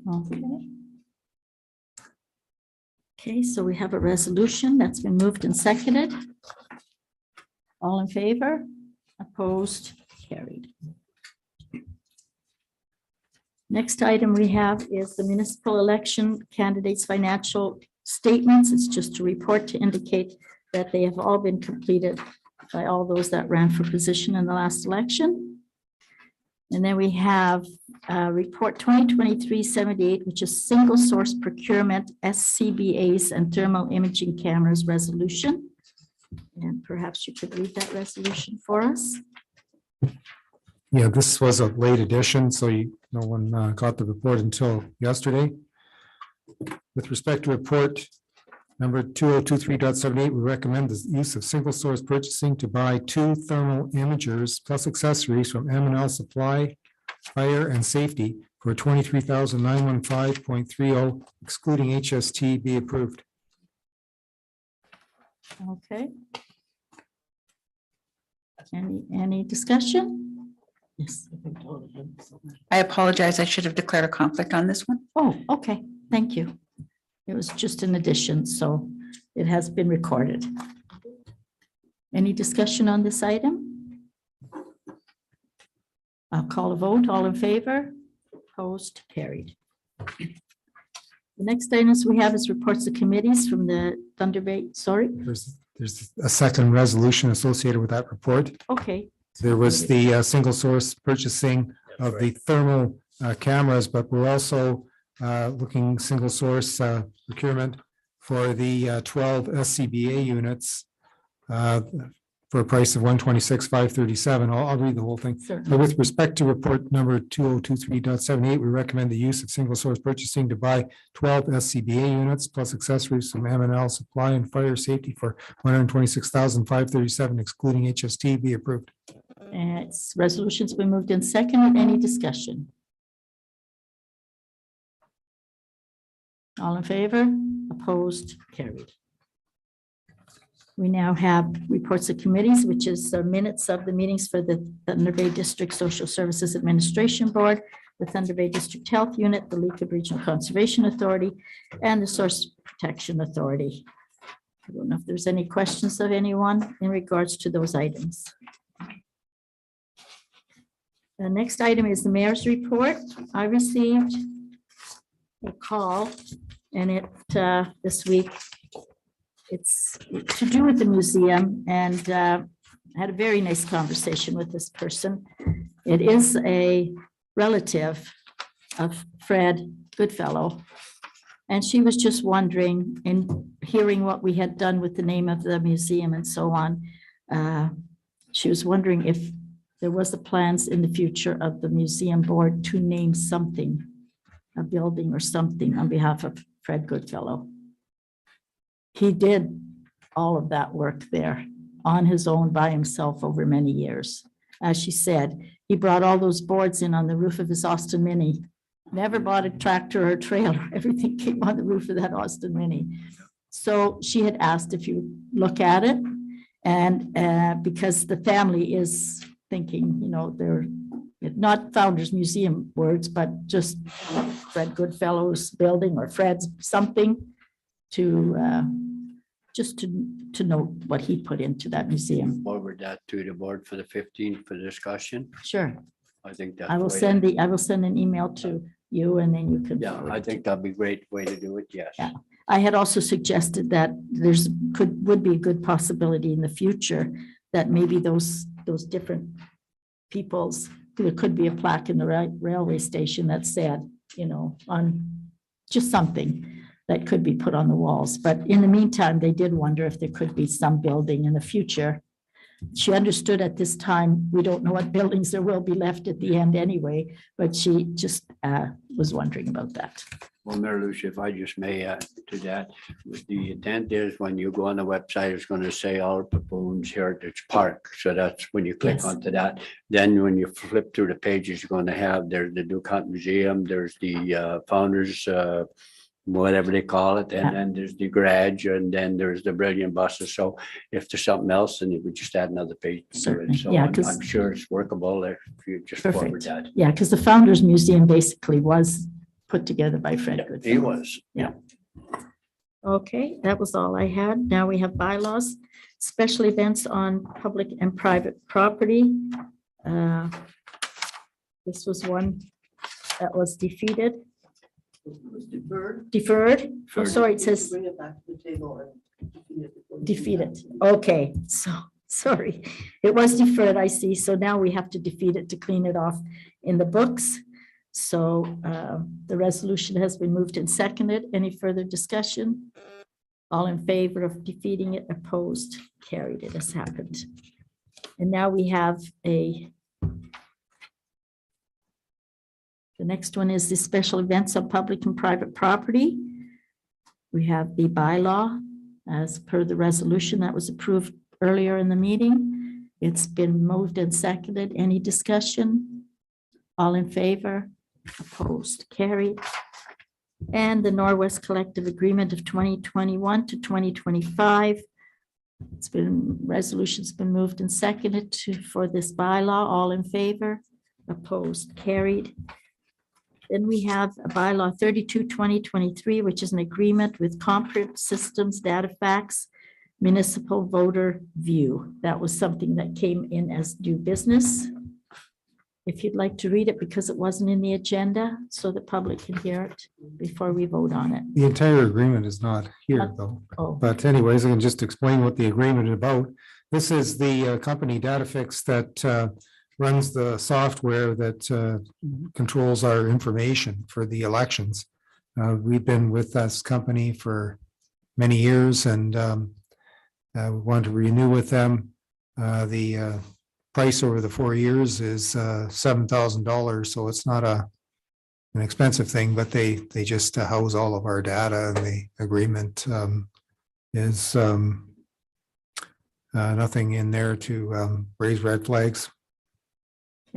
Okay. Okay, so we have a resolution that's been moved and seconded. All in favor? Opposed? Carried. Next item we have is the municipal election candidates' financial statements. It's just a report to indicate that they have all been completed by all those that ran for position in the last election. And then we have report 2023-78, which is single source procurement, SCBA's and thermal imaging cameras resolution. And perhaps you could read that resolution for us. Yeah, this was a late edition, so no one got the report until yesterday. With respect to report number 2023.78, we recommend the use of single source purchasing to buy 2 thermal imagers plus accessories from M&L Supply, Fire and Safety for $23,915.30, excluding HST, be approved. Okay. Any discussion? Yes. I apologize. I should have declared a conflict on this one. Oh, okay. Thank you. It was just an addition, so It has been recorded. Any discussion on this item? I'll call a vote. All in favor? Opposed? Carried. The next items we have is reports of committees from the Thunder Bay, sorry, There's a second resolution associated with that report. okay, There was the single source purchasing of the thermal cameras, but we're also looking single source procurement for the 12 SCBA units for a price of 126,537. I'll read the whole thing. certainly. But with respect to report number 2023.78, we recommend the use of single source purchasing to buy 12 SCBA units plus accessories from M&L Supply and Fire Safety for 126,537 excluding HST be approved. And it's resolution's been moved in second. Any discussion? All in favor? Opposed? Carried. We now have reports of committees, which is the minutes of the meetings for the Thunder Bay District Social Services Administration Board, the Thunder Bay District Health Unit, the League Regional Conservation Authority, and the Source Protection Authority. I don't know if there's any questions of anyone in regards to those items. The next item is the mayor's report. I received a call and it this week. It's to do with the museum and I had a very nice conversation with this person. It is a relative of Fred Goodfellow. And she was just wondering, in hearing what we had done with the name of the museum and so on. She was wondering if there was the plans in the future of the museum board to name something, a building or something on behalf of Fred Goodfellow. He did all of that work there on his own by himself over many years. As she said, he brought all those boards in on the roof of his Austin Mini. Never bought a tractor or a trailer. Everything came on the roof of that Austin Mini. So she had asked if you look at it. And because the family is thinking, you know, they're not Founders Museum words, but just Fred Goodfellow's building or Fred's something to just to note what he put into that museum. Forward that to the board for the 15th for discussion. Sure. I think that. I will send an email to you and then you can. Yeah, forward I it. think that'd be a great way to do it. Yes. Yeah. I had also suggested that would be a good possibility in the future that maybe those different peoples, there could be a plaque in the railway station that said, you know, on just something that could be put on the walls. But in the meantime, they did wonder if there could be some building in the future. She understood at this time, we don't know what buildings there will be left at the end anyway, but she just was wondering about that. Well, Mayor Lucia, if I just may add to that, the intent is when you go on the website, it's going to say all Papoon's Heritage Park. So that's when you click Yes. onto that. Then when you flip through the pages, you're going to have, there's the DuCont Museum, there's the Founders, whatever they call it, Yeah. and then there's the garage, and then there's the Brilliant Buses. So if there's something else, then you would just add another page to Certainly, it. So yeah, I'm 'cause- sure it's workable if you just forward Perfect. that. Yeah, because the Founders Museum basically was put together by Fred Yeah, Goodfellow. He was. Yeah. Okay, that was all I had. Now we have bylaws, special events on public and private property. This was one that was defeated. Deferred. Oh, sorry, it says defeated. Okay, so, sorry. It was deferred, I see. So now we have to defeat it to clean it off in the books. So the resolution has been moved and seconded. Any further discussion? All in favor of defeating it, opposed, carried. It has happened. And now we have the next one is the special events on public and private property. We have the bylaw as per the resolution that was approved earlier in the meeting. It's been moved and seconded. Any discussion? All in favor? Opposed, carried. And the Norwest Collective Agreement of 2021 to 2025. Resolution's been moved and seconded for this bylaw. All in favor? Opposed, carried. Then we have a bylaw 32/2023, which is an agreement with Comprint Systems DataFax Municipal Voter View. That was something that came in as new business. If you'd like to read it, because it wasn't in the agenda, so the public can hear it before we vote on it. The entire agreement is not here, though. Oh, But anyways, I can just explain what the agreement is about. This is the company DataFix that runs the software that controls our information for the elections. We've been with this company for many years and we want to renew with them. The price over the 4 years is $7,000, so it's not an expensive thing, but they just house all of our data, and the agreement is nothing in there to raise red flags.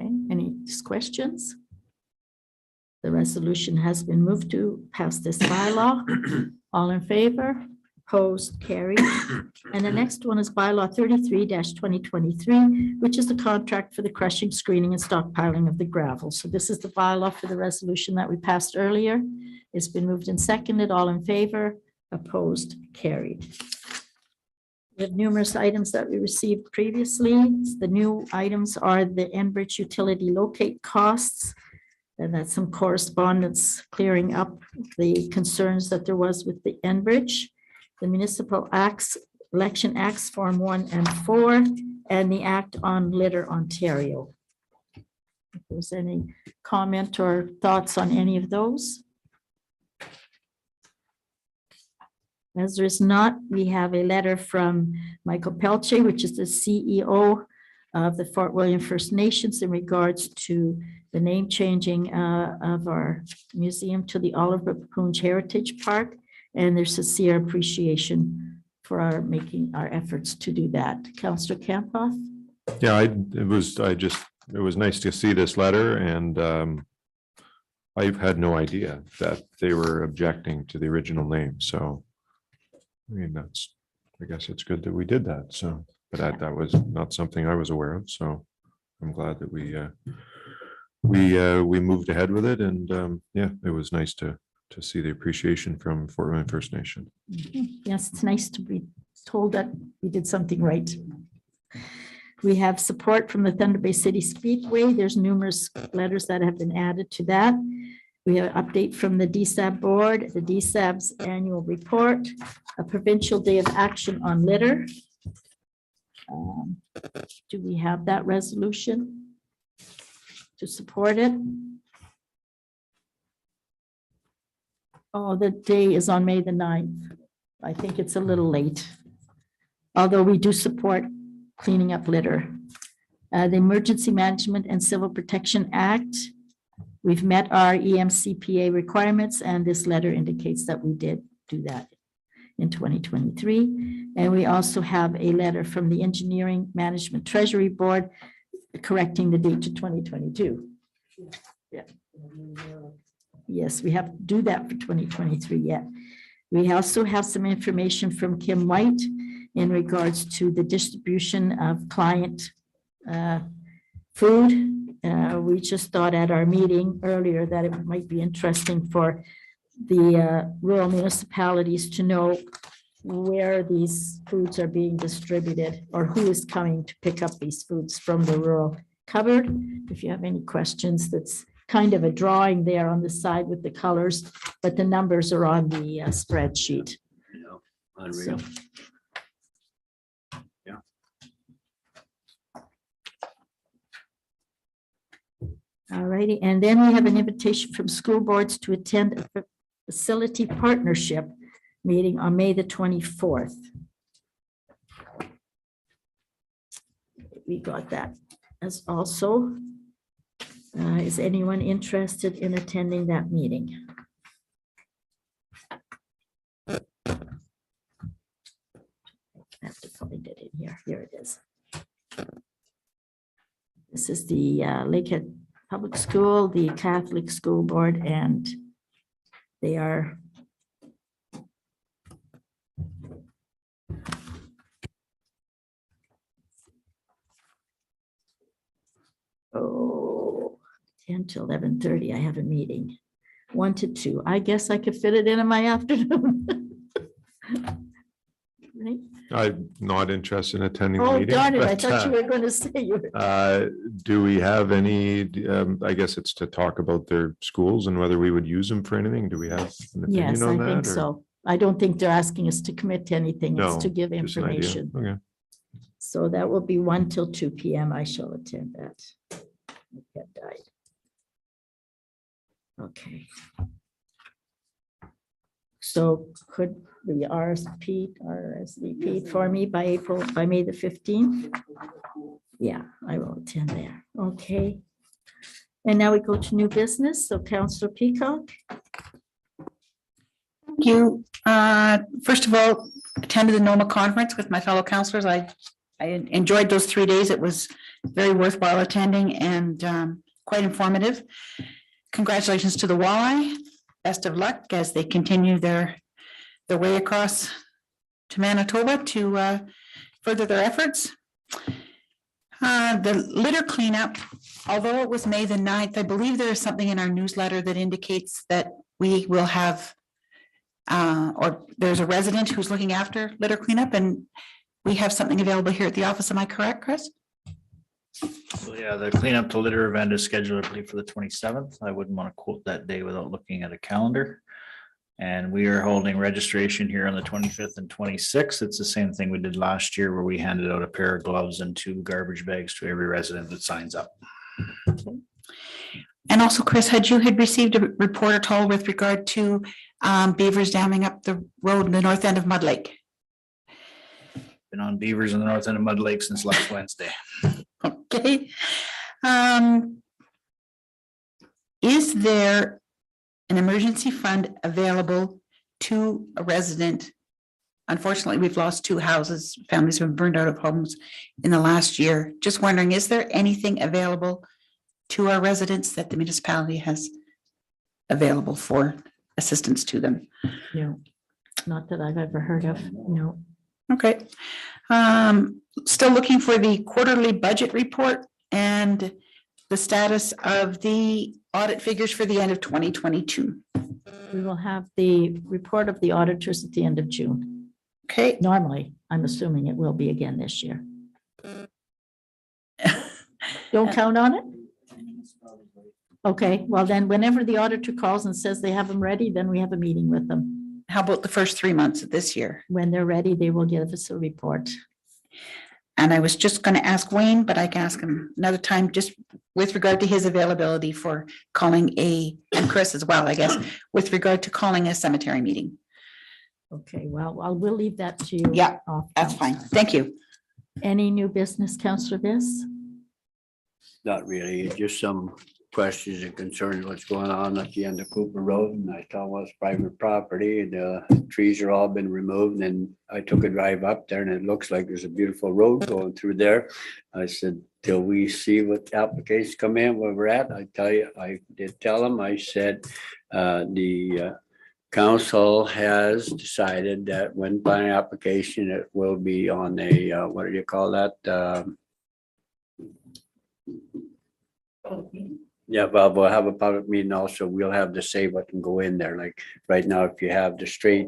okay. Any questions? The resolution has been moved to pass this bylaw. All in favor? Opposed, carried. And the next one is bylaw 33/2023, which is the contract for the crushing, screening, and stockpiling of the gravel. So this is the bylaw for the resolution that we passed earlier. It's been moved and seconded. All in favor? Opposed, carried. We have numerous items that we received previously. The new items are the Enbridge utility locate costs. And that's some correspondence clearing up the concerns that there was with the Enbridge. The Municipal Acts, Election Acts Form 1 and 4, and the Act on Litter Ontario. If there's any comment or thoughts on any of those? As there is not, we have a letter from Michael Pelche, which is the CEO of the Fort William First Nations in regards to the name changing of our museum to the Oliver Papoonge Heritage Park, and their sincere appreciation for our making our efforts to do that. Councillor Campoff? Yeah, it was nice to see this letter, and I've had no idea that they were objecting to the original name, so I mean, I guess it's good that we did that, so, but that was not something I was aware of, so I'm glad that we moved ahead with it, and yeah, it was nice to see the appreciation from Fort William First Nation. Yes, it's nice to be told that we did something right. We have support from the Thunder Bay City Speedway. There's numerous letters that have been added to that. We have an update from the DSAB board, the DSAB's annual report, a provincial day of action on litter. Do we have that resolution to support it? Oh, the day is on May the 9th. I think it's a little late. Although we do support cleaning up litter. The Emergency Management and Civil Protection Act. We've met our EMCPA requirements, and this letter indicates that we did do that in 2023. And we also have a letter from the Engineering Management Treasury Board correcting the date to 2022. Yeah. Yes, we have to do that for 2023 yet. We also have some information from Kim White in regards to the distribution of client food. We just thought at our meeting earlier that it might be interesting for the rural municipalities to know where these foods are being distributed or who is coming to pick up these foods from the rural cupboard. If you have any questions, that's kind of a drawing there on the side with the colors, but the numbers are on the spreadsheet. Unreal. All righty, and then we have an invitation from school boards to attend a facility partnership meeting on May the 24th. We got that as also. Is anyone interested in attending that meeting? I have to find it in here. Here it is. This is the Lakehead Public School, the Catholic School Board, and they are 10 to 11:30, I have a meeting. 1 to 2. I guess I could fit it in my afternoon. Right? I'm not interested in attending the Oh, meeting. darn it. I but, thought you were going to say you were. Do we have any, I guess it's to talk about their schools and whether we would use them for anything? Do we have an Yes, opinion I on that? think or- so. I don't think they're asking us to commit to anything. It's No, to give just an idea. information. Okay. So that will be 1 till 2 PM. I shall attend that. My cat died. Okay. So could the RSVP for me by May the 15th? Yeah, I will attend there. Okay. And now we go to new business. So Councillor Peacock. Thank you. First of all, attended the NOMA conference with my fellow councillors. I enjoyed those 3 days. It was very worthwhile attending and quite informative. Congratulations to the Walleye. Best of luck as they continue their way across to Manitoba to further their efforts. The litter cleanup, although it was May the 9th, I believe there is something in our newsletter that indicates that we will have or there's a resident who's looking after litter cleanup, and we have something available here at the office. Am I correct, Chris? So yeah, the cleanup to litter event is scheduled, I believe, for the 27th. I wouldn't want to quote that day without looking at a calendar. And we are holding registration here on the 25th and 26th. It's the same thing we did last year where we handed out a pair of gloves and 2 garbage bags to every resident that signs up. And also, Chris, had received a report at all with regard to beavers damming up the road in the north end of Mud Lake? Been on beavers in the north end of Mud Lake since last Wednesday. Okay. Is there an emergency fund available to a resident? Unfortunately, we've lost 2 houses. Families have been burned out of homes in the last year. Just wondering, is there anything available to our residents that the municipality has available for assistance to them? No, not that I've ever heard of. No. Okay. Still looking for the quarterly budget report and the status of the audit figures for the end of 2022. We will have the report of the auditors at the end of June. Okay. Normally, I'm assuming it will be again this year. Don't count on it? Okay, well then, whenever the auditor calls and says they have them ready, then we have a meeting with them. How about the first 3 months of this year? When they're ready, they will give us a report. And I was just going to ask Wayne, but I can ask him another time, just with regard to his availability for calling and Chris as well, I guess, with regard to calling a cemetery meeting. Okay, well, we'll leave that to you. Yeah, off that's council. fine. Thank you. Any new business, Councillor Viss? Not really, just some questions and concerns what's going on at the end of Cooper Road, and I tell them it's private property, and the trees are all been removed, and I took a drive up there, and it looks like there's a beautiful road going through there. I said, till we see what applications come in, where we're at, I tell you, I did tell them, I said, the council has decided that when buying application, it will be on a, what do you call that? Yeah, well, we'll have a public meeting also. We'll have to say what can go in there. Like right now, if you have the straight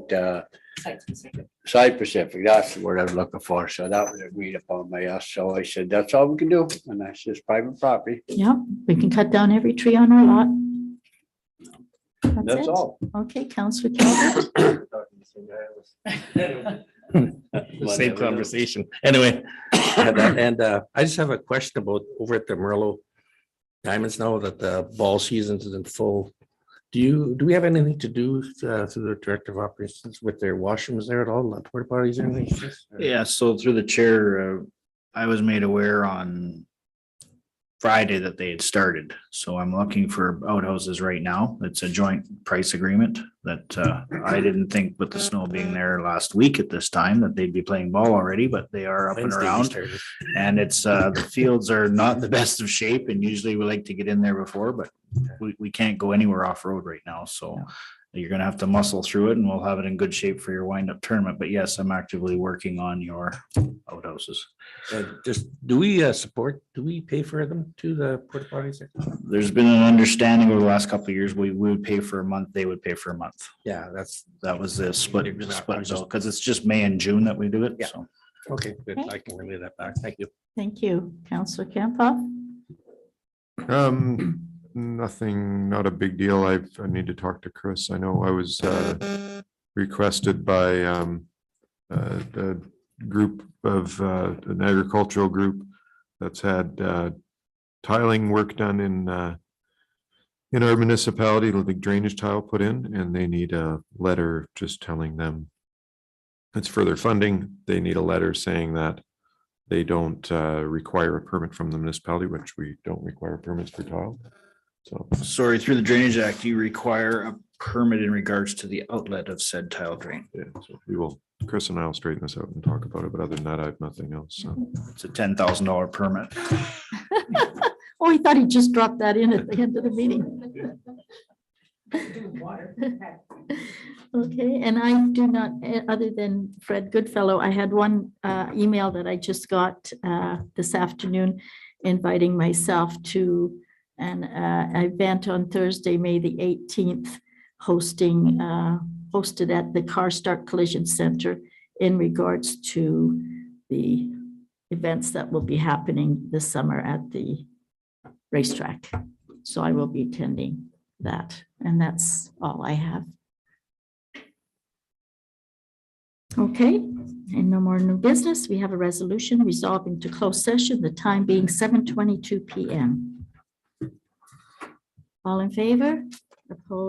site specific, that's the word I was looking for. So that was agreed upon by us. So I said, that's all we can do. And that's just private property. Yeah, we can cut down every tree on our lot. That's it. all. Okay, Councillor Calvert. Same conversation. Anyway, and I just have a question about over at the Merlot Diamonds now that the ball season is in full. Do we have anything to do through the director of operations with their washrooms there at all, not porta potties or anything? Yeah, so through the chair, I was made aware on Friday that they had started. So I'm looking for outhouses right now. It's a joint price agreement that I didn't think with the snow being there last week at this time that they'd be playing ball already, but they are up and Wednesday we around. started. And it's the fields are not the best of shape, and usually we like to get in there before, but we can't go anywhere off road right now. So You're gonna have to muscle through it and we'll have it in good shape for your wind-up tournament. But yes, I'm actively working on your outhouses. Just, do we pay for them to the porta potties? There's been an understanding over the last couple of years, we would pay for a month, they would pay for a month. Yeah, That was the split, Figured that. split out, because it's just May and June that we do it, Yeah. so. okay, good. I can relay that back. Thank you. Thank you. Counselor Campa? Nothing, not a big deal. I need to talk to Chris. I know I was requested by a group of an agricultural group that's had tiling work done in our municipality, the drainage tile put in, and they need a letter just telling them it's further funding. They need a letter saying that they don't require a permit from the municipality, which we don't require permits for tile. So, Sorry, through the Drainage Act, you require a permit in regards to the outlet of said tile drain. yeah, so we will, Chris and I will straighten this out and talk about it, but other than that, I have nothing else. So. It's a $10,000 permit. Oh, I thought he just dropped that in at the end of the meeting. Okay, and I do not, other than Fred Goodfellow, I had one email that I just got this afternoon inviting myself to an event on Thursday, May the 18th, hosted at the Car Start Collision Center in regards to the events that will be happening this summer at the racetrack. So I will be attending that, and that's all I have. Okay, and no more new business. We have a resolution resolving to close session, the time being 7:22 PM. All in favor? Opposed?